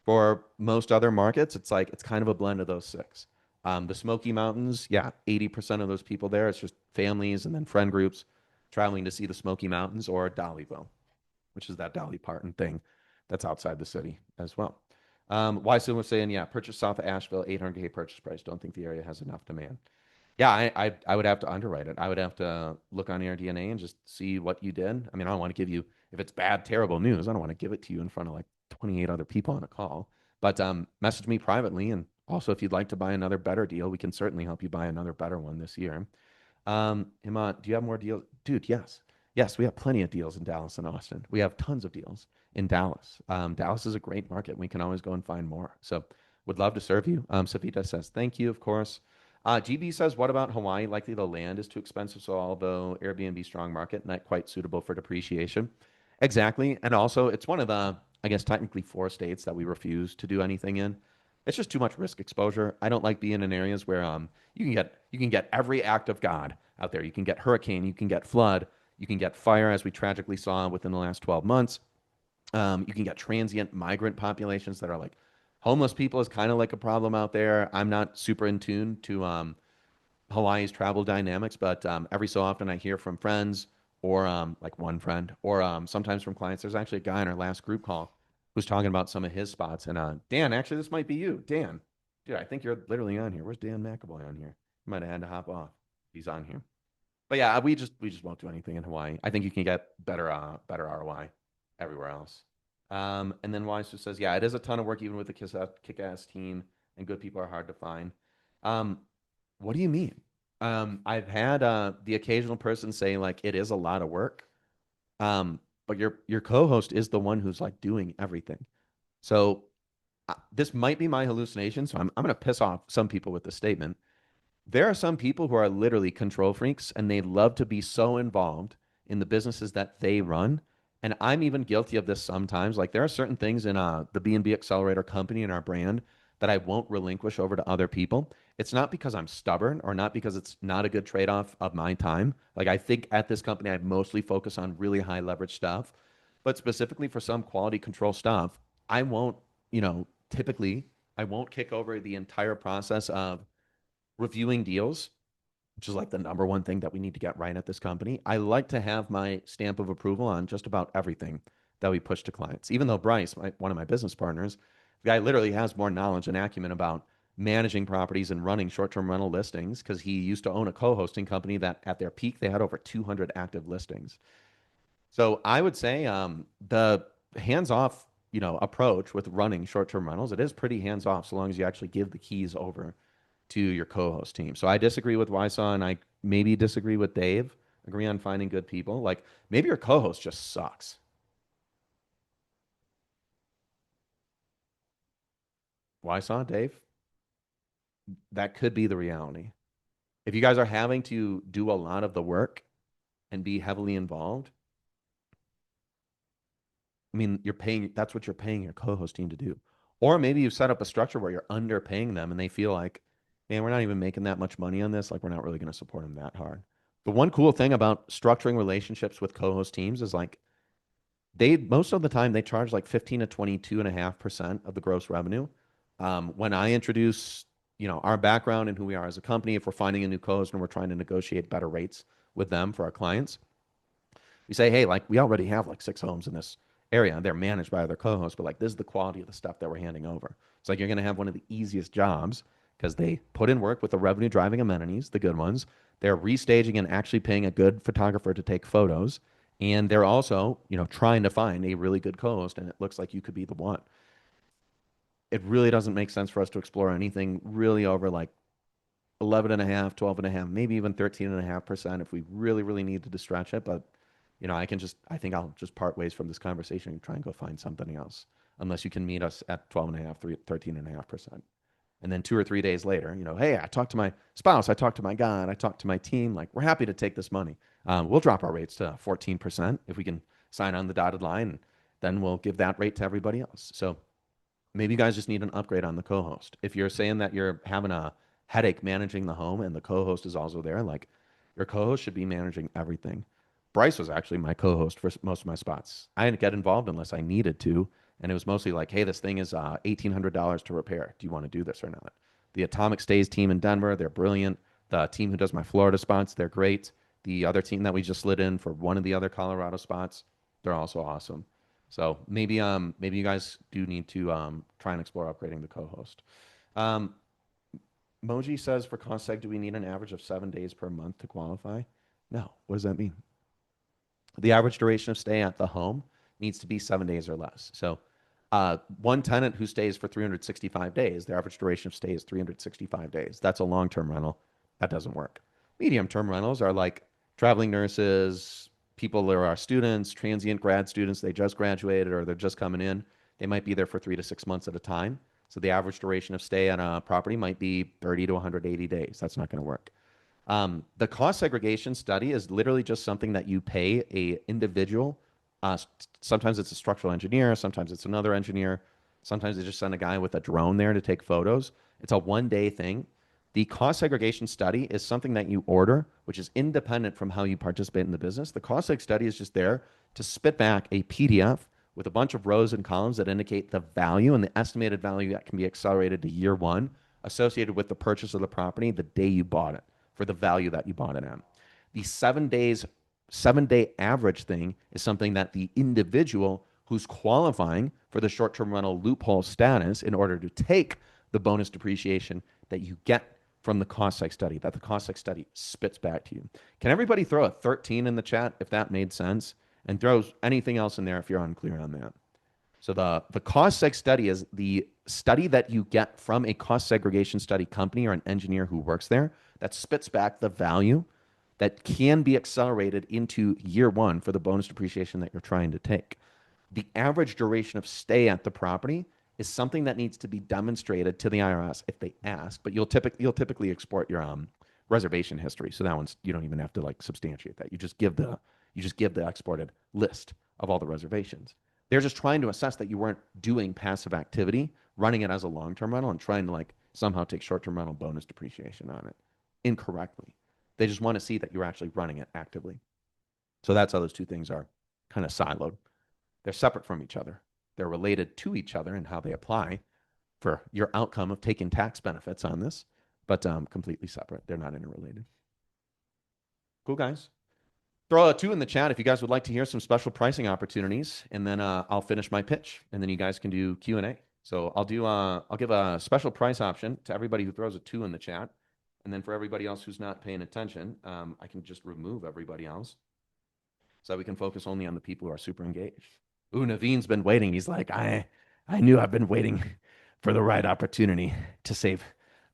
For most other markets, it's kind of a blend of those six. The Smoky Mountains, yeah, 80% of those people there, it's just families and then friend groups traveling to see the Smoky Mountains or Dollyville, which is that Dolly Parton thing that's outside the city as well. Wyson was saying, yeah, purchase south of Asheville, 800K purchase price. Don't think the area has enough demand. Yeah, I would have to underwrite it. I would have to look on AirDNA and just see what you did. I mean, I don't want to give you, if it's bad, terrible news, I don't want to give it to you in front of like 28 other people on a call. But message me privately. And also, if you'd like to buy another better deal, we can certainly help you buy another better one this year. Himant, do you have more deals? Dude, yes. Yes, we have plenty of deals in Dallas and Austin. We have tons of deals in Dallas. Dallas is a great market. We can always go and find more. So would love to serve you. Safita says, thank you, of course. GB says, what about Hawaii? Likely the land is too expensive, so although Airbnb strong market, not quite suitable for depreciation. Exactly. And also, it's one of the, I guess, technically 4 states that we refuse to do anything in. It's just too much risk exposure. I don't like being in areas where you can get every act of God out there. You can get hurricane, you can get flood, You can get fire, as we tragically saw within the last 12 months. You can get transient migrant populations that are like homeless people is kind of like a problem out there. I'm not super in tune to Hawaii's travel dynamics, but every so often I hear from friends or like one friend or sometimes from clients. There's actually a guy in our last group call who's talking about some of his spots. And Dan, actually, this might be you. Dan, dude, I think you're literally on here. Where's Dan McAvoy on here? You might have had to hop off. He's on here. But yeah, we just won't do anything in Hawaii. I think you can get better ROI everywhere else. And then Weiss says, yeah, it is a ton of work even with a kick-ass team, and good people are hard to find. Um, what do you mean? I've had the occasional person say like it is a lot of work. But your co-host is the one who's like doing everything. So this might be my hallucination. So I'm gonna piss off some people with this statement. There are some people who are literally control freaks and they love to be so involved in the businesses that they run. And I'm even guilty of this sometimes. Like there are certain things in the B&B Accelerator company and our brand that I won't relinquish over to other people. It's not because I'm stubborn or not because it's not a good trade-off of my time. Like I think at this company, I mostly focus on really high leverage stuff, but specifically for some quality control stuff, I won't, typically I won't kick over the entire process of reviewing deals, which is like the number one thing that we need to get right at this company. I like to have my stamp of approval on just about everything that we push to clients. Even though Bryce, one of my business partners, the guy literally has more knowledge and acumen about managing properties and running short-term rental listings because he used to own a co-hosting company that at their peak they had over 200 active listings. So I would say the hands-off, approach with running short-term rentals, it is pretty hands-off so long as you actually give the keys over to your co-host team. So I disagree with Wysaw and I maybe disagree with Dave. Agree on finding good people. Like maybe your co-host just sucks. Wysaw, Dave, that could be the reality. If you guys are having to do a lot of the work and be heavily involved, I mean, that's what you're paying your co-host team to do. Or maybe you've set up a structure where you're underpaying them and they feel like, man, we're not even making that much money on this. Like, we're not really going to support them that hard. The one cool thing about structuring relationships with co-host teams is like most of the time they charge like 15 to 22.5% of the gross revenue. When I introduce, our background and who we are as a company, if we're finding a new co-host and we're trying to negotiate better rates with them for our clients, we say, hey, like we already have like 6 homes in this area. They're managed by other co-hosts, but like this is the quality of the stuff that we're handing over. It's like you're going to have one of the easiest jobs because they put in work with the revenue driving amenities, the good ones. They're restaging and actually paying a good photographer to take photos. And they're also, trying to find a really good co-host. And it looks like you could be the one. It really doesn't make sense for us to explore anything really over like 11.5, 12.5, maybe even 13.5% if we really, really needed to stretch it. But I think I'll just part ways from this conversation and try and go find something else, unless you can meet us at 12.5, 13.5%. And then 2 or 3 days later, hey, I talked to my spouse, I talked to my God, I talked to my team. Like, we're happy to take this money. We'll drop our rates to 14% if we can sign on the dotted line. And then we'll give that rate to everybody else. So maybe you guys just need an upgrade on the co-host. If you're saying that you're having a headache managing the home and the co-host is also there, like your co-host should be managing everything. Bryce was actually my co-host for most of my spots. I didn't get involved unless I needed to, and it was mostly like, hey, this thing is $1,800 to repair. Do you want to do this or not? The Atomic Stays team in Denver, they're brilliant. The team who does my Florida spots, they're great. The other team that we just slid in for one of the other Colorado spots, they're also awesome. So maybe you guys do need to try and explore upgrading the co-host. Um, Moji says for cost seg, do we need an average of 7 days per month to qualify? No. What does that mean? The average duration of stay at the home needs to be 7 days or less. So one tenant who stays for 365 days, their average duration of stay is 365 days. That's a long-term rental. That doesn't work. Medium-term rentals are like traveling nurses, people that are students, transient grad students, they just graduated or they're just coming in. They might be there for 3 to 6 months at a time. So the average duration of stay on a property might be 30 to 180 days. That's not going to work. The cost segregation study is literally just something that you pay a individual. Sometimes it's a structural engineer, sometimes it's another engineer, sometimes they just send a guy with a drone there to take photos. It's a 1 day thing. The cost segregation study is something that you order, which is independent from how you participate in the business. The cost seg study is just there to spit back a PDF with a bunch of rows and columns that indicate the value and the estimated value that can be accelerated to year one associated with the purchase of the property the day you bought it for the value that you bought it at. The 7 day average thing is something that the individual who's qualifying for the short-term rental loophole status in order to take the bonus depreciation that you get from the cost seg study, that the cost seg study spits back to you. Can everybody throw a 13 in the chat if that made sense? And throw anything else in there if you're unclear on that. So the cost seg study is the study that you get from a cost segregation study company or an engineer who works there that spits back the value that can be accelerated into year one for the bonus depreciation that you're trying to take. The average duration of stay at the property is something that needs to be demonstrated to the IRS if they ask, but you'll typically export your reservation history. So that one's, you don't even have to like substantiate that. You just give the exported list of all the reservations. They're just trying to assess that you weren't doing passive activity, running it as a long-term rental and trying to like somehow take short-term rental bonus depreciation on it incorrectly. They just want to see that you're actually running it actively. So that's how those two things are kind of siloed. They're separate from each other. They're related to each other and how they apply for your outcome of taking tax benefits on this, but completely separate. They're not interrelated. Cool, guys. Throw a 2 in the chat if you guys would like to hear some special pricing opportunities, and then I'll finish my pitch, and then you guys can do Q&A. So I'll give a special price option to everybody who throws a 2 in the chat, and then for everybody else who's not paying attention, I can just remove everybody else so that we can focus only on the people who are super engaged. Ooh, Naveen's been waiting. He's like, I knew I've been waiting for the right opportunity to save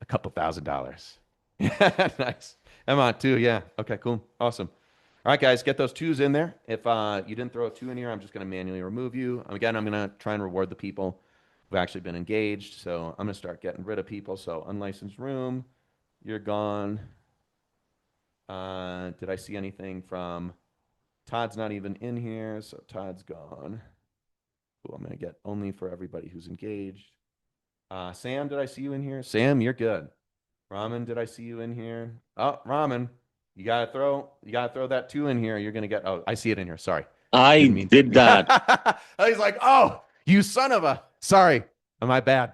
a couple $1,000s. Yeah, nice. I'm on 2. Yeah. Okay, cool. Awesome. All right, guys, get those 2s in there. If you didn't throw a 2 in here, I'm just going to manually remove you. Again, I'm going to try and reward the people who've actually been engaged. So I'm going to start getting rid of people. So unlicensed room, you're gone. Did I see anything from Todd's not even in here, so Todd's gone. Cool, I'm going to get only for everybody who's engaged. Sam, did I see you in here? Sam, you're good. Ramen, did I see you in here? Oh, Ramen. You gotta throw that 2 in here. You're gonna get. Oh, I see it in here. Sorry, I did that. He's like, oh, you son of a. Sorry, my bad.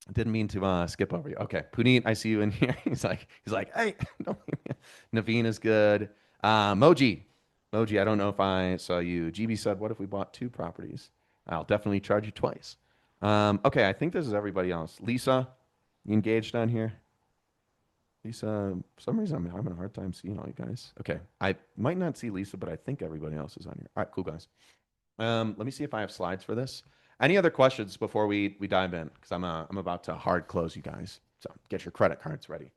I didn't mean to skip over you. Okay, Puneet, I see you in here. He's like, hey, don't leave me. Naveen is good. Moji, I don't know if I saw you. GB said, what if we bought 2 properties? I'll definitely charge you twice. Okay, I think this is everybody else. Lisa, you engaged on here? Lisa, for some reason I'm having a hard time seeing all you guys. Okay, I might not see Lisa, but I think everybody else is on here. All right, cool, guys. Let me see if I have slides for this. Any other questions before we dive in? Because I'm about to hard close you guys. So get your credit cards ready.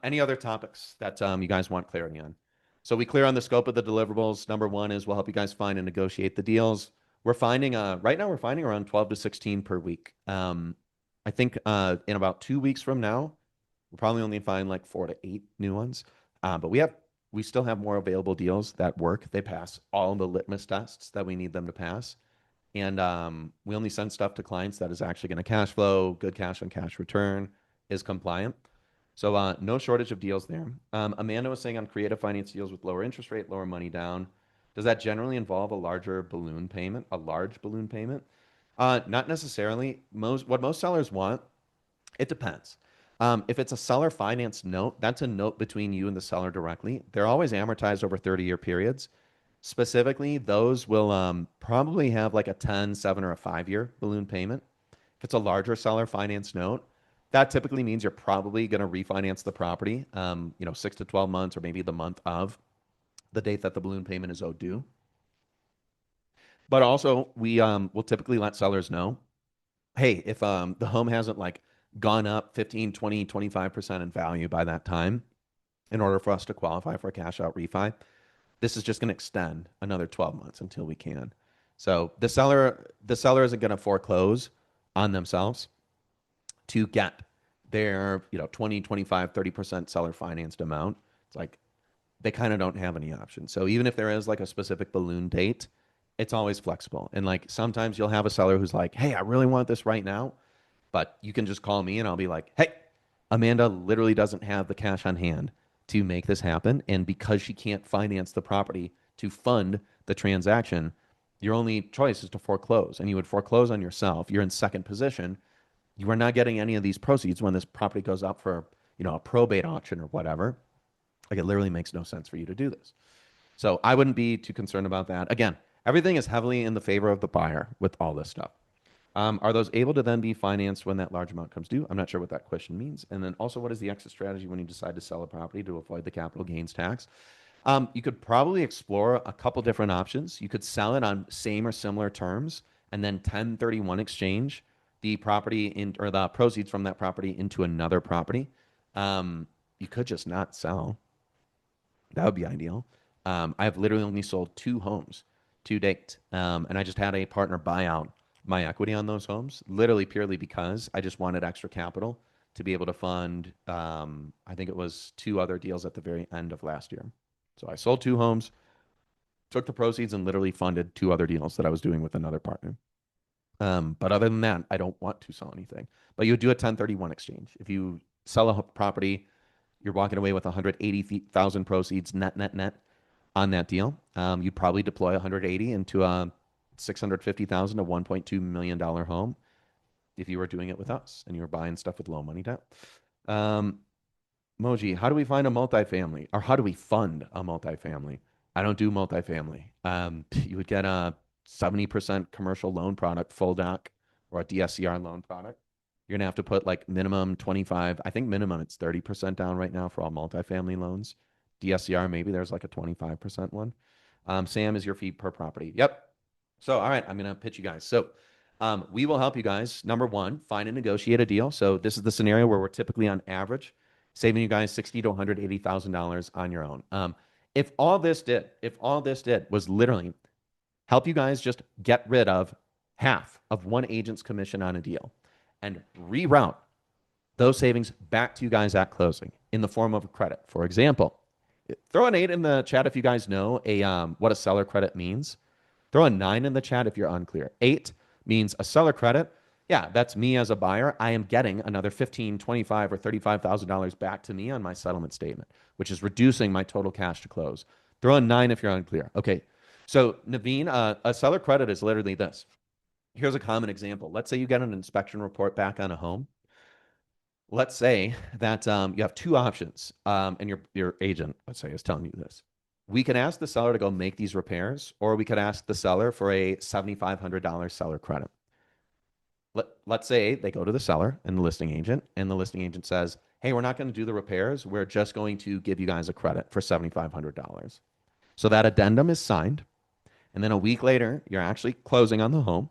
Any other topics that you guys want clarity on? So we clear on the scope of the deliverables. Number 1 is we'll help you guys find and negotiate the deals. We're finding right now we're finding around 12 to 16 per week. I think in about 2 weeks from now, we'll probably only find like 4 to 8 new ones. But we still have more available deals that work. They pass all the litmus tests that we need them to pass. And we only send stuff to clients that is actually going to cash flow, good cash on cash return, is compliant. So no shortage of deals there. Amanda was saying on creative finance deals with lower interest rate, lower money down. Does that generally involve a larger balloon payment, a large balloon payment? Not necessarily. What most sellers want, it depends. If it's a seller finance note, that's a note between you and the seller directly. They're always amortized over 30-year periods. Specifically, those will probably have like a 10, 7, or a 5-year balloon payment. If it's a larger seller finance note, that typically means you're probably going to refinance the property, 6 to 12 months or maybe the month of the date that the balloon payment is owed due. But also, we will typically let sellers know, hey, if the home hasn't like gone up 15, 20, 25% in value by that time, in order for us to qualify for a cash out refi, this is just going to extend another 12 months until we can. So the seller isn't going to foreclose on themselves to get their 20, 25, 30% seller financed amount. It's like they kind of don't have any options. So even if there is like a specific balloon date, it's always flexible. And like sometimes you'll have a seller who's like, hey, I really want this right now, but you can just call me and I'll be like, hey, Amanda literally doesn't have the cash on hand to make this happen. And because she can't finance the property to fund the transaction, your only choice is to foreclose. And you would foreclose on yourself. You're in second position. You are not getting any of these proceeds when this property goes up for, a probate auction or whatever. Like it literally makes no sense for you to do this. So I wouldn't be too concerned about that. Again, everything is heavily in the favor of the buyer with all this stuff. Are those able to then be financed when that large amount comes due? I'm not sure what that question means. And then also, what is the exit strategy when you decide to sell a property to avoid the capital gains tax? You could probably explore a couple different options. You could sell it on same or similar terms and then 1031 exchange the property in or the proceeds from that property into another property. You could just not sell. That would be ideal. I've literally only sold 2 homes to date. And I just had a partner buy out my equity on those homes, literally purely because I just wanted extra capital to be able to fund, I think it was 2 other deals at the very end of last year. So I sold 2 homes, took the proceeds, and literally funded 2 other deals that I was doing with another partner. But other than that, I don't want to sell anything. But you would do a 1031 exchange. If you sell a property, you're walking away with 180,000 proceeds net on that deal. You'd probably deploy 180 into a 650,000 to $1.2 million home if you were doing it with us and you were buying stuff with low money down. Moji, how do we find a multifamily or how do we fund a multifamily? I don't do multifamily. You would get a 70% commercial loan product, full doc, or a DSCR loan product. You're gonna have to put like minimum 25. I think minimum it's 30% down right now for all multifamily loans. DSCR maybe there's like a 25% one. Sam, is your fee per property? Yep. So all right, I'm gonna pitch you guys. So we will help you guys. Number one, find and negotiate a deal. So this is the scenario where we're typically on average saving you guys $60,000 to $180,000 on your own. If all this did was literally help you guys just get rid of half of one agent's commission on a deal and reroute those savings back to you guys at closing in the form of a credit. For example, throw an 8 in the chat if you guys know what a seller credit means. Throw a 9 in the chat if you're unclear. 8 means a seller credit. Yeah, that's me as a buyer. I am getting another $15,000, $25,000, or $35,000 back to me on my settlement statement, which is reducing my total cash to close. Throw a 9 if you're unclear. Okay, so Naveen, a seller credit is literally this. Here's a common example. Let's say you get an inspection report back on a home. Let's say that you have 2 options, and your agent, let's say, is telling you this. We could ask the seller to go make these repairs, or we could ask the seller for a $7,500 seller credit. Let's say they go to the seller and the listing agent says, hey, we're not going to do the repairs. We're just going to give you guys a credit for $7,500. So that addendum is signed. And then a week later, you're actually closing on the home.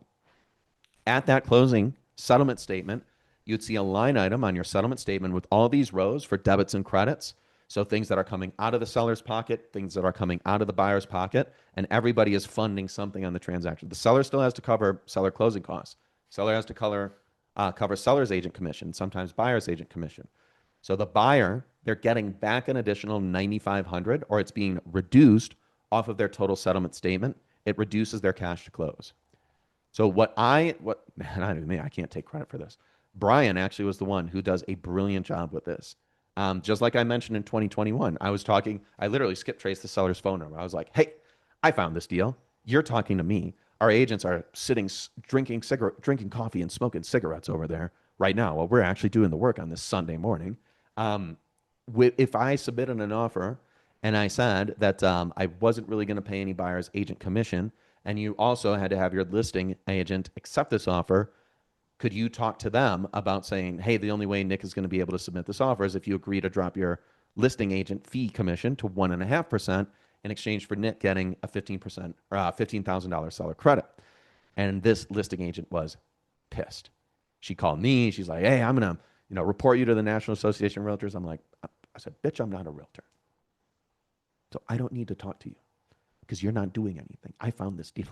At that closing settlement statement, you'd see a line item on your settlement statement with all these rows for debits and credits. So things that are coming out of the seller's pocket, things that are coming out of the buyer's pocket, and everybody is funding something on the transaction. The seller still has to cover seller closing costs. Seller has to cover seller's agent commission, sometimes buyer's agent commission. So the buyer, they're getting back an additional $9,500, or it's being reduced off of their total settlement statement. It reduces their cash to close. So not even me, I can't take credit for this. Brian actually was the one who does a brilliant job with this. Just like I mentioned in 2021, I literally skip traced the seller's phone number. I was like, hey, I found this deal. You're talking to me. Our agents are sitting, drinking coffee and smoking cigarettes over there right now while we're actually doing the work on this Sunday morning. If I submitted an offer and I said that I wasn't really going to pay any buyer's agent commission, and you also had to have your listing agent accept this offer, could you talk to them about saying, hey, the only way Nick is going to be able to submit this offer is if you agree to drop your listing agent fee commission to 1.5% in exchange for Nick getting a 15% or $15,000 seller credit. And this listing agent was pissed. She called me. She's like, hey, I'm going to report you to the National Association of Realtors. I said, bitch, I'm not a realtor. So I don't need to talk to you because you're not doing anything. I found this deal.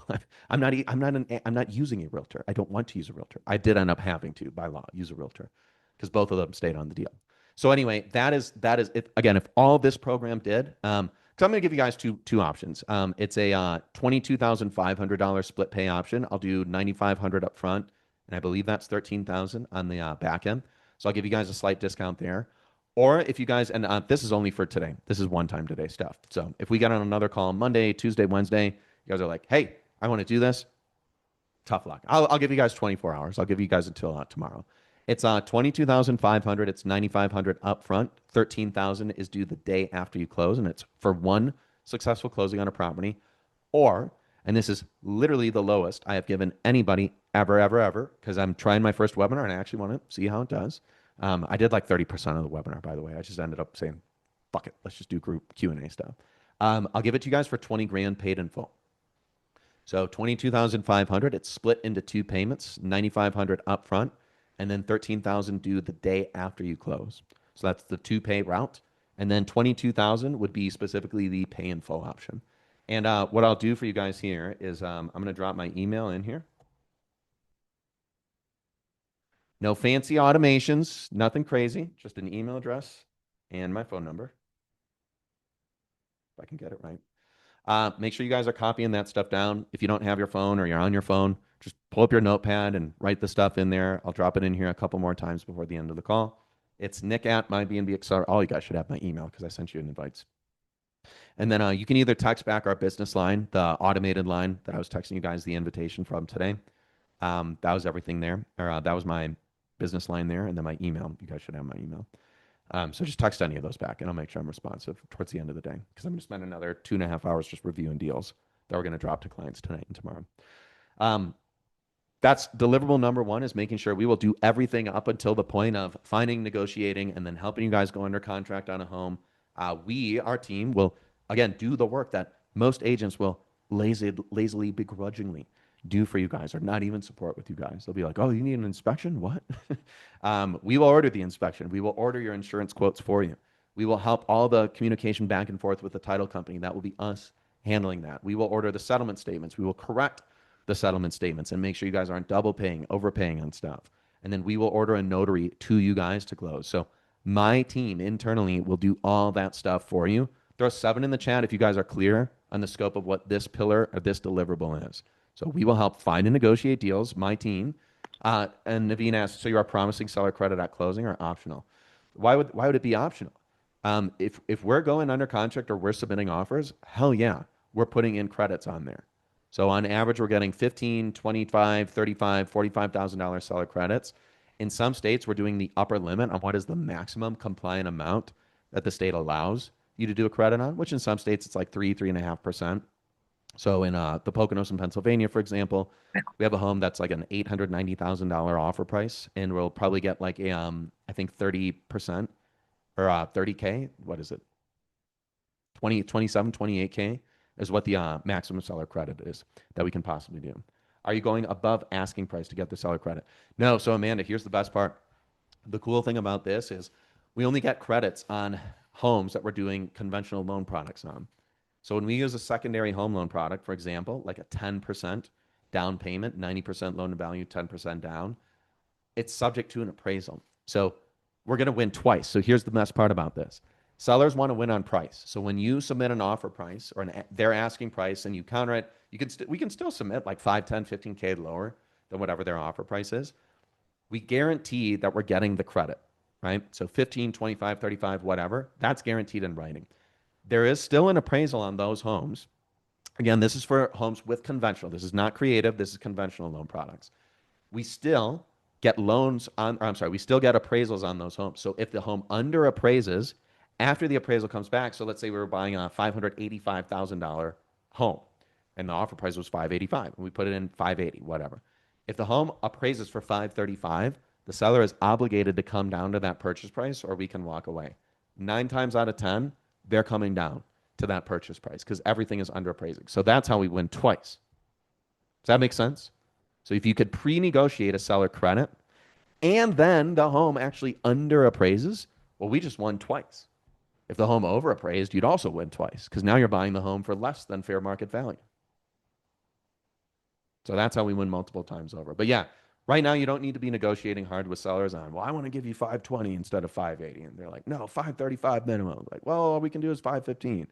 I'm not using a realtor. I don't want to use a realtor. I did end up having to, by law, use a realtor because both of them stayed on the deal. So anyway, that is it. Again, if all this program did, so I'm going to give you guys two options. It's a $22,500 split pay option. I'll do $9,500 up front, and I believe that's $13,000 on the back end. So I'll give you guys a slight discount there. Or if you guys, and this is only for today. This is one time today stuff. So if we get on another call Monday, Tuesday, Wednesday, you guys are like, hey, I want to do this. Tough luck. I'll give you guys 24 hours. I'll give you guys until tomorrow. It's 22,500. It's 9,500 up front. 13,000 is due the day after you close, and it's for one successful closing on a property. Or, and this is literally the lowest I have given anybody ever, because I'm trying my first webinar and I actually want to see how it does. I did like 30% of the webinar, by the way. I just ended up saying, fuck it, let's just do group Q&A stuff. I'll give it to you guys for 20 grand paid in full. So 22,500, it's split into two payments, 9,500 upfront, and then 13,000 due the day after you close. So that's the two pay route. And then 22,000 would be specifically the pay in full option. And what I'll do for you guys here is I'm going to drop my email in here. No fancy automations, nothing crazy, just an email address and my phone number. If I can get it right. Make sure you guys are copying that stuff down. If you don't have your phone or you're on your phone, just pull up your notepad and write the stuff in there. I'll drop it in here a couple more times before the end of the call. It's nick@mybnbaccelerator. All you guys should have my email because I sent you an invites. And then you can either text back our business line, the automated line that I was texting you guys the invitation from today. That was everything there. Or that was my business line there. And then my email. You guys should have my email. So just text any of those back, and I'll make sure I'm responsive towards the end of the day because I'm going to spend another 2.5 hours just reviewing deals that we're going to drop to clients tonight and tomorrow. That's deliverable number one is making sure we will do everything up until the point of finding, negotiating, and then helping you guys go under contract on a home. Our team, will, again, do the work that most agents will lazily, begrudgingly do for you guys or not even support with you guys. They'll be like, oh, you need an inspection? What? We will order the inspection. We will order your insurance quotes for you. We will help all the communication back and forth with the title company. That will be us handling that. We will order the settlement statements. We will correct the settlement statements and make sure you guys aren't double paying, overpaying on stuff. And then we will order a notary to you guys to close. So my team internally will do all that stuff for you. Throw 7 in the chat if you guys are clear on the scope of what this pillar or this deliverable is. So we will help find and negotiate deals, my team. And Naveen asked, so you are promising seller credit at closing or optional? Why would it be optional? If we're going under contract or we're submitting offers, hell yeah, we're putting in credits on there. So on average, we're getting $15,000, $25,000, $35,000, $45,000 seller credits. In some states, we're doing the upper limit on what is the maximum compliant amount that the state allows you to do a credit on, which in some states it's like 3.5%. So in the Poconos in Pennsylvania, for example, we have a home that's like an $890,000 offer price, and we'll probably get like a I think 30% or 30K. What is it? 27, 28K is what the maximum seller credit is that we can possibly do. Are you going above asking price to get the seller credit? No. So Amanda, here's the best part. The cool thing about this is we only get credits on homes that we're doing conventional loan products on. So when we use a secondary home loan product, for example, like a 10% down payment, 90% loan to value, 10% down, it's subject to an appraisal. So we're going to win twice. So here's the best part about this. Sellers want to win on price. So when you submit an offer price or their asking price and you counter it, we can still submit like 5, 10, 15K lower than whatever their offer price is. We guarantee that we're getting the credit, right? So 15, 25, 35, whatever, that's guaranteed in writing. There is still an appraisal on those homes. Again, this is for homes with conventional. This is not creative. This is conventional loan products. We still get loans on, or I'm sorry, we still get appraisals on those homes. So if the home under appraises, after the appraisal comes back, so let's say we were buying a $585,000 home and the offer price was $585 and we put it in $580, whatever. If the home appraises for $535, the seller is obligated to come down to that purchase price or we can walk away. 9 times out of 10, they're coming down to that purchase price because everything is under appraising. So that's how we win twice. Does that make sense? So if you could pre-negotiate a seller credit and then the home actually under appraises, well, we just won twice. If the home over appraised, you'd also win twice because now you're buying the home for less than fair market value. So that's how we win multiple times over. But yeah, right now you don't need to be negotiating hard with sellers on, well, I want to give you 520 instead of 580. And they're like, no, 535 minimum. Like, well, all we can do is 515.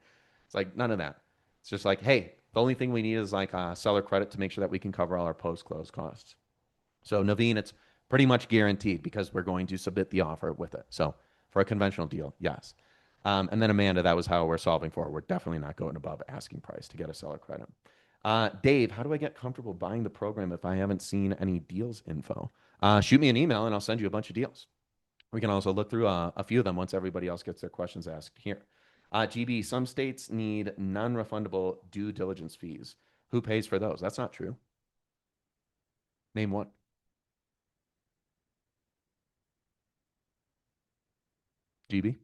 It's like none of that. It's just like, hey, the only thing we need is like seller credit to make sure that we can cover all our post-close costs. So Naveen, it's pretty much guaranteed because we're going to submit the offer with it. So for a conventional deal, yes. And then Amanda, that was how we're solving for it. We're definitely not going above asking price to get a seller credit. Dave, how do I get comfortable buying the program if I haven't seen any deals info? Shoot me an email and I'll send you a bunch of deals. We can also look through a few of them once everybody else gets their questions asked here. GB, some states need non-refundable due diligence fees. Who pays for those? That's not true. Name one. GB?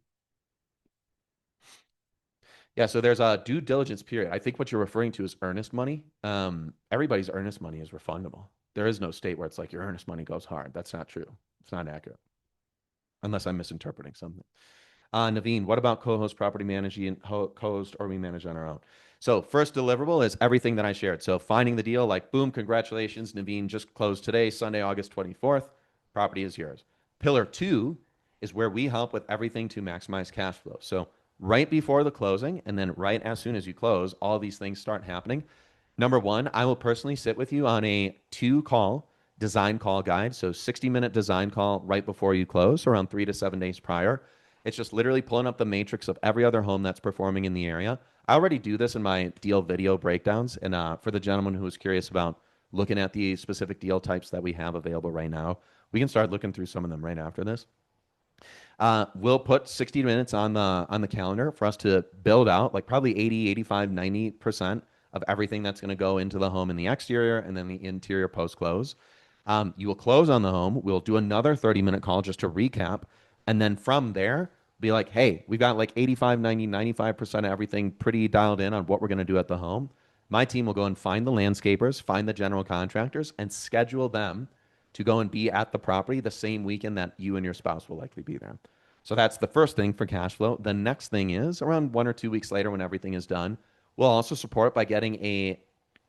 Yeah, so there's a due diligence period. I think what you're referring to is earnest money. Everybody's earnest money is refundable. There is no state where it's like your earnest money goes hard. That's not true. It's not accurate, unless I'm misinterpreting something. Naveen, what about co-host property managing, co-host, or we manage on our own? So first deliverable is everything that I shared. So finding the deal, like boom, congratulations, Naveen just closed today, Sunday, August 24th. Property is yours. Pillar two is where we help with everything to maximize cash flow. So right before the closing and then right as soon as you close, all these things start happening. Number one, I will personally sit with you on a 2-call design call guide. So 60-minute design call right before you close, around 3 to 7 days prior. It's just literally pulling up the matrix of every other home that's performing in the area. I already do this in my deal video breakdowns. And for the gentleman who was curious about looking at the specific deal types that we have available right now, we can start looking through some of them right after this. We'll put 60 minutes on the calendar for us to build out like probably 80, 85, 90% of everything that's going to go into the home in the exterior and then the interior post close. You will close on the home. We'll do another 30-minute call just to recap. And then from there, be like, hey, we've got like 85, 90, 95% of everything pretty dialed in on what we're going to do at the home. My team will go and find the landscapers, find the general contractors, and schedule them to go and be at the property the same weekend that you and your spouse will likely be there. So that's the first thing for cash flow. The next thing is around 1 or 2 weeks later when everything is done, we'll also support by getting a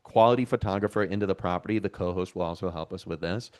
quality photographer into the property. The co-host will also help us with this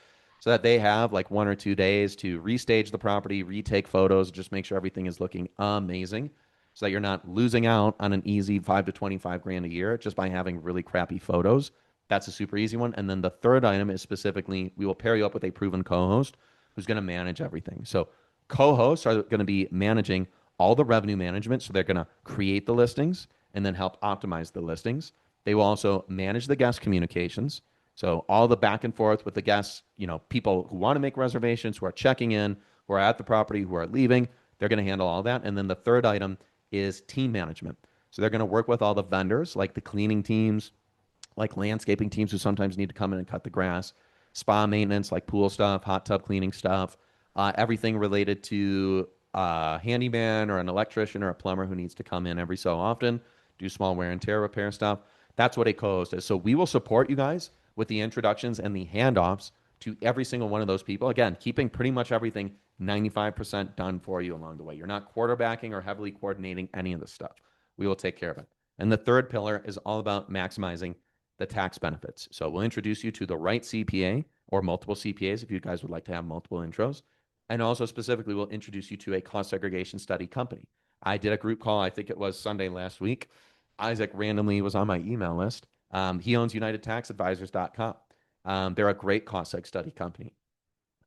so that they have like 1 or 2 days to restage the property, retake photos, just make sure everything is looking amazing so that you're not losing out on an easy 5 to 25 grand a year just by having really crappy photos. That's a super easy one. And then the third item is specifically, we will pair you up with a proven co-host who's going to manage everything. So co-hosts are going to be managing all the revenue management. So they're going to create the listings and then help optimize the listings. They will also manage the guest communications. So all the back and forth with the guests, people who want to make reservations, who are checking in, who are at the property, who are leaving, they're going to handle all that. And then the third item is team management. So they're going to work with all the vendors, like the cleaning teams, like landscaping teams who sometimes need to come in and cut the grass, spa maintenance, like pool stuff, hot tub cleaning stuff, everything related to a handyman or an electrician or a plumber who needs to come in every so often, do small wear and tear repair stuff. That's what a co-host is. So we will support you guys with the introductions and the handoffs to every single one of those people. Again, keeping pretty much everything 95% done for you along the way. You're not quarterbacking or heavily coordinating any of this stuff. We will take care of it. And the third pillar is all about maximizing the tax benefits. So we'll introduce you to the right CPA or multiple CPAs if you guys would like to have multiple intros. And also specifically, we'll introduce you to a cost segregation study company. I did a group call, I think it was Sunday last week. Isaac randomly was on my email list. He owns UnitedTaxAdvisors.com. They're a great cost seg study company.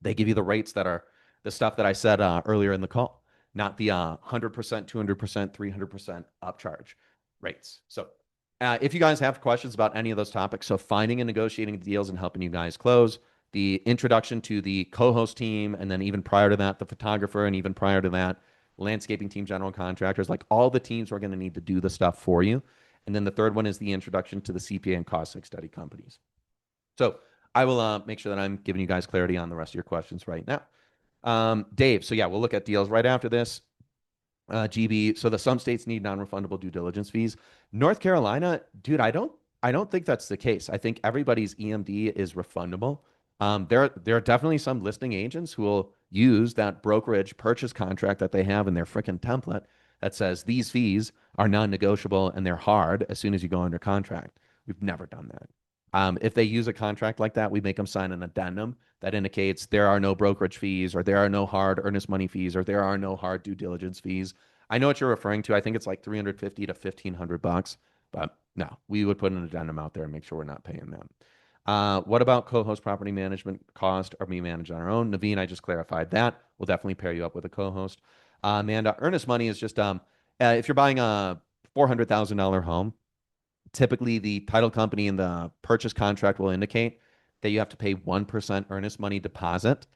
They give you the rates that are the stuff that I said earlier in the call, not the 100%, 200%, 300% upcharge rates. So if you guys have questions about any of those topics, so finding and negotiating deals and helping you guys close, the introduction to the co-host team, and then even prior to that, the photographer, and even prior to that, landscaping team, general contractors, like all the teams are going to need to do the stuff for you. And then the third one is the introduction to the CPA and cost seg study companies. So I will make sure that I'm giving you guys clarity on the rest of your questions right now. Dave, so yeah, we'll look at deals right after this. GB, so some states need non-refundable due diligence fees. North Carolina, dude, I don't think that's the case. I think everybody's EMD is refundable. There are definitely some listing agents who will use that brokerage purchase contract that they have in their freaking template that says these fees are non-negotiable and they're hard as soon as you go under contract. We've never done that. If they use a contract like that, we make them sign an addendum that indicates there are no brokerage fees or there are no hard earnest money fees or there are no hard due diligence fees. I know what you're referring to. I think it's like $350 to $1,500, but no, we would put an addendum out there and make sure we're not paying them. What about co-host property management cost, or we manage on our own? Naveen, I just clarified that. We'll definitely pair you up with a co-host. Amanda, earnest money is just if you're buying a $400,000 home, typically the title company and the purchase contract will indicate that you have to pay 1% earnest money deposit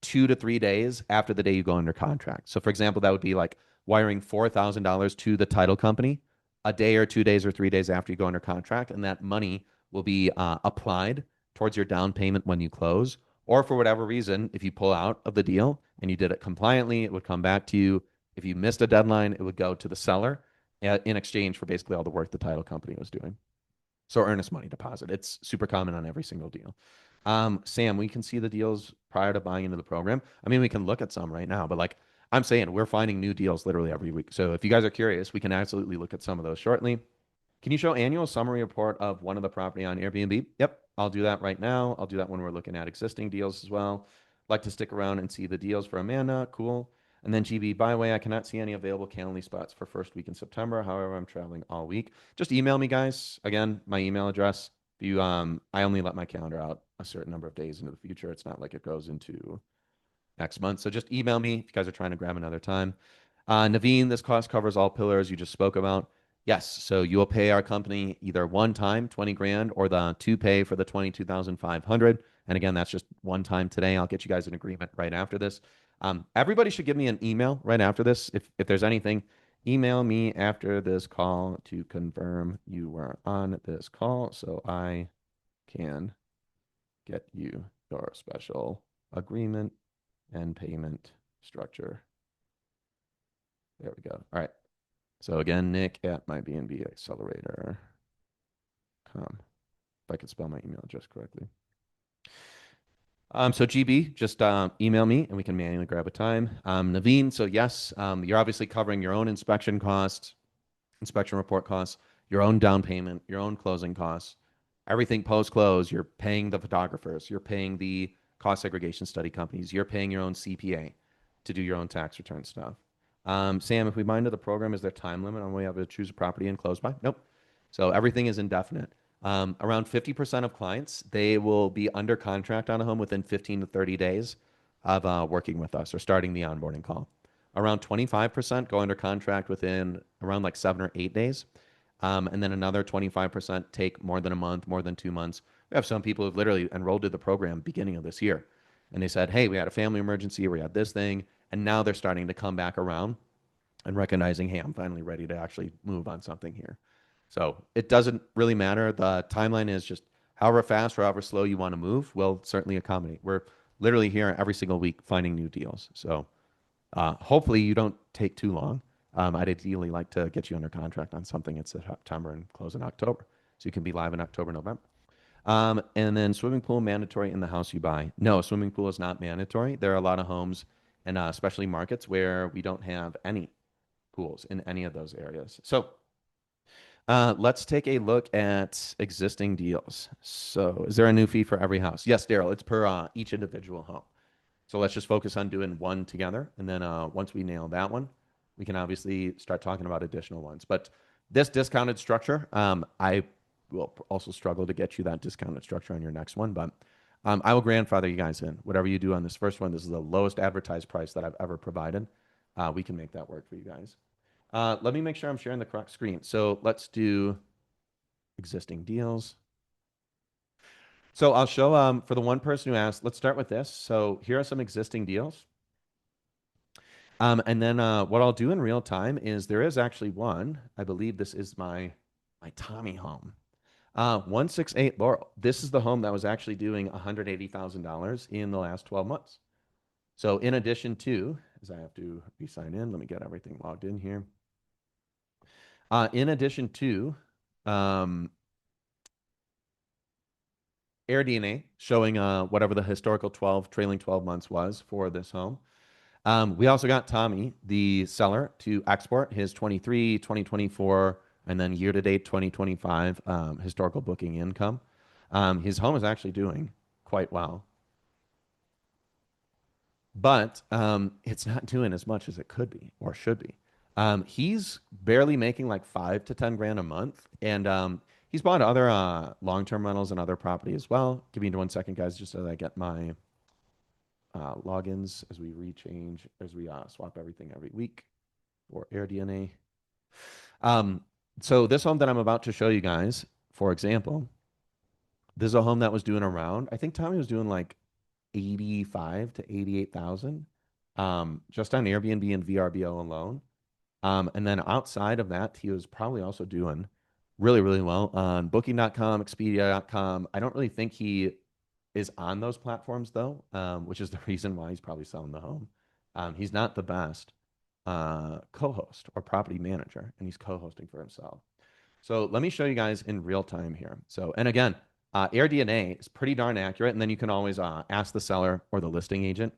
2 to 3 days after the day you go under contract. So, for example, that would be like wiring $4,000 to the title company a day or 2 days or 3 days after you go under contract, and that money will be applied towards your down payment when you close. Or for whatever reason, if you pull out of the deal and you did it compliantly, it would come back to you. If you missed a deadline, it would go to the seller in exchange for basically all the work the title company was doing. So earnest money deposit. It's super common on every single deal. Sam, we can see the deals prior to buying into the program. I mean, we can look at some right now, but like I'm saying, we're finding new deals literally every week. So if you guys are curious, we can absolutely look at some of those shortly. Can you show annual summary report of one of the property on Airbnb? Yep, I'll do that right now. I'll do that when we're looking at existing deals as well. Like to stick around and see the deals for Amanda. Cool. And then GB, by the way, I cannot see any available Calendly spots for first week in September. However, I'm traveling all week. Just email me, guys. Again, my email address. If you, I only let my calendar out a certain number of days into the future. It's not like it goes into next month. So just email me if you guys are trying to grab another time. Naveen, this cost covers all pillars you just spoke about. Yes, so you will pay our company either one time, 20 grand, or the two pay for the 22,500. And again, that's just one time today. I'll get you guys an agreement right after this. Everybody should give me an email right after this. If there's anything, email me after this call to confirm you were on this call so I can get you your special agreement and payment structure. There we go. All right. So again, Nick at mybnbaccelerator.com. If I could spell my email address correctly. So GB, just email me and we can manually grab a time. Naveen, so yes, you're obviously covering your own inspection costs, inspection report costs, your own down payment, your own closing costs, everything post-close. You're paying the photographers, you're paying the cost segregation study companies, you're paying your own CPA to do your own tax return stuff. Sam, if we bind to the program, is there time limit on when we have to choose a property and close by? Nope. So everything is indefinite. Around 50% of clients, they will be under contract on a home within 15 to 30 days of working with us or starting the onboarding call. Around 25% go under contract within around like 7 or 8 days. And then another 25% take more than a month, more than 2 months. We have some people who've literally enrolled to the program beginning of this year. And they said, hey, we had a family emergency, we had this thing. And now they're starting to come back around and recognizing, hey, I'm finally ready to actually move on something here. So it doesn't really matter. The timeline is just however fast or however slow you want to move, we'll certainly accommodate. We're literally here every single week finding new deals. So hopefully you don't take too long. I'd ideally like to get you under contract on something in September and close in October. So you can be live in October, November. And then swimming pool mandatory in the house you buy. No, swimming pool is not mandatory. There are a lot of homes and especially markets where we don't have any pools in any of those areas. So let's take a look at existing deals. So is there a new fee for every house? Yes, Daryl, it's per each individual home. So let's just focus on doing one together. And then once we nail that one, we can obviously start talking about additional ones. But this discounted structure, I will also struggle to get you that discounted structure on your next one. But I will grandfather you guys in. Whatever you do on this first one, this is the lowest advertised price that I've ever provided. We can make that work for you guys. Let me make sure I'm sharing the correct screen. So let's do existing deals. So I'll show for the one person who asked, let's start with this. So here are some existing deals. And then what I'll do in real time is there is actually one. I believe this is my Tommy home. 168 Laurel. This is the home that was actually doing $180,000 in the last 12 months. So in addition to, as I have to re-sign in, let me get everything logged in here. In addition to AirDNA showing whatever the historical trailing 12 months was for this home. We also got Tommy, the seller, to export his 23, 2024, and then year-to-date 2025 historical booking income. His home is actually doing quite well. But it's not doing as much as it could be or should be. He's barely making like 5 to 10 grand a month. And He's bought other long-term rentals and other property as well. Give me 1 second, guys, just so that I get my logins as we swap everything every week for AirDNA. So this home that I'm about to show you guys, for example, this is a home that was doing around, I think Tommy was doing like 85 to 88,000 just on Airbnb and VRBO alone. And then outside of that, he was probably also doing really, really well on Booking.com, Expedia.com. I don't really think he is on those platforms though, which is the reason why he's probably selling the home. He's not the best co-host or property manager, and he's co-hosting for himself. So let me show you guys in real time here. So, and again, AirDNA is pretty darn accurate, and then you can always ask the seller or the listing agent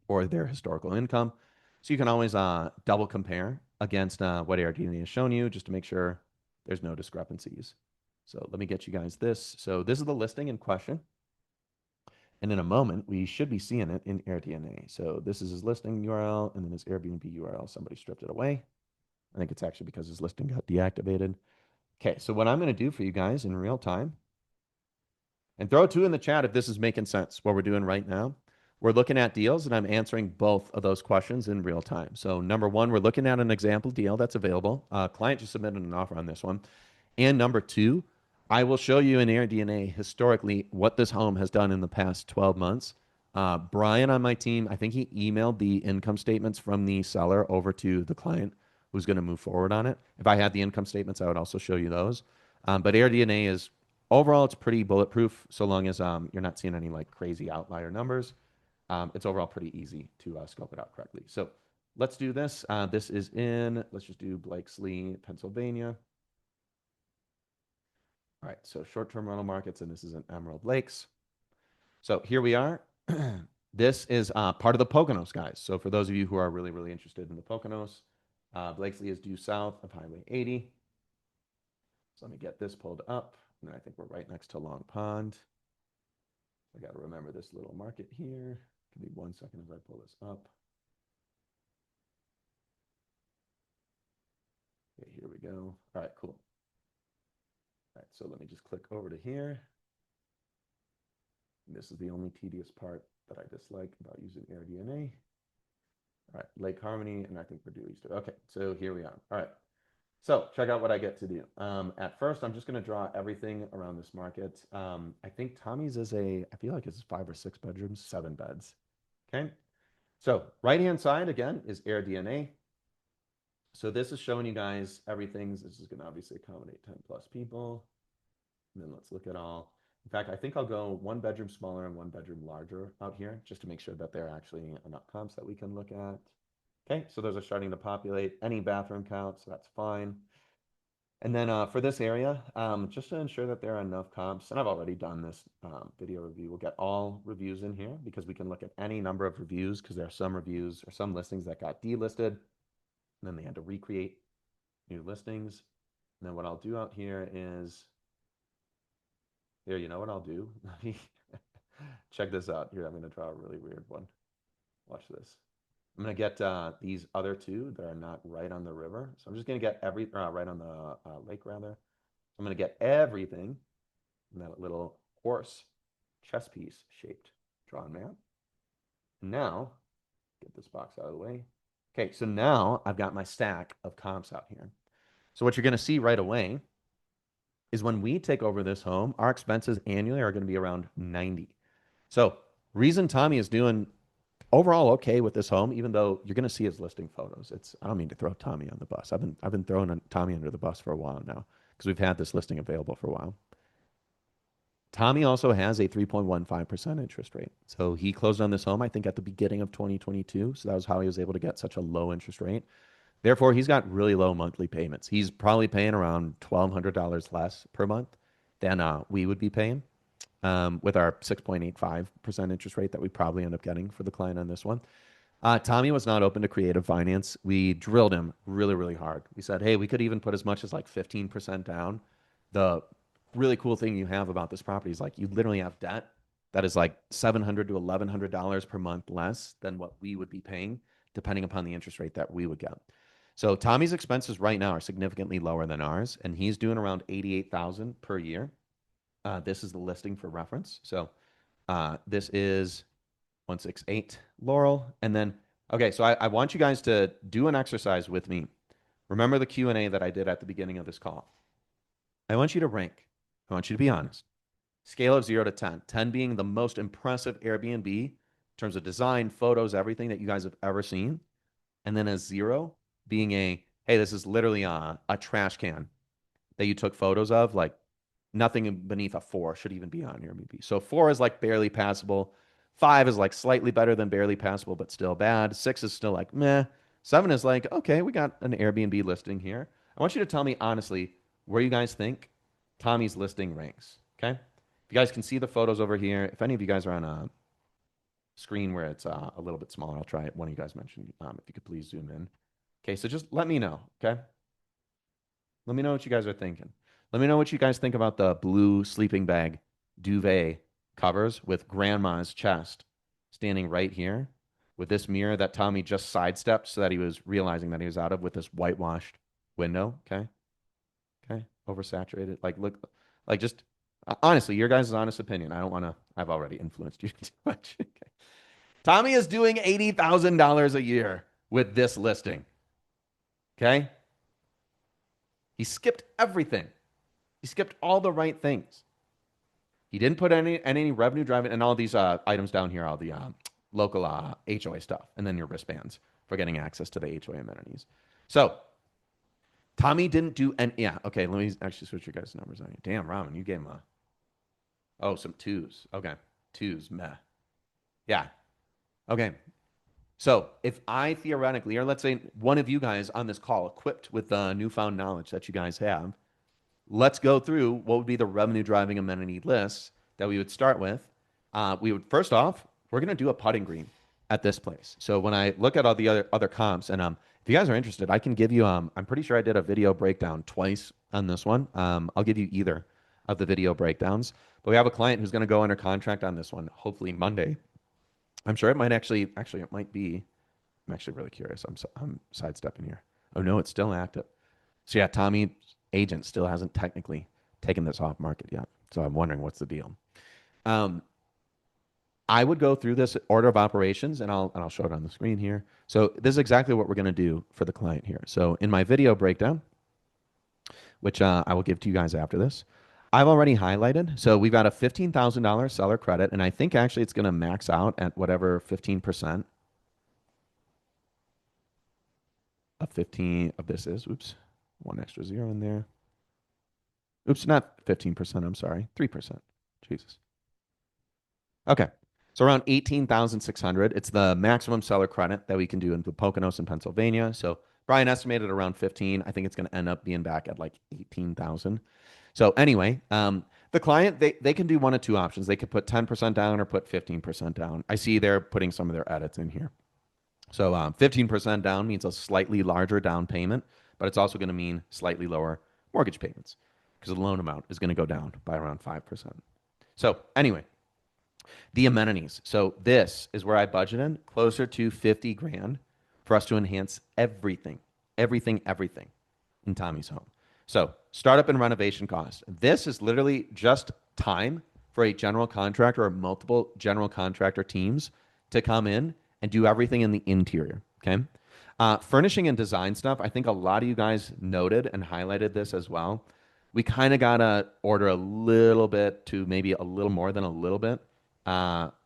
or their historical income. So you can always double compare against what AirDNA has shown you just to make sure there's no discrepancies. So let me get you guys this. So this is the listing in question. And in a moment, we should be seeing it in AirDNA. So this is his listing URL, and then his Airbnb URL. Somebody stripped it away. I think it's actually because his listing got deactivated. Okay, so what I'm going to do for you guys in real time, and throw two in the chat if this is making sense, what we're doing right now. We're looking at deals, and I'm answering both of those questions in real time. So number one, we're looking at an example deal that's available. Client just submitted an offer on this one. And number two, I will show you in AirDNA historically what this home has done in the past 12 months. Brian on my team, I think he emailed the income statements from the seller over to the client who's going to move forward on it. If I had the income statements, I would also show you those. But AirDNA is overall, it's pretty bulletproof so long as you're not seeing any like crazy outlier numbers. It's overall pretty easy to scope it out correctly. So let's do this. This is in, let's just do Blakesley, Pennsylvania. All right, so short-term rental markets, and this is in Emerald Lakes. So here we are. This is part of the Poconos, guys. So for those of you who are really, really interested in the Poconos, Blakesley is due south of Highway 80. So let me get this pulled up. And I think we're right next to Long Pond. I got to remember this little market here. Give me 1 second as I pull this up. Okay, here we go. All right, cool. All right, so let me just click over to here. And this is the only tedious part that I dislike about using AirDNA. All right, Lake Harmony, and I think we're due Easter. Okay, so here we are. All right, so check out what I get to do. At first, I'm just going to draw everything around this market. I think Tommy's is I feel like it's 5 or 6 bedrooms, 7 beds. Okay, so right-hand side, again, is AirDNA. So this is showing you guys everything. This is going to obviously accommodate 10 plus people. And then let's look at all. In fact, I think I'll go 1 bedroom smaller and 1 bedroom larger out here just to make sure that there are actually enough comps that we can look at. Okay, so those are starting to populate. Any bathroom counts, so that's fine. And then for this area, just to ensure that there are enough comps, and I've already done this video review, we'll get all reviews in here because we can look at any number of reviews because there are some reviews or some listings that got delisted, and then they had to recreate new listings. And then what I'll do out here is, here, you know what I'll do? Let me check this out. Here, I'm going to draw a really weird one. Watch this. I'm going to get these other two that are not right on the river. So I'm just going to get right on the lake, rather. I'm going to get everything in that little horse chess piece shaped drawn map. Now, get this box out of the way. Okay, so now I've got my stack of comps out here. So what you're going to see right away is when we take over this home, our expenses annually are going to be around 90. So reason Tommy is doing overall okay with this home, even though you're going to see his listing photos. I don't mean to throw Tommy on the bus. I've been throwing Tommy under the bus for a while now because we've had this listing available for a while. Tommy also has a 3.15% interest rate. So he closed on this home, I think, at the beginning of 2022. So that was how he was able to get such a low interest rate. Therefore, he's got really low monthly payments. He's probably paying around $1,200 less per month than we would be paying with our 6.85% interest rate that we probably end up getting for the client on this one. Tommy was not open to creative finance. We drilled him really, really hard. We said, hey, we could even put as much as like 15% down. The really cool thing you have about this property is like you literally have debt that is like $700 to $1,100 per month less than what we would be paying, depending upon the interest rate that we would get. So Tommy's expenses right now are significantly lower than ours, and he's doing around 88,000 per year. This is the listing for reference. So this is 168 Laurel. And then, okay, so I want you guys to do an exercise with me. Remember the Q&A that I did at the beginning of this call. I want you to rank. I want you to be honest. Scale of 0 to 10. 10 being the most impressive Airbnb in terms of design, photos, everything that you guys have ever seen. And then a 0 being a, hey, this is literally a trash can that you took photos of. Like nothing beneath a 4 should even be on Airbnb. So 4 is like barely passable. 5 is like slightly better than barely passable, but still bad. 6 is still like meh. 7 is like, okay, we got an Airbnb listing here. I want you to tell me honestly where you guys think Tommy's listing ranks. Okay. If you guys can see the photos over here, if any of you guys are on a screen where it's a little bit smaller, I'll try it. One of you guys mentioned, if you could please zoom in. Okay. So just let me know. Okay. Let me know what you guys are thinking. Let me know what you guys think about the blue sleeping bag duvet covers with grandma's chest standing right here with this mirror that Tommy just sidestepped so that he was realizing that he was out of with this whitewashed window. Okay. Okay. Oversaturated. Like, look, like just honestly, your guys' honest opinion. I don't want to, I've already influenced you too much. Okay. Tommy is doing $80,000 a year with this listing. Okay. He skipped everything. He skipped all the right things. He didn't put any revenue driving and all these items down here, all the local HOA stuff, and then your wristbands for getting access to the HOA amenities. So Tommy didn't do any. Yeah, okay. Let me actually switch your guys' numbers on you. Damn, Ramen, you gave him some twos. Okay, twos, meh. Yeah. Okay. So if I theoretically, or let's say one of you guys on this call, equipped with the newfound knowledge that you guys have, let's go through what would be the revenue driving amenity lists that we would start with. We would first off, we're going to do a putting green at this place. So when I look at all the other comps, and if you guys are interested, I can give you. I'm pretty sure I did a video breakdown twice on this one. I'll give you either of the video breakdowns. But we have a client who's going to go under contract on this one, hopefully Monday. I'm sure it might actually it might be. I'm actually really curious. I'm sidestepping here. Oh no, it's still active. So yeah, Tommy agent still hasn't technically taken this off market yet. So I'm wondering what's the deal. I would go through this order of operations and I'll show it on the screen here. So this is exactly what we're going to do for the client here. So in my video breakdown, which I will give to you guys after this, I've already highlighted. So we've got a $15,000 seller credit, and I think actually it's going to max out at whatever 15% of 15 of this is. Oops, one extra zero in there. Oops, not 15%. I'm sorry, 3%. Jesus. Okay. So around 18,600. It's the maximum seller credit that we can do in the Poconos in Pennsylvania. So Brian estimated around 15. I think it's going to end up being back at like 18,000. So anyway, the client, they can do one of two options. They could put 10% down or put 15% down. I see they're putting some of their edits in here. So 15% down means a slightly larger down payment, but it's also going to mean slightly lower mortgage payments because the loan amount is going to go down by around 5%. So anyway, the amenities. So this is where I budgeted closer to 50 grand for us to enhance everything in Tommy's home. So startup and renovation costs. This is literally just time for a general contractor or multiple general contractor teams to come in and do everything in the interior. Okay. Furnishing and design stuff. I think a lot of you guys noted and highlighted this as well. We kind of got to order a little bit to maybe a little more than a little bit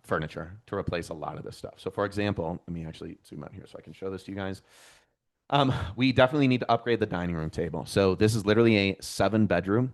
furniture to replace a lot of this stuff. So for example, let me actually zoom out here so I can show this to you guys. We definitely need to upgrade the dining room table. So this is literally a 7-bedroom,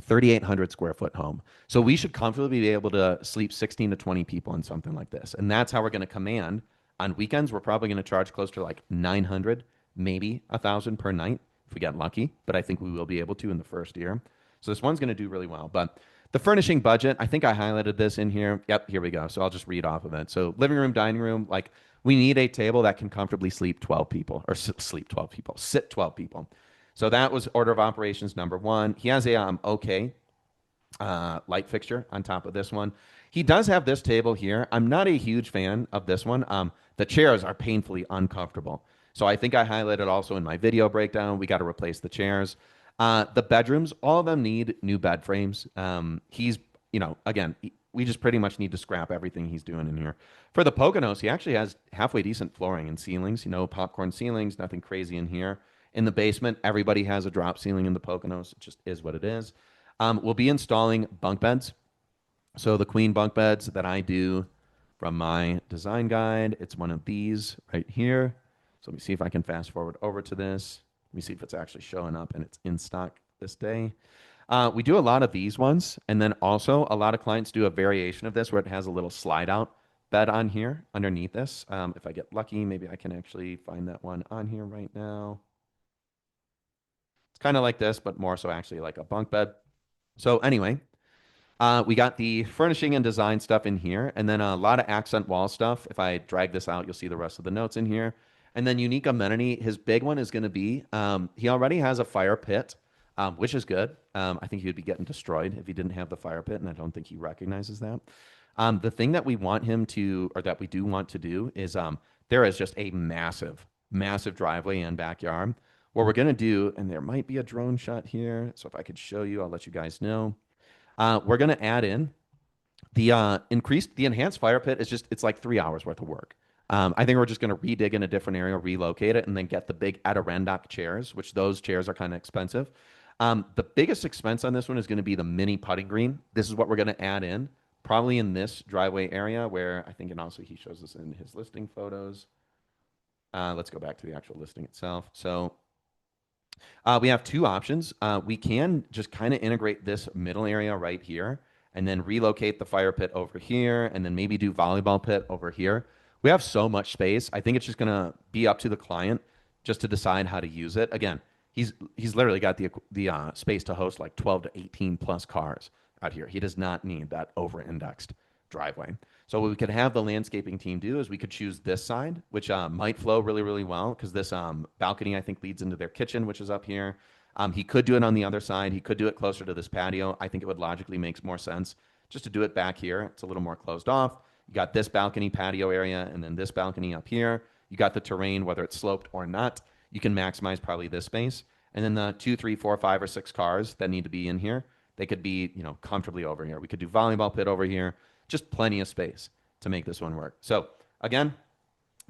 3,800 square foot home. So we should comfortably be able to sleep 16 to 20 people in something like this. And that's how we're going to command. On weekends, we're probably going to charge close to like 900, maybe 1,000 per night if we get lucky. But I think we will be able to in the first year. So this one's going to do really well. But the furnishing budget, I think I highlighted this in here. Yep, here we go. So I'll just read off of it. So living room, dining room, like we need a table that can comfortably sleep 12 people or sit 12 people. So that was order of operations number one. He has a okay light fixture on top of this one. He does have this table here. I'm not a huge fan of this one. The chairs are painfully uncomfortable. So I think I highlighted also in my video breakdown, we got to replace the chairs. The bedrooms, all of them need new bed frames. He's, again, we just pretty much need to scrap everything he's doing in here. For the Poconos, he actually has halfway decent flooring and ceilings, popcorn ceilings, nothing crazy in here. In the basement, everybody has a drop ceiling in the Poconos. It just is what it is. We'll be installing bunk beds. So the queen bunk beds that I do from my design guide, it's one of these right here. So let me see if I can fast forward over to this. Let me see if it's actually showing up and it's in stock this day. We do a lot of these ones, and then also a lot of clients do a variation of this where it has a little slide out bed on here underneath this. If I get lucky, maybe I can actually find that one on here right now. It's kind of like this, but more so actually like a bunk bed. So anyway, we got the furnishing and design stuff in here, and then a lot of accent wall stuff. If I drag this out, you'll see the rest of the notes in here. And then unique amenity, his big one is going to be he already has a fire pit, which is good. I think he would be getting destroyed if he didn't have the fire pit, and I don't think he recognizes that. The thing that we want him to, or that we do want to do, is there is just a massive, massive driveway and backyard. What we're going to do, and there might be a drone shot here, so if I could show you, I'll let you guys know. We're going to add in the enhanced fire pit is just, it's like 3 hours worth of work. I think we're just going to redig in a different area, relocate it, and then get the big Adirondack chairs, which those chairs are kind of expensive. The biggest expense on this one is going to be the mini putting green. This is what we're going to add in, probably in this driveway area where I think, and also he shows us in his listing photos. Let's go back to the actual listing itself. So we have two options. We can just kind of integrate this middle area right here and then relocate the fire pit over here and then maybe do volleyball pit over here. We have so much space. I think it's just going to be up to the client just to decide how to use it. Again, he's literally got the space to host like 12 to 18 plus cars out here. He does not need that over-indexed driveway. So what we could have the landscaping team do is we could choose this side, which might flow really, really well because this balcony, I think, leads into their kitchen, which is up here. He could do it on the other side. He could do it closer to this patio. I think it would logically make more sense just to do it back here. It's a little more closed off. You got this balcony patio area and then this balcony up here. You got the terrain, whether it's sloped or not. You can maximize probably this space. And then the 2, 3, 4, 5, or 6 cars that need to be in here, they could be, comfortably over here. We could do volleyball pit over here. Just plenty of space to make this one work. So again,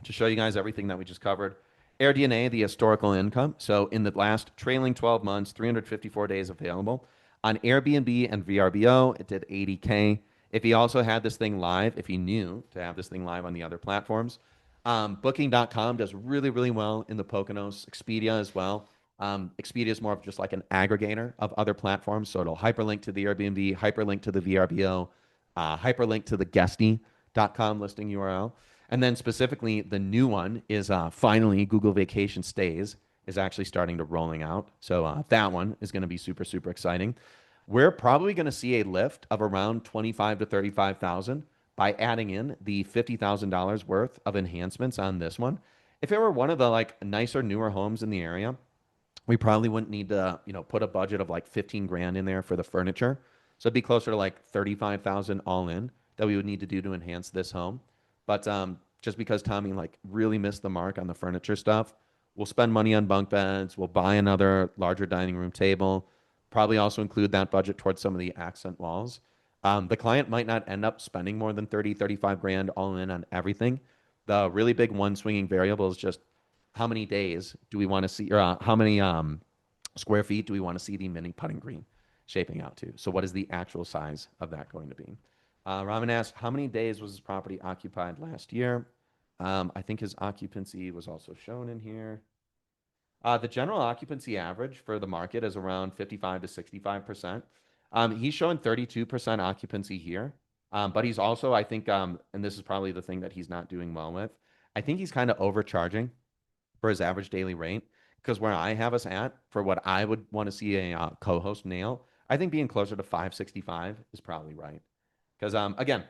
to show you guys everything that we just covered, AirDNA, the historical income. So in the last trailing 12 months, 354 days available. On Airbnb and VRBO, it did 80K. If he also had this thing live, if he knew to have this thing live on the other platforms, Booking.com does really, really well in the Poconos. Expedia as well. Expedia is more of just like an aggregator of other platforms. So it'll hyperlink to the Airbnb, hyperlink to the VRBO, hyperlink to the Guesty.com listing URL. And then specifically, the new one is finally Google Vacation Stays is actually starting to rolling out. So that one is going to be super, super exciting. We're probably going to see a lift of around 25 to 35,000 by adding in the $50,000 worth of enhancements on this one. If it were one of the like nicer, newer homes in the area, we probably wouldn't need to, put a budget of like 15 grand in there for the furniture. So it'd be closer to like 35,000 all in that we would need to do to enhance this home. But just because Tommy like really missed the mark on the furniture stuff, we'll spend money on bunk beds. We'll buy another larger dining room table. Probably also include that budget towards some of the accent walls. The client might not end up spending more than 30, 35 grand all in on everything. The really big one swinging variable is just how many days do we want to see, or how many square feet do we want to see the mini putting green shaping out to? So what is the actual size of that going to be? Raman asked, how many days was his property occupied last year? I think his occupancy was also shown in here. The general occupancy average for the market is around 55 to 65%. He's showing 32% occupancy here, but he's also, I think, and this is probably the thing that he's not doing well with, I think he's kind of overcharging for his average daily rate because where I have us at for what I would want to see a co-host nail, I think being closer to 565 is probably right. Because again,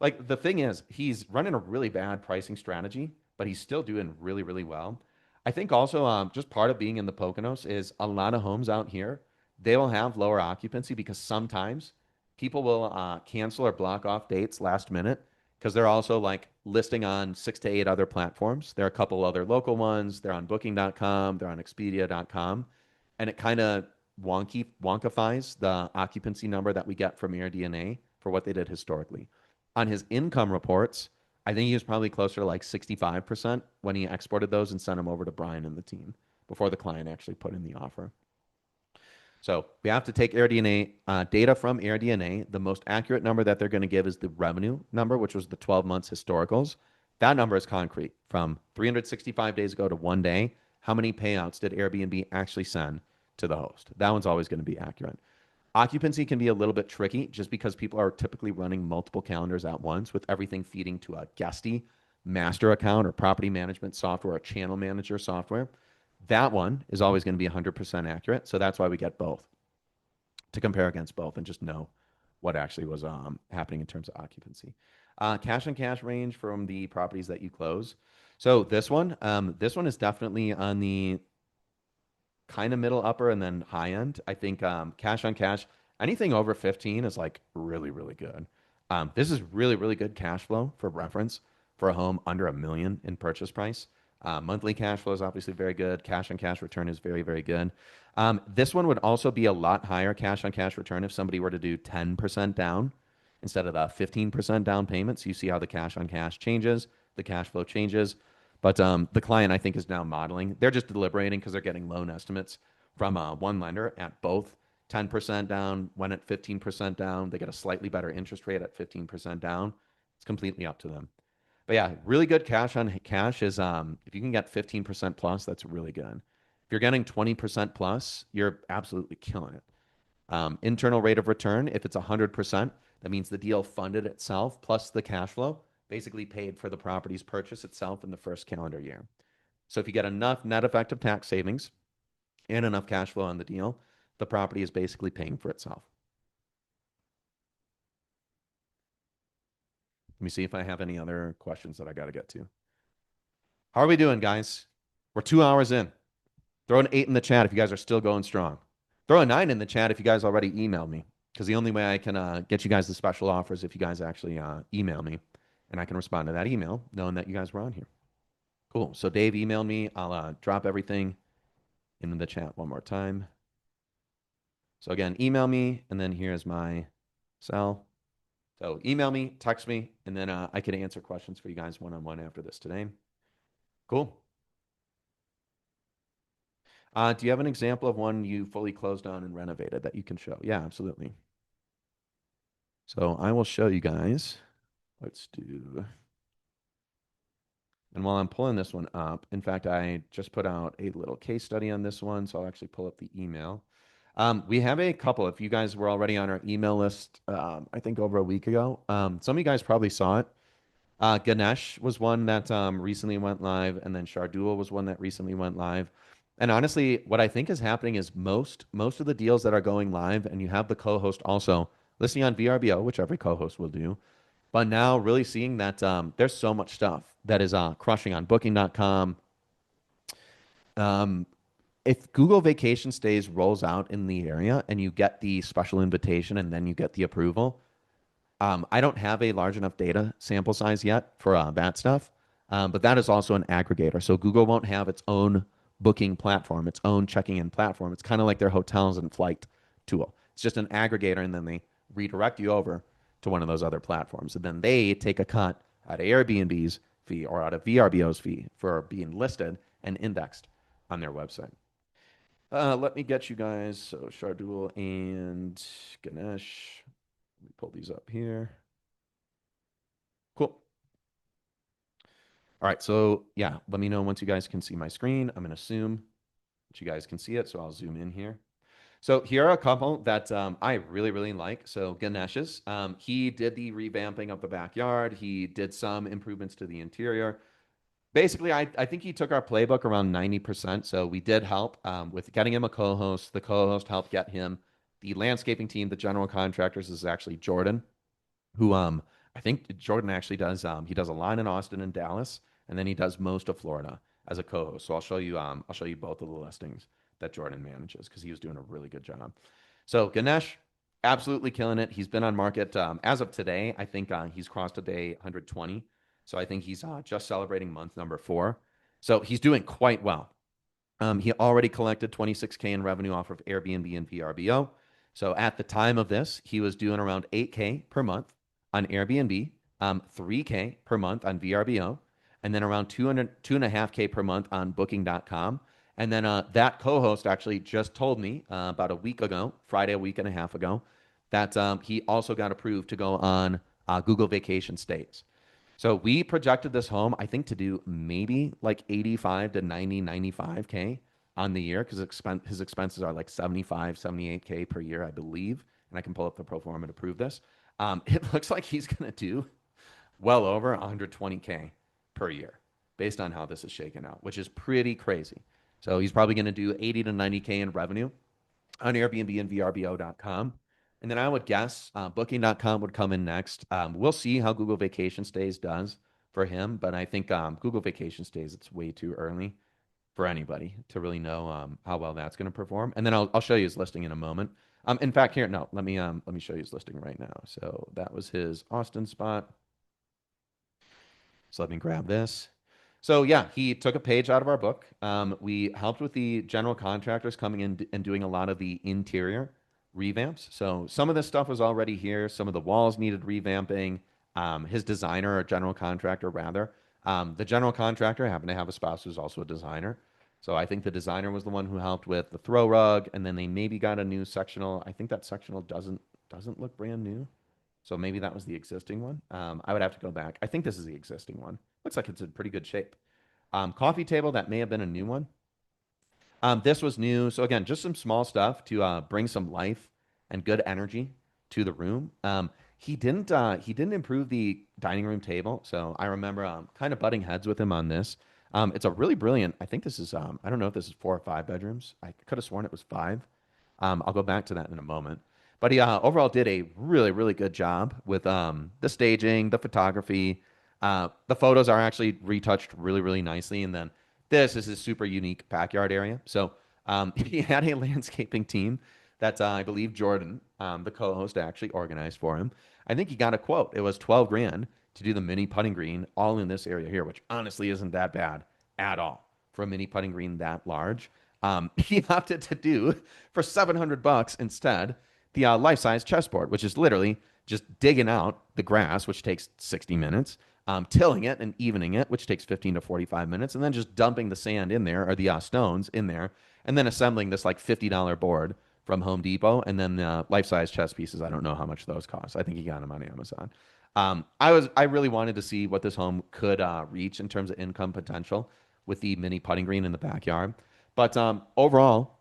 like the thing is, he's running a really bad pricing strategy, but he's still doing really, really well. I think also just part of being in the Poconos is a lot of homes out here, they will have lower occupancy because sometimes people will cancel or block off dates last minute because they're also like listing on 6 to 8 other platforms. There are a couple other local ones. They're on Booking.com. They're on Expedia.com, and it kind of wonkifies the occupancy number that we get from AirDNA for what they did historically. On his income reports, I think he was probably closer to like 65% when he exported those and sent them over to Brian and the team before the client actually put in the offer. So we have to take AirDNA data from AirDNA. The most accurate number that they're going to give is the revenue number, which was the 12 months historicals. That number is concrete from 365 days ago to 1 day. How many payouts did Airbnb actually send to the host? That one's always going to be accurate. Occupancy can be a little bit tricky just because people are typically running multiple calendars at once with everything feeding to a guesty master account or property management software or channel manager software. That one is always going to be 100% accurate. So that's why we get both to compare against both and just know what actually was happening in terms of occupancy. Cash on cash range from the properties that you close. So this one is definitely on the kind of middle upper and then high end. I think cash on cash, anything over 15 is like really, really good. This is really, really good cash flow for reference for a home under $1 million in purchase price. Monthly cash flow is obviously very good. Cash on cash return is very, very good. This one would also be a lot higher cash on cash return if somebody were to do 10% down instead of the 15% down payment. So you see how the cash on cash changes, the cash flow changes. But the client, I think, is now modeling. They're just deliberating because they're getting loan estimates from one lender at both 10% down, one at 15% down. They get a slightly better interest rate at 15% down. It's completely up to them. But yeah, really good cash on cash is if you can get 15% plus, that's really good. If you're getting 20% plus, you're absolutely killing it. Internal rate of return, if it's 100%, that means the deal funded itself plus the cash flow, basically paid for the property's purchase itself in the first calendar year. So if you get enough net effective tax savings and enough cash flow on the deal, the property is basically paying for itself. Let me see if I have any other questions that I got to get to. How are we doing, guys? We're 2 hours in. Throw an 8 in the chat if you guys are still going strong. Throw a 9 in the chat if you guys already emailed me, because the only way I can get you guys the special offer is if you guys actually email me, and I can respond to that email knowing that you guys were on here. Cool. So Dave emailed me. I'll drop everything in the chat one more time. So again, email me, and then here's my cell. So email me, text me, and then I can answer questions for you guys one-on-one after this today. Cool. Do you have an example of one you fully closed on and renovated that you can show? Yeah, absolutely. So I will show you guys. Let's do. And while I'm pulling this one up, in fact, I just put out a little case study on this one, so I'll actually pull up the email. We have a couple. If you guys were already on our email list, I think over a week ago, some of you guys probably saw it. Ganesh was one that recently went live, and then Shardul was one that recently went live. And honestly, what I think is happening is most of the deals that are going live, and you have the co-host also listing on VRBO, which every co-host will do, but now really seeing that there's so much stuff that is crushing on Booking.com. If Google Vacation Stays rolls out in the area and you get the special invitation and then you get the approval, I don't have a large enough data sample size yet for that stuff, but that is also an aggregator. So Google won't have its own booking platform, its own checking in platform. It's kind of like their hotels and flight tool. It's just an aggregator, and then they redirect you over to one of those other platforms. And then they take a cut out of Airbnb's fee or out of VRBO's fee for being listed and indexed on their website. Let me get you guys. So Shardul and Ganesh. Let me pull these up here. Cool. All right. So yeah, let me know once you guys can see my screen. I'm going to assume that you guys can see it. So I'll zoom in here. So here are a couple that I really, really like. So Ganesh's, he did the revamping of the backyard. He did some improvements to the interior. Basically, I think he took our playbook around 90%. So we did help with getting him a co-host. The co-host helped get him the landscaping team. The general contractors is actually Jordan, who I think Jordan actually does. He does a line in Austin and Dallas, and then he does most of Florida as a co-host. So I'll show you both of the listings that Jordan manages because he was doing a really good job. So Ganesh, absolutely killing it. He's been on market as of today. I think he's crossed a day 120. So I think he's just celebrating month number 4. So he's doing quite well. He already collected 26K in revenue off of Airbnb and VRBO. So at the time of this, he was doing around 8K per month on Airbnb, 3K per month on VRBO, and then around 2.5K per month on Booking.com. And then that co-host actually just told me about a week ago, Friday, a week and a half ago, that he also got approved to go on Google Vacation Stays. So we projected this home, I think, to do maybe like 85 to 90, 95K on the year because his expenses are like 75, 78K per year, I believe. And I can pull up the pro forma to prove this. It looks like he's going to do well over 120K per year based on how this is shaken out, which is pretty crazy. So he's probably going to do 80 to 90K in revenue on Airbnb and VRBO.com. And then I would guess Booking.com would come in next. We'll see how Google Vacation Stays does for him, but I think Google Vacation Stays, it's way too early for anybody to really know how well that's going to perform. And then I'll show you his listing in a moment. In fact, here, no, let me show you his listing right now. So that was his Austin spot. So let me grab this. So yeah, he took a page out of our book. We helped with the general contractors coming in and doing a lot of the interior revamps. So some of this stuff was already here. Some of the walls needed revamping. His designer or general contractor, rather, the general contractor happened to have a spouse who's also a designer. So I think the designer was the one who helped with the throw rug, and then they maybe got a new sectional. I think that sectional doesn't look brand new. So maybe that was the existing one. I would have to go back. I think this is the existing one. Looks like it's in pretty good shape. Coffee table, that may have been a new one. This was new. So again, just some small stuff to bring some life and good energy to the room. He didn't improve the dining room table. So I remember kind of butting heads with him on this. It's a really brilliant. I think this is I don't know if this is 4 or 5 bedrooms. I could have sworn it was 5. I'll go back to that in a moment. But he overall did a really, really good job with the staging, the photography. The photos are actually retouched really, really nicely. And then this is his super unique backyard area. So he had a landscaping team that I believe Jordan, the co-host, actually organized for him. I think he got a quote. It was 12 grand to do the mini putting green all in this area here, which honestly isn't that bad at all for a mini putting green that large. He opted to do for $700 instead the life-size chessboard, which is literally just digging out the grass, which takes 60 minutes, tilling it and evening it, which takes 15 to 45 minutes, and then just dumping the sand in there or the stones in there, and then assembling this like $50 board from Home Depot, and then life-size chess pieces. I don't know how much those cost. I think he got them on Amazon. I really wanted to see what this home could reach in terms of income potential with the mini putting green in the backyard. But overall,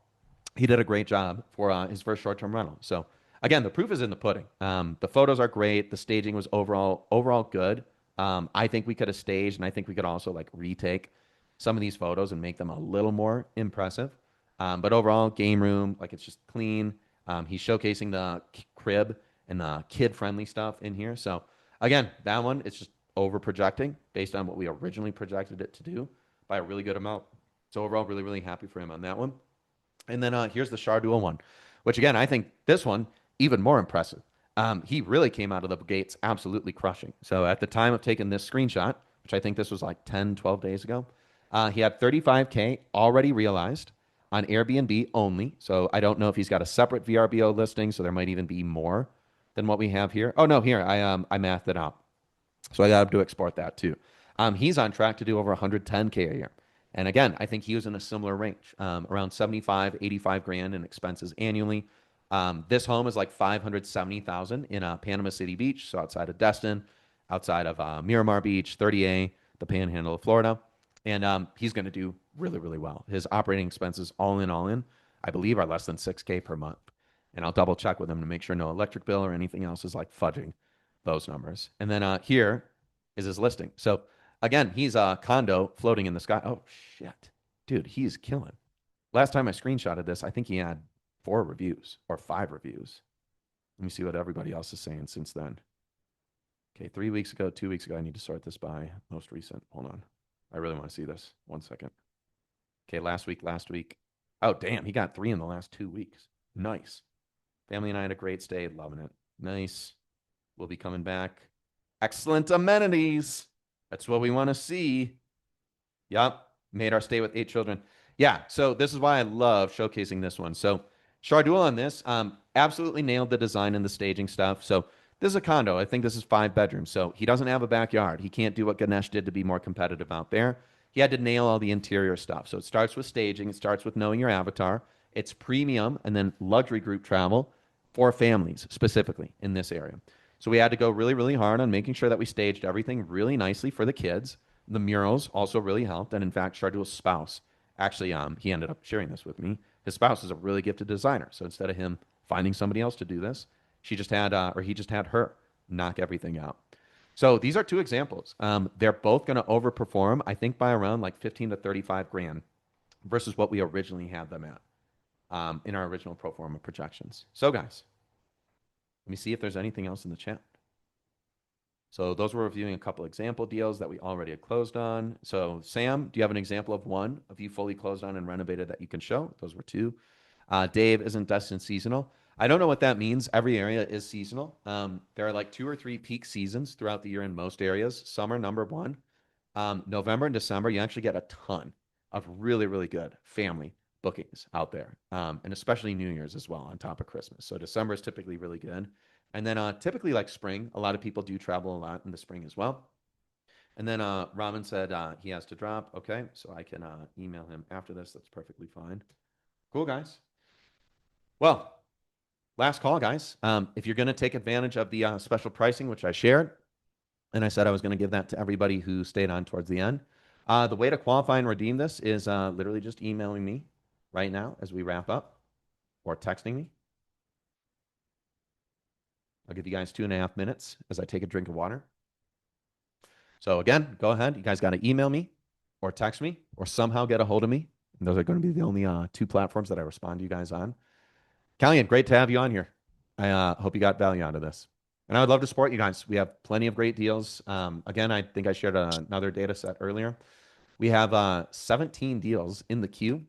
he did a great job for his first short-term rental. So again, the proof is in the pudding. The photos are great. The staging was overall good. I think we could have staged, and I think we could also like retake some of these photos and make them a little more impressive. But overall, game room, like it's just clean. He's showcasing the crib and the kid-friendly stuff in here. So again, that one, it's just over projecting based on what we originally projected it to do by a really good amount. So overall, really, really happy for him on that one. And then here's the Shardua one, which again, I think this one, even more impressive. He really came out of the gates absolutely crushing. So at the time of taking this screenshot, which I think this was like 10, 12 days ago, he had 35K already realized on Airbnb only. So I don't know if he's got a separate VRBO listing, so there might even be more than what we have here. Oh no, here I mathed it out. So I got to export that too. He's on track to do over 110K a year. And again, I think he was in a similar range, around 75, 85 grand in expenses annually. This home is like 570,000 in Panama City Beach, so outside of Destin, outside of Miramar Beach, 30A, the Panhandle of Florida. And he's going to do really, really well. His operating expenses, all in, I believe, are less than 6K per month. And I'll double check with him to make sure no electric bill or anything else is like fudging those numbers. And then here is his listing. So again, he's a condo floating in the sky. Oh, shit. Dude, he's killing. Last time I screenshotted this, I think he had 4 reviews or 5 reviews. Let me see what everybody else is saying since then. Okay, 3 weeks ago, 2 weeks ago. I need to sort this by most recent. Hold on. I really want to see this. 1 second. Okay, last week. Oh, damn. He got 3 in the last 2 weeks. Nice. Family and I had a great stay. Loving it. Nice. We'll be coming back. Excellent amenities. That's what we want to see. Yep. Made our stay with 8 children. Yeah. So this is why I love showcasing this one. So Shardul on this, absolutely nailed the design and the staging stuff. So this is a condo. I think this is 5 bedrooms. So he doesn't have a backyard. He can't do what Ganesh did to be more competitive out there. He had to nail all the interior stuff. So it starts with staging. It starts with knowing your avatar. It's premium and then luxury group travel for families specifically in this area. So we had to go really, really hard on making sure that we staged everything really nicely for the kids. The murals also really helped. And in fact, Shardul's spouse, actually, he ended up sharing this with me. His spouse is a really gifted designer. So instead of him finding somebody else to do this, she just had, or he just had her knock everything out. So these are 2 examples. They're both going to overperform, I think, by around like 15 to 35 grand versus what we originally had them at in our original pro forma projections. So, guys, let me see if there's anything else in the chat. So those were reviewing a couple example deals that we already had closed on. So Sam, do you have an example of one of you fully closed on and renovated that you can show? Those were 2. Dave, isn't Destin seasonal? I don't know what that means. Every area is seasonal. There are like 2 or 3 peak seasons throughout the year in most areas. Summer, number one. November and December, you actually get a ton of really, really good family bookings out there, and especially New Year's as well on top of Christmas. So December is typically really good. And then typically like spring, a lot of people do travel a lot in the spring as well. And then Raman said he has to drop. Okay, so I can email him after this. That's perfectly fine. Cool, guys. Well, last call, guys. If you're going to take advantage of the special pricing, which I shared, and I said I was going to give that to everybody who stayed on towards the end. The way to qualify and redeem this is literally just emailing me right now as we wrap up or texting me. I'll give you guys 2.5 minutes as I take a drink of water. So again, go ahead. You guys got to email me or text me or somehow get a hold of me. And those are going to be the only 2 platforms that I respond to you guys on. Callian, great to have you on here. I hope you got value out of this. And I would love to support you guys. We have plenty of great deals. Again, I think I shared another data set earlier. We have 17 deals in the queue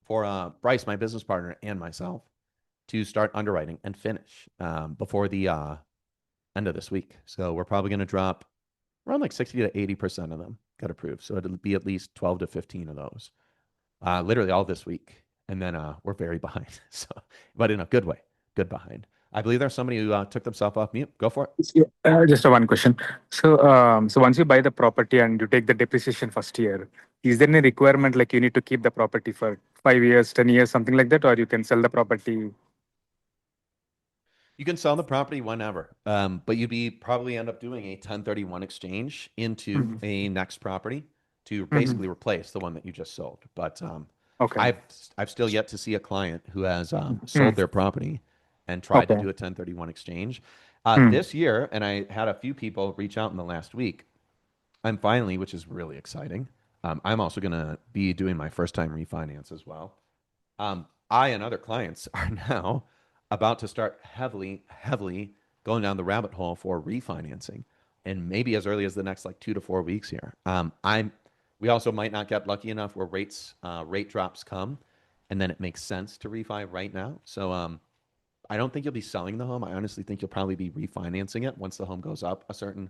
for Bryce, my business partner, and myself to start underwriting and finish before the end of this week. So we're probably going to drop around like 60 to 80% of them got approved. So it'll be at least 12 to 15 of those, literally all this week. And then we're very behind. So, but in a good way, good behind. I believe there's somebody who took themselves off mute. Go for it. Yeah, just a one question. So once you buy the property and you take the depreciation first year, is there any requirement like you need to keep the property for 5 years, 10 years, something like that, or you can sell the property? You can sell the property whenever, but you'd be probably end up doing a 1031 exchange into Mhm. a next property to Mhm. basically replace the one that you just sold. But Okay. I've still yet to see a client who has sold Mm. their property and tried to Okay. do a 1031 exchange. Mm. This year, and I had a few people reach out in the last week. I'm finally, which is really exciting. I'm also going to be doing my first time refinance as well. I and other clients are now about to start heavily, heavily going down the rabbit hole for refinancing, and maybe as early as the next like 2 to 4 weeks here. We also might not get lucky enough where rate drops come, and then it makes sense to refi right now. So I don't think you'll be selling the home. I honestly think you'll probably be refinancing it once the home goes up a certain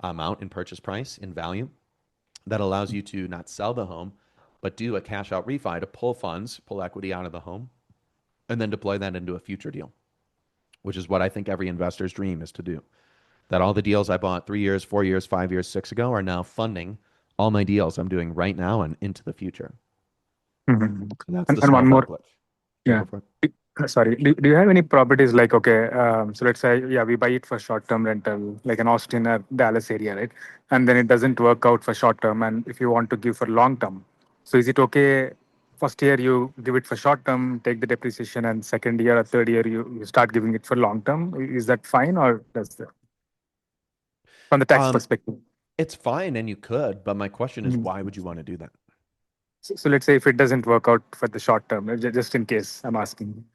amount in purchase price in value. That allows you to not sell the home, but do a cash out refi to pull funds, pull equity out of the home, and then deploy that into a future deal, which is what I think every investor's dream is to do. That all the deals I bought 3 years, 4 years, 5 years, 6 ago are now funding all my deals I'm doing right now and into the future. Mhm. And that's And, the and one snowflake more, glitch. yeah. Go for it. Sorry, do you have any properties like, okay, so let's say, yeah, we buy it for short-term rental, like in Austin or Dallas area, right? And then it doesn't work out for short-term, and if you want to give for long-term, so is it okay, first year you give it for short-term, take the depreciation, and second year or third year you start giving it for long-term? Is that fine, or does that, from the tax Um, perspective? it's fine and you could, but my question is, Mhm. why would you want to do that? So let's say if it doesn't work out for the short-term, just in case I'm asking.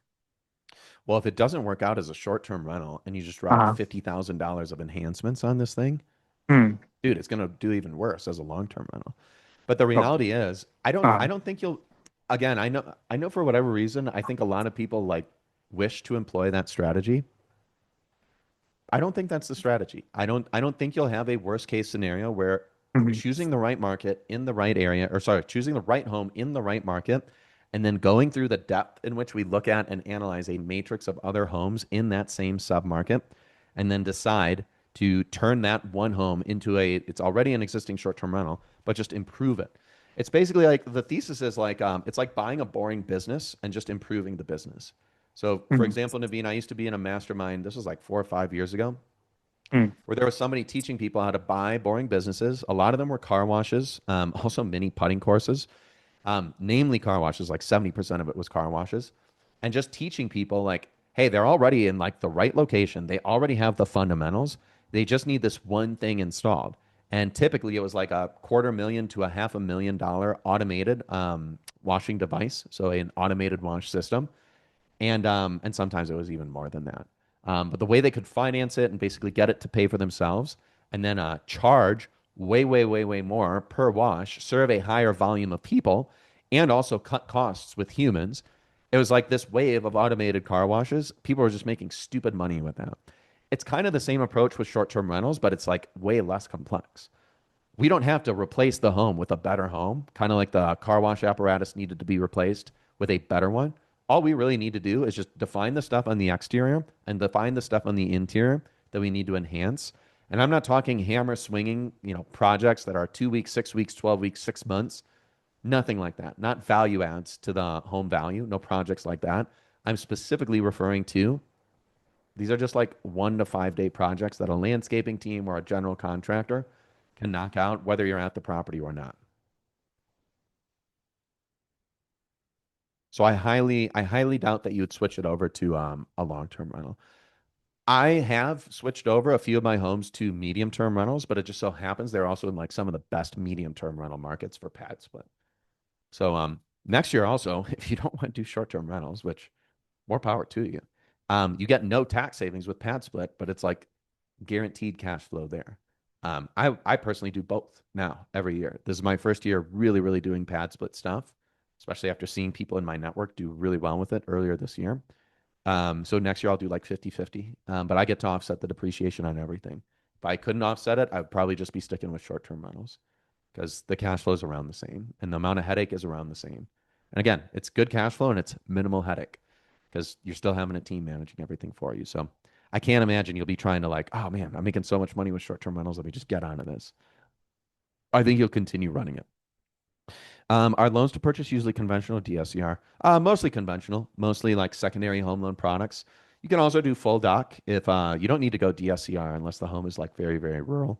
Well, if it doesn't work out as a short-term rental and you just drop Uh-huh. $50,000 of enhancements on this thing, Hmm. dude, it's gonna do even worse as a long-term rental. But the Okay. reality is, I Uh-huh. don't think you'll. Again, I know for whatever reason, I think a lot of people like wish to employ that strategy. I don't think that's the strategy. I don't think you'll have a worst case scenario where Mhm. choosing the right market in the right area, or sorry, choosing the right home in the right market, and then going through the depth in which we look at and analyze a matrix of other homes in that same submarket, and then decide to turn that one home into it's already an existing short-term rental, but just improve it. It's basically like the thesis is like it's like buying a boring business and just improving the business. So, for Mhm. example, Naveen, I used to be in a mastermind. This was like 4 or 5 years ago, Mm. where there was somebody teaching people how to buy boring businesses. A lot of them were car washes, also mini putting courses, namely car washes. Like 70% of it was car washes, and just teaching people like, hey, they're already in like the right location. They already have the fundamentals. They just need this one thing installed. And typically, it was like a $250,000 to a $500,000 automated washing device, so an automated wash system, and sometimes it was even more than that. But the way they could finance it and basically get it to pay for themselves, and then charge way, way, way, way more per wash, serve a higher volume of people, and also cut costs with humans. It was like this wave of automated car washes. People were just making stupid money with that. It's kind of the same approach with short-term rentals, but it's like way less complex. We don't have to replace the home with a better home, kind of like the car wash apparatus needed to be replaced with a better one. All we really need to do is just define the stuff on the exterior and define the stuff on the interior that we need to enhance. And I'm not talking hammer swinging, projects that are 2 weeks, 6 weeks, 12 weeks, 6 months. Nothing like that. Not value adds to the home value. No projects like that. I'm specifically referring to these are just like 1 to 5 day projects that a landscaping team or a general contractor can knock out whether you're at the property or not. So I highly doubt that you would switch it over to a long-term rental. I have switched over a few of my homes to medium-term rentals, but it just so happens they're also in like some of the best medium-term rental markets for pad split. So next year also, if you don't want to do short-term rentals, which more power to you, you get no tax savings with pad split, but it's like guaranteed cash flow there. I personally do both now every year. This is my first year really, really doing pad split stuff, especially after seeing people in my network do really well with it earlier this year. So next year I'll do like 50-50, but I get to offset the depreciation on everything. If I couldn't offset it, I would probably just be sticking with short-term rentals because the cash flow is around the same and the amount of headache is around the same. And again, it's good cash flow and it's minimal headache because you're still having a team managing everything for you. So I can't imagine you'll be trying to like, oh man, I'm making so much money with short-term rentals. Let me just get onto this. I think you'll continue running it. Are loans to purchase usually conventional DSCR? Mostly conventional, mostly like secondary home loan products. You can also do full doc if you don't need to go DSCR unless the home is like very, very rural.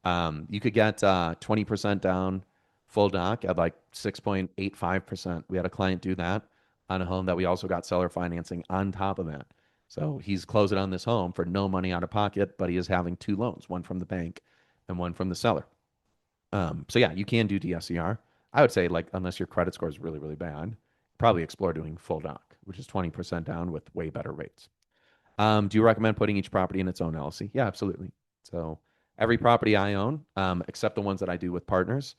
You could get 20% down full doc at like 6.85%. We had a client do that on a home that we also got seller financing on top of that. So he's closing on this home for no money out of pocket, but he is having two loans, one from the bank and one from the seller. So yeah, you can do DSCR. I would say like unless your credit score is really, really bad, probably explore doing full doc, which is 20% down with way better rates. Do you recommend putting each property in its own LLC? Yeah, absolutely. So every property I own, except the ones that I do with partners,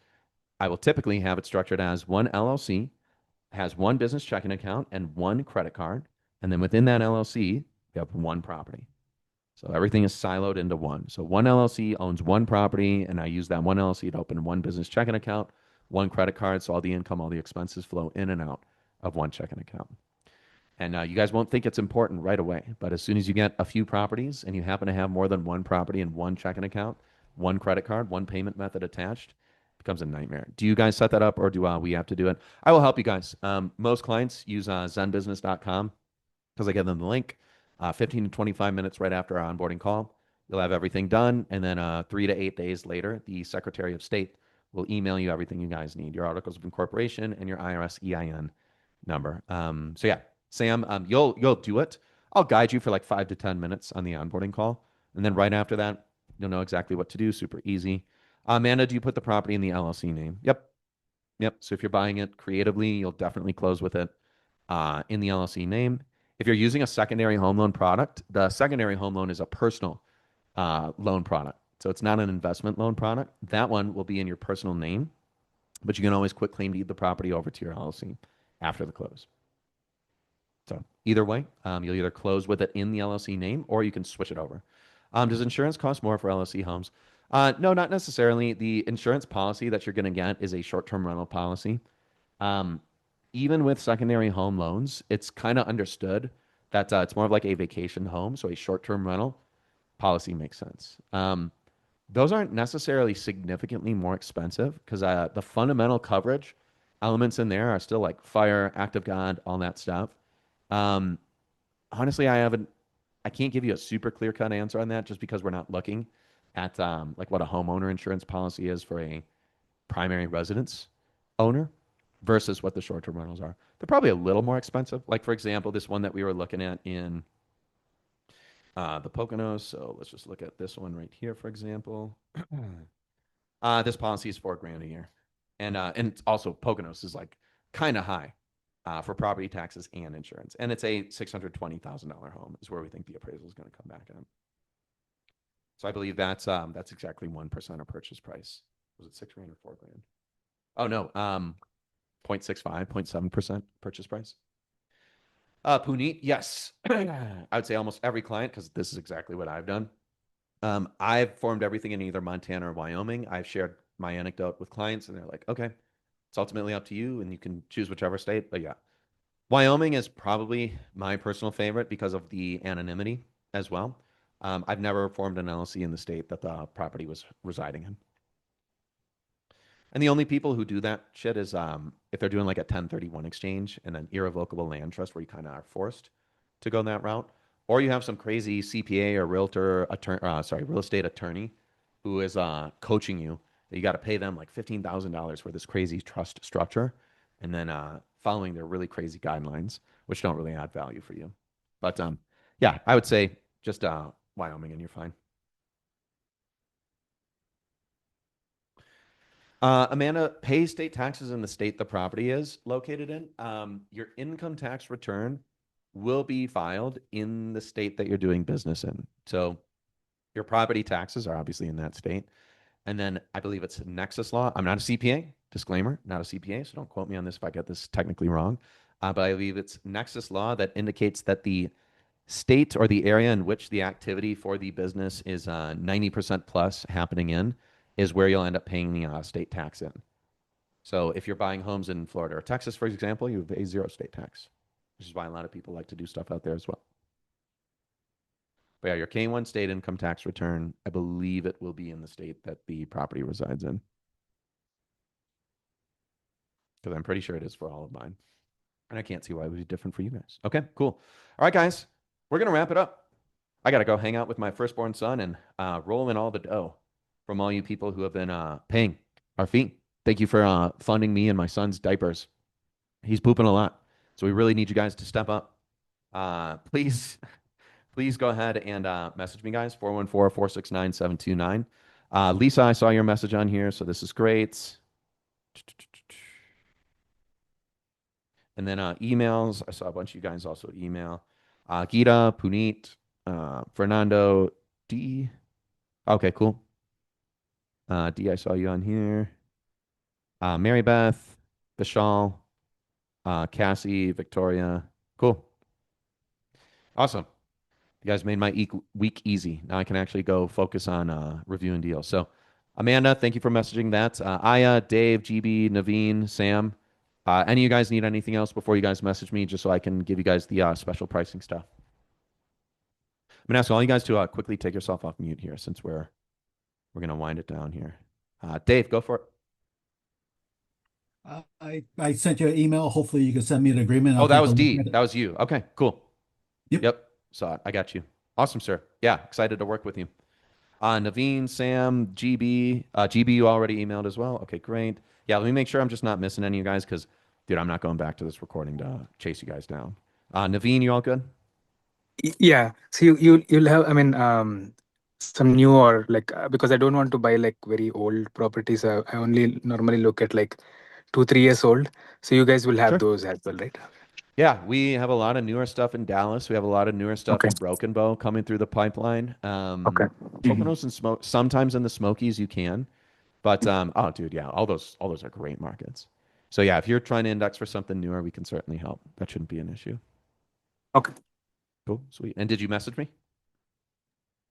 I will typically have it structured as one LLC, has one business checking account and one credit card. And then within that LLC, you have one property. So everything is siloed into one. So one LLC owns one property, and I use that one LLC to open one business checking account, one credit card, so all the income, all the expenses flow in and out of one checking account. And you guys won't think it's important right away, but as soon as you get a few properties and you happen to have more than one property and one checking account, one credit card, one payment method attached, it becomes a nightmare. Do you guys set that up, or do we have to do it? I will help you guys. Most clients use zenbusiness.com because I give them the link. 15 to 25 minutes right after our onboarding call, you'll have everything done. And then 3 to 8 days later, the Secretary of State will email you everything you guys need, your articles of incorporation and your IRS EIN number. So yeah, Sam, you'll do it. I'll guide you for like 5 to 10 minutes on the onboarding call. And then right after that, you'll know exactly what to do. Super easy. Amanda, do you put the property in the LLC name? Yep. Yep. So if you're buying it creatively, you'll definitely close with it in the LLC name. If you're using a secondary home loan product, the secondary home loan is a personal loan product. So it's not an investment loan product. That one will be in your personal name, but you can always quit claim deed the property over to your LLC after the close. So either way, you'll either close with it in the LLC name or you can switch it over. Does insurance cost more for LLC homes? No, not necessarily. The insurance policy that you're going to get is a short-term rental policy. Um, Even with secondary home loans, it's kind of understood that it's more of like a vacation home, so a short-term rental policy makes sense. Those aren't necessarily significantly more expensive because the fundamental coverage elements in there are still like fire, act of God, all that stuff. Um, Honestly, I can't give you a super clear cut answer on that just because we're not looking at like what a homeowner insurance policy is for a primary residence owner versus what the short term rentals are. They're probably a little more expensive. Like, for example, this one that we were looking at in the Poconos. So let's just look at this one right here, for example. This policy is $4,000 a year. And also Poconos is like kind of high for property taxes and insurance. And it's a $620,000 home is where we think the appraisal is going to come back at. So I believe that's exactly 1% of purchase price. Was it $6,000 or $4,000? Oh no, 0.65, 0.7% purchase price. Puneet, yes. I would say almost every client, because this is exactly what I've done. I've formed everything in either Montana or Wyoming. I've shared my anecdote with clients, and they're like, okay, it's ultimately up to you, and you can choose whichever state. But yeah, Wyoming is probably my personal favorite because of the anonymity as well. I've never formed an LLC in the state that the property was residing in. And the only people who do that shit is if they're doing like a 1031 exchange and an irrevocable land trust where you kind of are forced to go that route, or you have some crazy CPA or realtor attorney, real estate attorney who is coaching you. That you got to pay them like $15,000 for this crazy trust structure, and then following their really crazy guidelines, which don't really add value for you. But yeah, I would say just Wyoming, and you're fine. Amanda, pay state taxes in the state the property is located in. Your income tax return will be filed in the state that you're doing business in. So your property taxes are obviously in that state. And then I believe it's Nexus law. I'm not a CPA, disclaimer, not a CPA, so don't quote me on this if I get this technically wrong. But I believe it's Nexus law that indicates that the state or the area in which the activity for the business is 90% plus happening in is where you'll end up paying the state tax in. So if you're buying homes in Florida or Texas, for example, you pay zero state tax, which is why a lot of people like to do stuff out there as well. But yeah, your K1 state income tax return, I believe it will be in the state that the property resides in. Because I'm pretty sure it is for all of mine. And I can't see why it would be different for you guys. Okay, cool. All right, guys, we're going to wrap it up. I got to go hang out with my firstborn son and roll in all the dough from all you people who have been paying our fee. Thank you for funding me and my son's diapers. He's pooping a lot. So we really need you guys to step up. Please go ahead and message me, guys, 414-469-729. Lisa, I saw your message on here, so this is great. And then emails. I saw a bunch of you guys also email. Gita, Puneet, Fernando, D. Okay, cool. D, I saw you on here. Mary Beth, Vishal, Cassie, Victoria. Cool. Awesome. You guys made my week easy. Now I can actually go focus on reviewing deals. So, Amanda, thank you for messaging that. Aya, Dave, GB, Naveen, Sam. Any of you guys need anything else before you guys message me, just so I can give you guys the special pricing stuff? I'm gonna ask all you guys to quickly take yourself off mute here, since we're gonna wind it down here. Dave, go for it. I sent you an email. Hopefully you can send me an agreement. Oh, that was D. That was you. Okay, cool. Yep. Saw it. I got you. Awesome, sir. Yeah, excited to work with you. Naveen, Sam, GB. GB, you already emailed as well. Okay, great. Yeah, let me make sure I'm just not missing any of you guys because, dude, I'm not going back to this recording to chase you guys down. Naveen, you all good? Yeah. So you'll have, I mean, some new or like because I don't want to buy like very old properties. I only normally look at like 2-3 years old. So you guys will have Sure. those as well, right? Yeah, we have a lot of newer stuff in Dallas. We have a lot of newer stuff Okay. in Broken Bow coming through the pipeline. Okay. Poconos and sometimes in the Smokies you can, but oh, dude, yeah, all those are great markets. So yeah, if you're trying to index for something newer, we can certainly help. That shouldn't be an issue. Okay. Cool, sweet. And did you message me?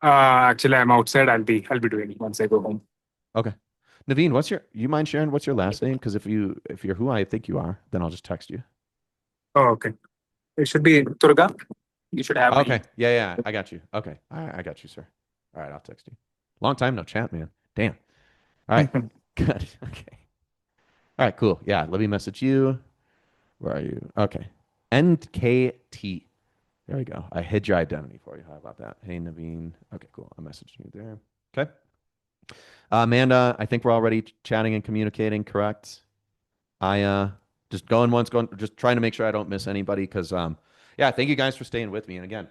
Actually, I'm outside. I'll be doing it once I go home. Okay. Naveen, you mind sharing what's your last name? Because if you're who I think you are, then I'll just text you. Oh, okay. It should be Turga. You should have Okay. my. Yeah, I got you. Okay. I got you, sir. All right, I'll text you. Long time no chat, man. Damn. All right. Good. Okay. All right, cool. Yeah, let me message you. Where are you? Okay. NKT. There we go. I hid your identity for you. How about that? Hey, Naveen. Okay, cool. I'm messaging you there. Okay. Amanda, I think we're already chatting and communicating, correct? I just going once, going just trying to make sure I don't miss anybody because yeah, thank you guys for staying with me. And again,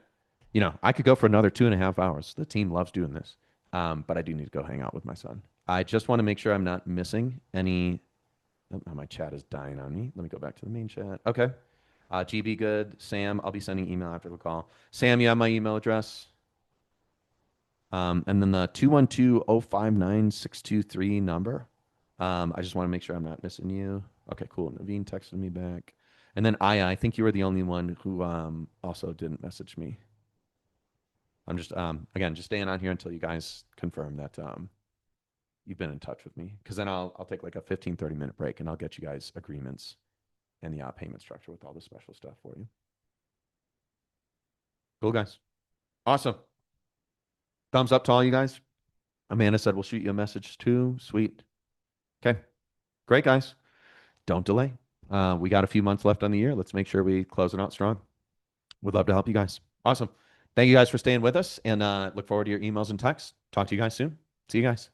I could go for another 2.5 hours. The team loves doing this. But I do need to go hang out with my son. I just want to make sure I'm not missing any. Oh, my chat is dying on me. Let me go back to the main chat. Okay. GB good. Sam, I'll be sending email after the call. Sam, you have my email address. And then the 212-059-623 number. I just want to make sure I'm not missing you. Okay, cool. Naveen texted me back. And then I think you were the only one who also didn't message me. I'm just again just staying on here until you guys confirm that you've been in touch with me. Because then I'll take like a 15-30 minute break and I'll get you guys agreements and the payment structure with all the special stuff for you. Cool, guys. Awesome. Thumbs up to all you guys. Amanda said we'll shoot you a message too. Sweet. Okay. Great, guys. Don't delay. We got a few months left on the year. Let's make sure we close it out strong. Would love to help you guys. Awesome. Thank you guys for staying with us and look forward to your emails and texts. Talk to you guys soon. See you guys.